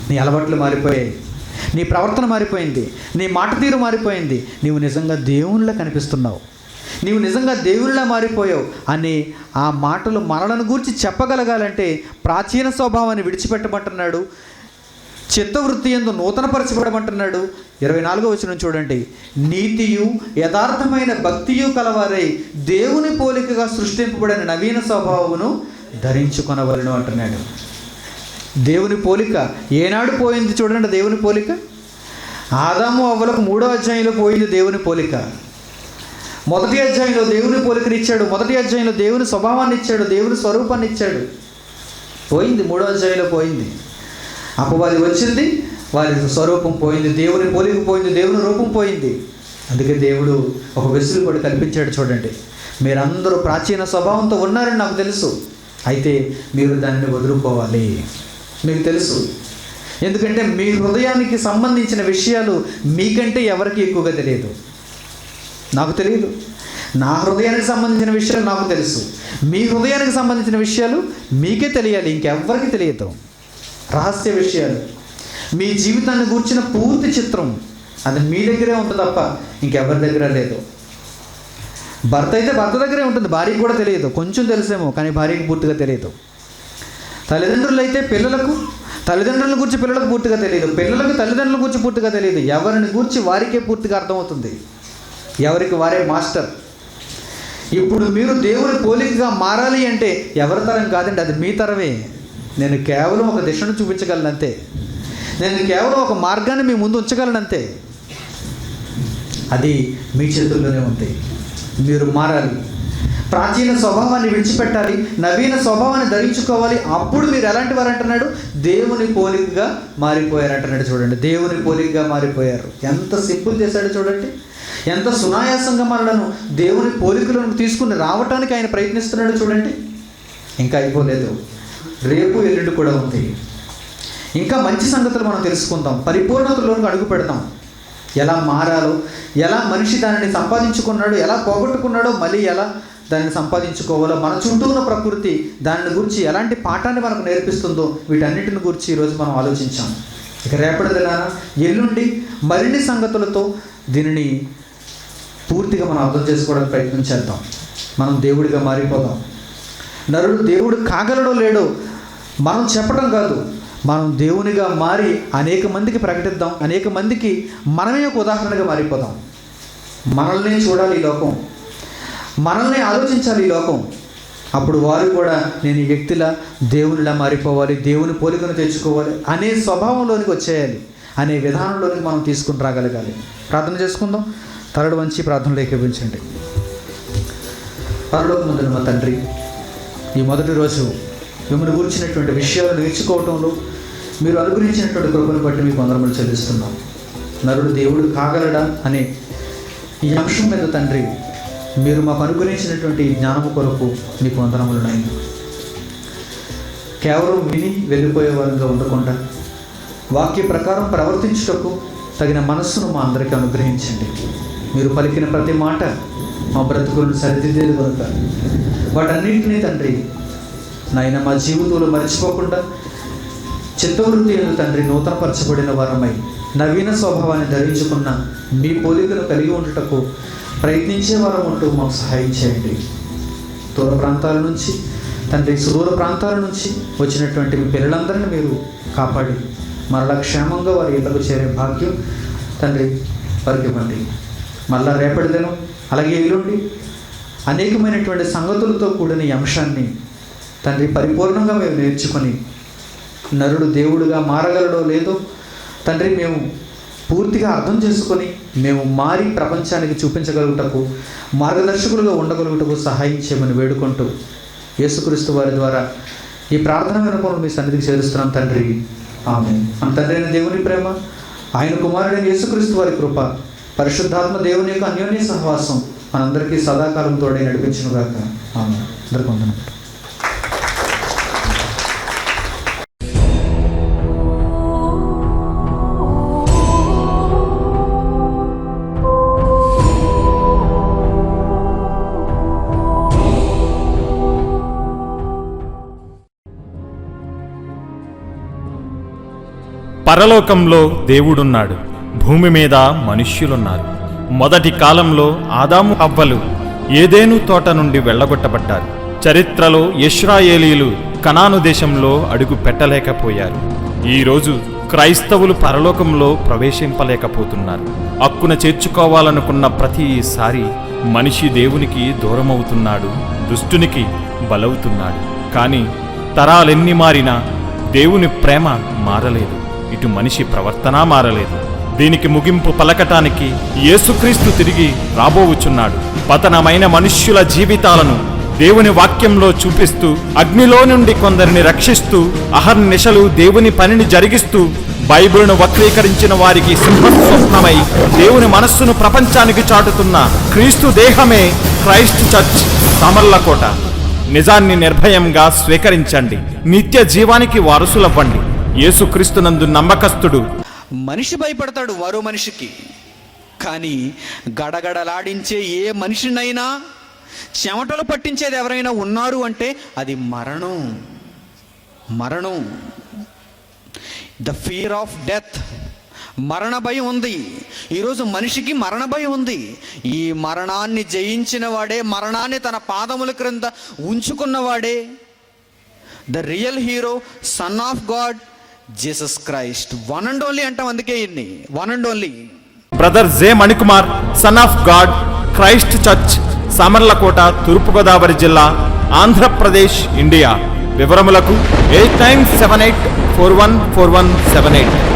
నీ అలవాట్లు మారిపోయాయి, నీ ప్రవర్తన మారిపోయింది, నీ మాట తీరు మారిపోయింది, నీవు నిజంగా దేవునిలా కనిపిస్తున్నావు, నీవు నిజంగా దేవునిలా మారిపోయావు అని ఆ మాటలు మనలను గూర్చి చెప్పగలగాలంటే ప్రాచీన స్వభావాన్ని విడిచిపెట్టమంటున్నాడు. చిత్తవృత్తి యందు నూతనపరచబడమంటున్నాడు. 24వ వచనం చూడండి. నీతియు యథార్థమైన భక్తియు కలవారై దేవుని పోలికగా సృష్టింపబడిన నవీన స్వభావమును ధరించుకొనవలెను అంటున్నాడు. దేవుని పోలిక ఏనాడు పోయింది చూడండి. దేవుని పోలిక ఆదాము అవ్వలకు 3వ అధ్యాయంలో పోయింది. దేవుని పోలిక 1వ అధ్యాయంలో దేవుని పోలికని ఇచ్చాడు. 1వ అధ్యాయంలో దేవుని స్వభావాన్ని ఇచ్చాడు, దేవుని స్వరూపాన్ని ఇచ్చాడు. పోయింది, 3వ అధ్యాయంలో పోయింది. అపవాది వచ్చింది, వారి స్వరూపం పోయింది, దేవుని పోలిక పోయింది, దేవుని రూపం పోయింది. అందుకే దేవుడు ఒక వెసులుబడి కల్పించాడు. చూడండి, మీరందరూ ప్రాచీన స్వభావంతో ఉన్నారని నాకు తెలుసు, అయితే మీరు దానిని వదులుకోవాలి. మీకు తెలుసు, ఎందుకంటే మీ హృదయానికి సంబంధించిన విషయాలు మీకంటే ఎవరికి ఎక్కువగా తెలియదు. నాకు తెలియదు. నా హృదయానికి సంబంధించిన విషయాలు నాకు తెలుసు. మీ హృదయానికి సంబంధించిన విషయాలు మీకే తెలియాలి, ఇంకెవ్వరికి తెలియదు. రహస్య విషయాలు, మీ జీవితాన్ని గూర్చిన పూర్తి చిత్రం అది మీ దగ్గరే ఉంటుంది తప్ప ఇంకెవరి దగ్గర లేదు. భర్త అయితే భర్త దగ్గరే ఉంటుంది, భార్యకి కూడా తెలియదు. కొంచెం తెలుసేమో, కానీ భార్యకి పూర్తిగా తెలియదు. తల్లిదండ్రులు అయితే తల్లిదండ్రుల గురించి పిల్లలకు పూర్తిగా తెలియదు, పిల్లలకు తల్లిదండ్రుల గురించి పూర్తిగా తెలియదు. ఎవరిని గూర్చి వారికే పూర్తిగా అర్థమవుతుంది, ఎవరికి వారే మాస్టర్. ఇప్పుడు మీరు దేవుని పోలికగా మారాలి అంటే ఎవరి తరం కాదండి, అది మీ తరమే. నేను కేవలం ఒక దిశను చూపించగలనంతే, నేను కేవలం ఒక మార్గాన్ని మీ ముందు ఉంచగలనంతే. అది మీ చేతుల్లోనే ఉంది. మీరు మారాలి, ప్రాచీన స్వభావాన్ని విడిచిపెట్టాలి, నవీన స్వభావాన్ని ధరించుకోవాలి. అప్పుడు మీరు ఎలాంటి వారు అంటున్నాడు? దేవుని పోలికగా మారిపోయారు అంటున్నాడు. చూడండి, దేవుని పోలికగా మారిపోయారు. ఎంత సింపుల్ చేశాడు చూడండి, ఎంత సునాయాసంగా మనలను దేవుని పోలికలను తీసుకుని రావటానికి ఆయన ప్రయత్నిస్తున్నాడు. చూడండి, ఇంకా అయిపోలేదు, రేపు ఎల్లుండి కూడా ఉంది. ఇంకా మంచి సంగతులు మనం తెలుసుకుందాం, పరిపూర్ణతలోకి అడుగు పెడతాం. ఎలా మారాలో, ఎలా మనిషి దానిని సంపాదించుకున్నాడో, ఎలా పోగొట్టుకున్నాడో, మళ్ళీ ఎలా దానిని సంపాదించుకోవాలో, మన చుట్టూ ఉన్న ప్రకృతి దాని గురించి ఎలాంటి పాఠాన్ని మనకు నేర్పిస్తుందో, వీటన్నిటిని గురించి ఈరోజు మనం ఆలోచించాం. ఇక రేపటి దినాన ఎల్లుండి మరిన్ని సంగతులతో దీనిని పూర్తిగా మనం అర్థం చేసుకోవడానికి ప్రయత్నం చేద్దాం. మనం దేవుడిగా మారిపోదాం. నరుడు దేవుడు కాగలడో లేడో మనం చెప్పడం కాదు, మనం దేవునిగా మారి అనేక మందికి ప్రకటిద్దాం. అనేక మందికి మనమే ఒక ఉదాహరణగా మారిపోదాం. మనల్ని చూడాలి ఈ లోకం, మనల్ని ఆలోచించాలి ఈ లోకం. అప్పుడు వారు కూడా నేను ఈ వ్యక్తిలా దేవునిలా మారిపోవాలి, దేవుని పోలికను తెచ్చుకోవాలి అనే స్వభావంలోనికి వచ్చేయాలి, అనే విధానంలోనికి మనం తీసుకుని రాగలగాలి. ప్రార్థన చేసుకుందాం. తలడు వంచి ప్రార్థనలు ఏకీభవించండి. పరలోకమందున మా తండ్రి, ఈ మొదటి రోజు మిమ్మల్ని గురించినటువంటి విషయాలు నేర్చుకోవటంలో మీరు అనుగ్రహించినటువంటి కృపను బట్టి మీకు వందనములు చెల్లిస్తున్నాం. నరుడు దేవుడు కాగలడా అనే ఈ అంశం మీద తండ్రి మీరు మాకు అనుగ్రహించినటువంటి జ్ఞానము కొరకు మీకు వందనములు నాయన. కేవలం విని వెళ్ళిపోయే వారంగా ఉండకుండా వాక్య ప్రకారం ప్రవర్తించుటకు తగిన మనస్సును మా అందరికీ అనుగ్రహించండి. మీరు పలికిన ప్రతి మాట మా బ్రతుకులను సరిదిద్దేది కనుక వాటన్నింటినీ తండ్రి నాయన మా జీవితంలో మర్చిపోకుండా చిత్తవృత్తి యందు తండ్రి నూతనపరచబడిన వారమై నవీన స్వభావాన్ని ధరించుకున్న మీ పోలికను కలిగి ఉండటకు ప్రయత్నించే వారం ఉంటూ మాకు సహాయం చేయండి. దూర ప్రాంతాల నుంచి తండ్రి, సుదూర ప్రాంతాల నుంచి వచ్చినటువంటి మీ పిల్లలందరినీ మీరు కాపాడి మరలా క్షేమంగా వారి ఇళ్లకు చేరే భాగ్యం తండ్రి వారికి ఇవ్వండి. మళ్ళా రేపటి దినం అలాగే ఎల్లుండి అనేకమైనటువంటి సంగతులతో కూడిన ఈ అంశాన్ని తండ్రి పరిపూర్ణంగా మేము నేర్చుకొని నరుడు దేవుడుగా మారగలడో లేదో తండ్రి మేము పూర్తిగా అర్థం చేసుకొని మేము మారి ప్రపంచానికి చూపించగలుగుటకు, మార్గదర్శకులుగా ఉండగలుగుటకు సహాయం చేయమని వేడుకుంటూ యేసుక్రీస్తు వారి ద్వారా ఈ ప్రార్థన వినపములు మీ సన్నిధికి చేరుస్తున్నాం తండ్రి. ఆమేన్. మన తండ్రి అయిన దేవుని ప్రేమ, ఆయన కుమారుడైన యేసుక్రీస్తు వారి కృప, పరిశుద్ధాత్మ దేవుని యొక్క అన్యోన్య సహవాసం మనందరికీ సదాకాలం తోడై నడిపించునుగాక. ఆమేన్. అందరికీ వందనాలు. పరలోకంలో దేవుడున్నాడు, భూమి మీద మనుష్యులున్నారు. మొదటి కాలంలో ఆదాము హవ్వలు ఏదెను తోట నుండి వెళ్ళగొట్టబడ్డారు. చరిత్రలో ఇశ్రాయేలీలు కనాను దేశంలో అడుగు పెట్టలేకపోయారు. ఈరోజు క్రైస్తవులు పరలోకంలో ప్రవేశింపలేకపోతున్నారు. హక్కున చేర్చుకోవాలనుకున్న ప్రతిసారి మనిషి దేవునికి దూరమవుతున్నాడు, దుష్టునికి బలవుతున్నాడు. కానీ తరాలెన్ని మారినా దేవుని ప్రేమ మారలేదు, ఇటు మనిషి ప్రవర్తన మారలేదు. దీనికి ముగింపు పలకటానికి యేసుక్రీస్తు తిరిగి రాబోవుచున్నాడు. పతనమైన మనుష్యుల జీవితాలను దేవుని వాక్యంలో చూపిస్తూ, అగ్నిలో నుండి కొందరిని రక్షిస్తూ, అహర్నిశలు దేవుని పనిని జరిగిస్తూ, బైబిలును వక్రీకరించిన వారికి సింహస్వప్నమై దేవుని మనస్సును ప్రపంచానికి చాటుతున్న క్రీస్తు దేహమే క్రైస్ట్ చర్చ్ సామర్లకోట. నిజాన్ని నిర్భయంగా స్వీకరించండి, నిత్య జీవానికి వారసులవ్వండి. యేసుక్రీస్తునందు నమ్మకస్తుడు. మనిషి భయపడతాడు మరో మనిషికి, కానీ గడగడలాడించే ఏ మనిషినైనా, చెమటలు పట్టించేది ఎవరైనా ఉన్నారు అంటే అది మరణం. మరణం, ద ఫియర్ ఆఫ్ డెత్, మరణ భయం ఉంది. ఈరోజు మనిషికి మరణ భయం ఉంది. ఈ మరణాన్ని జయించిన వాడే, మరణాన్ని తన పాదముల క్రింద ఉంచుకున్నవాడే the real hero, son of God, Jesus Christ. One and only అంటాం, అందుకే ఇన్ని one and only. Brother J Manikumar, son of God, Christ church, Samarlakota, Turpu Godavari జిల్లా, ఆంధ్రప్రదేశ్, ఇండియా. వివరములకు 8978414178.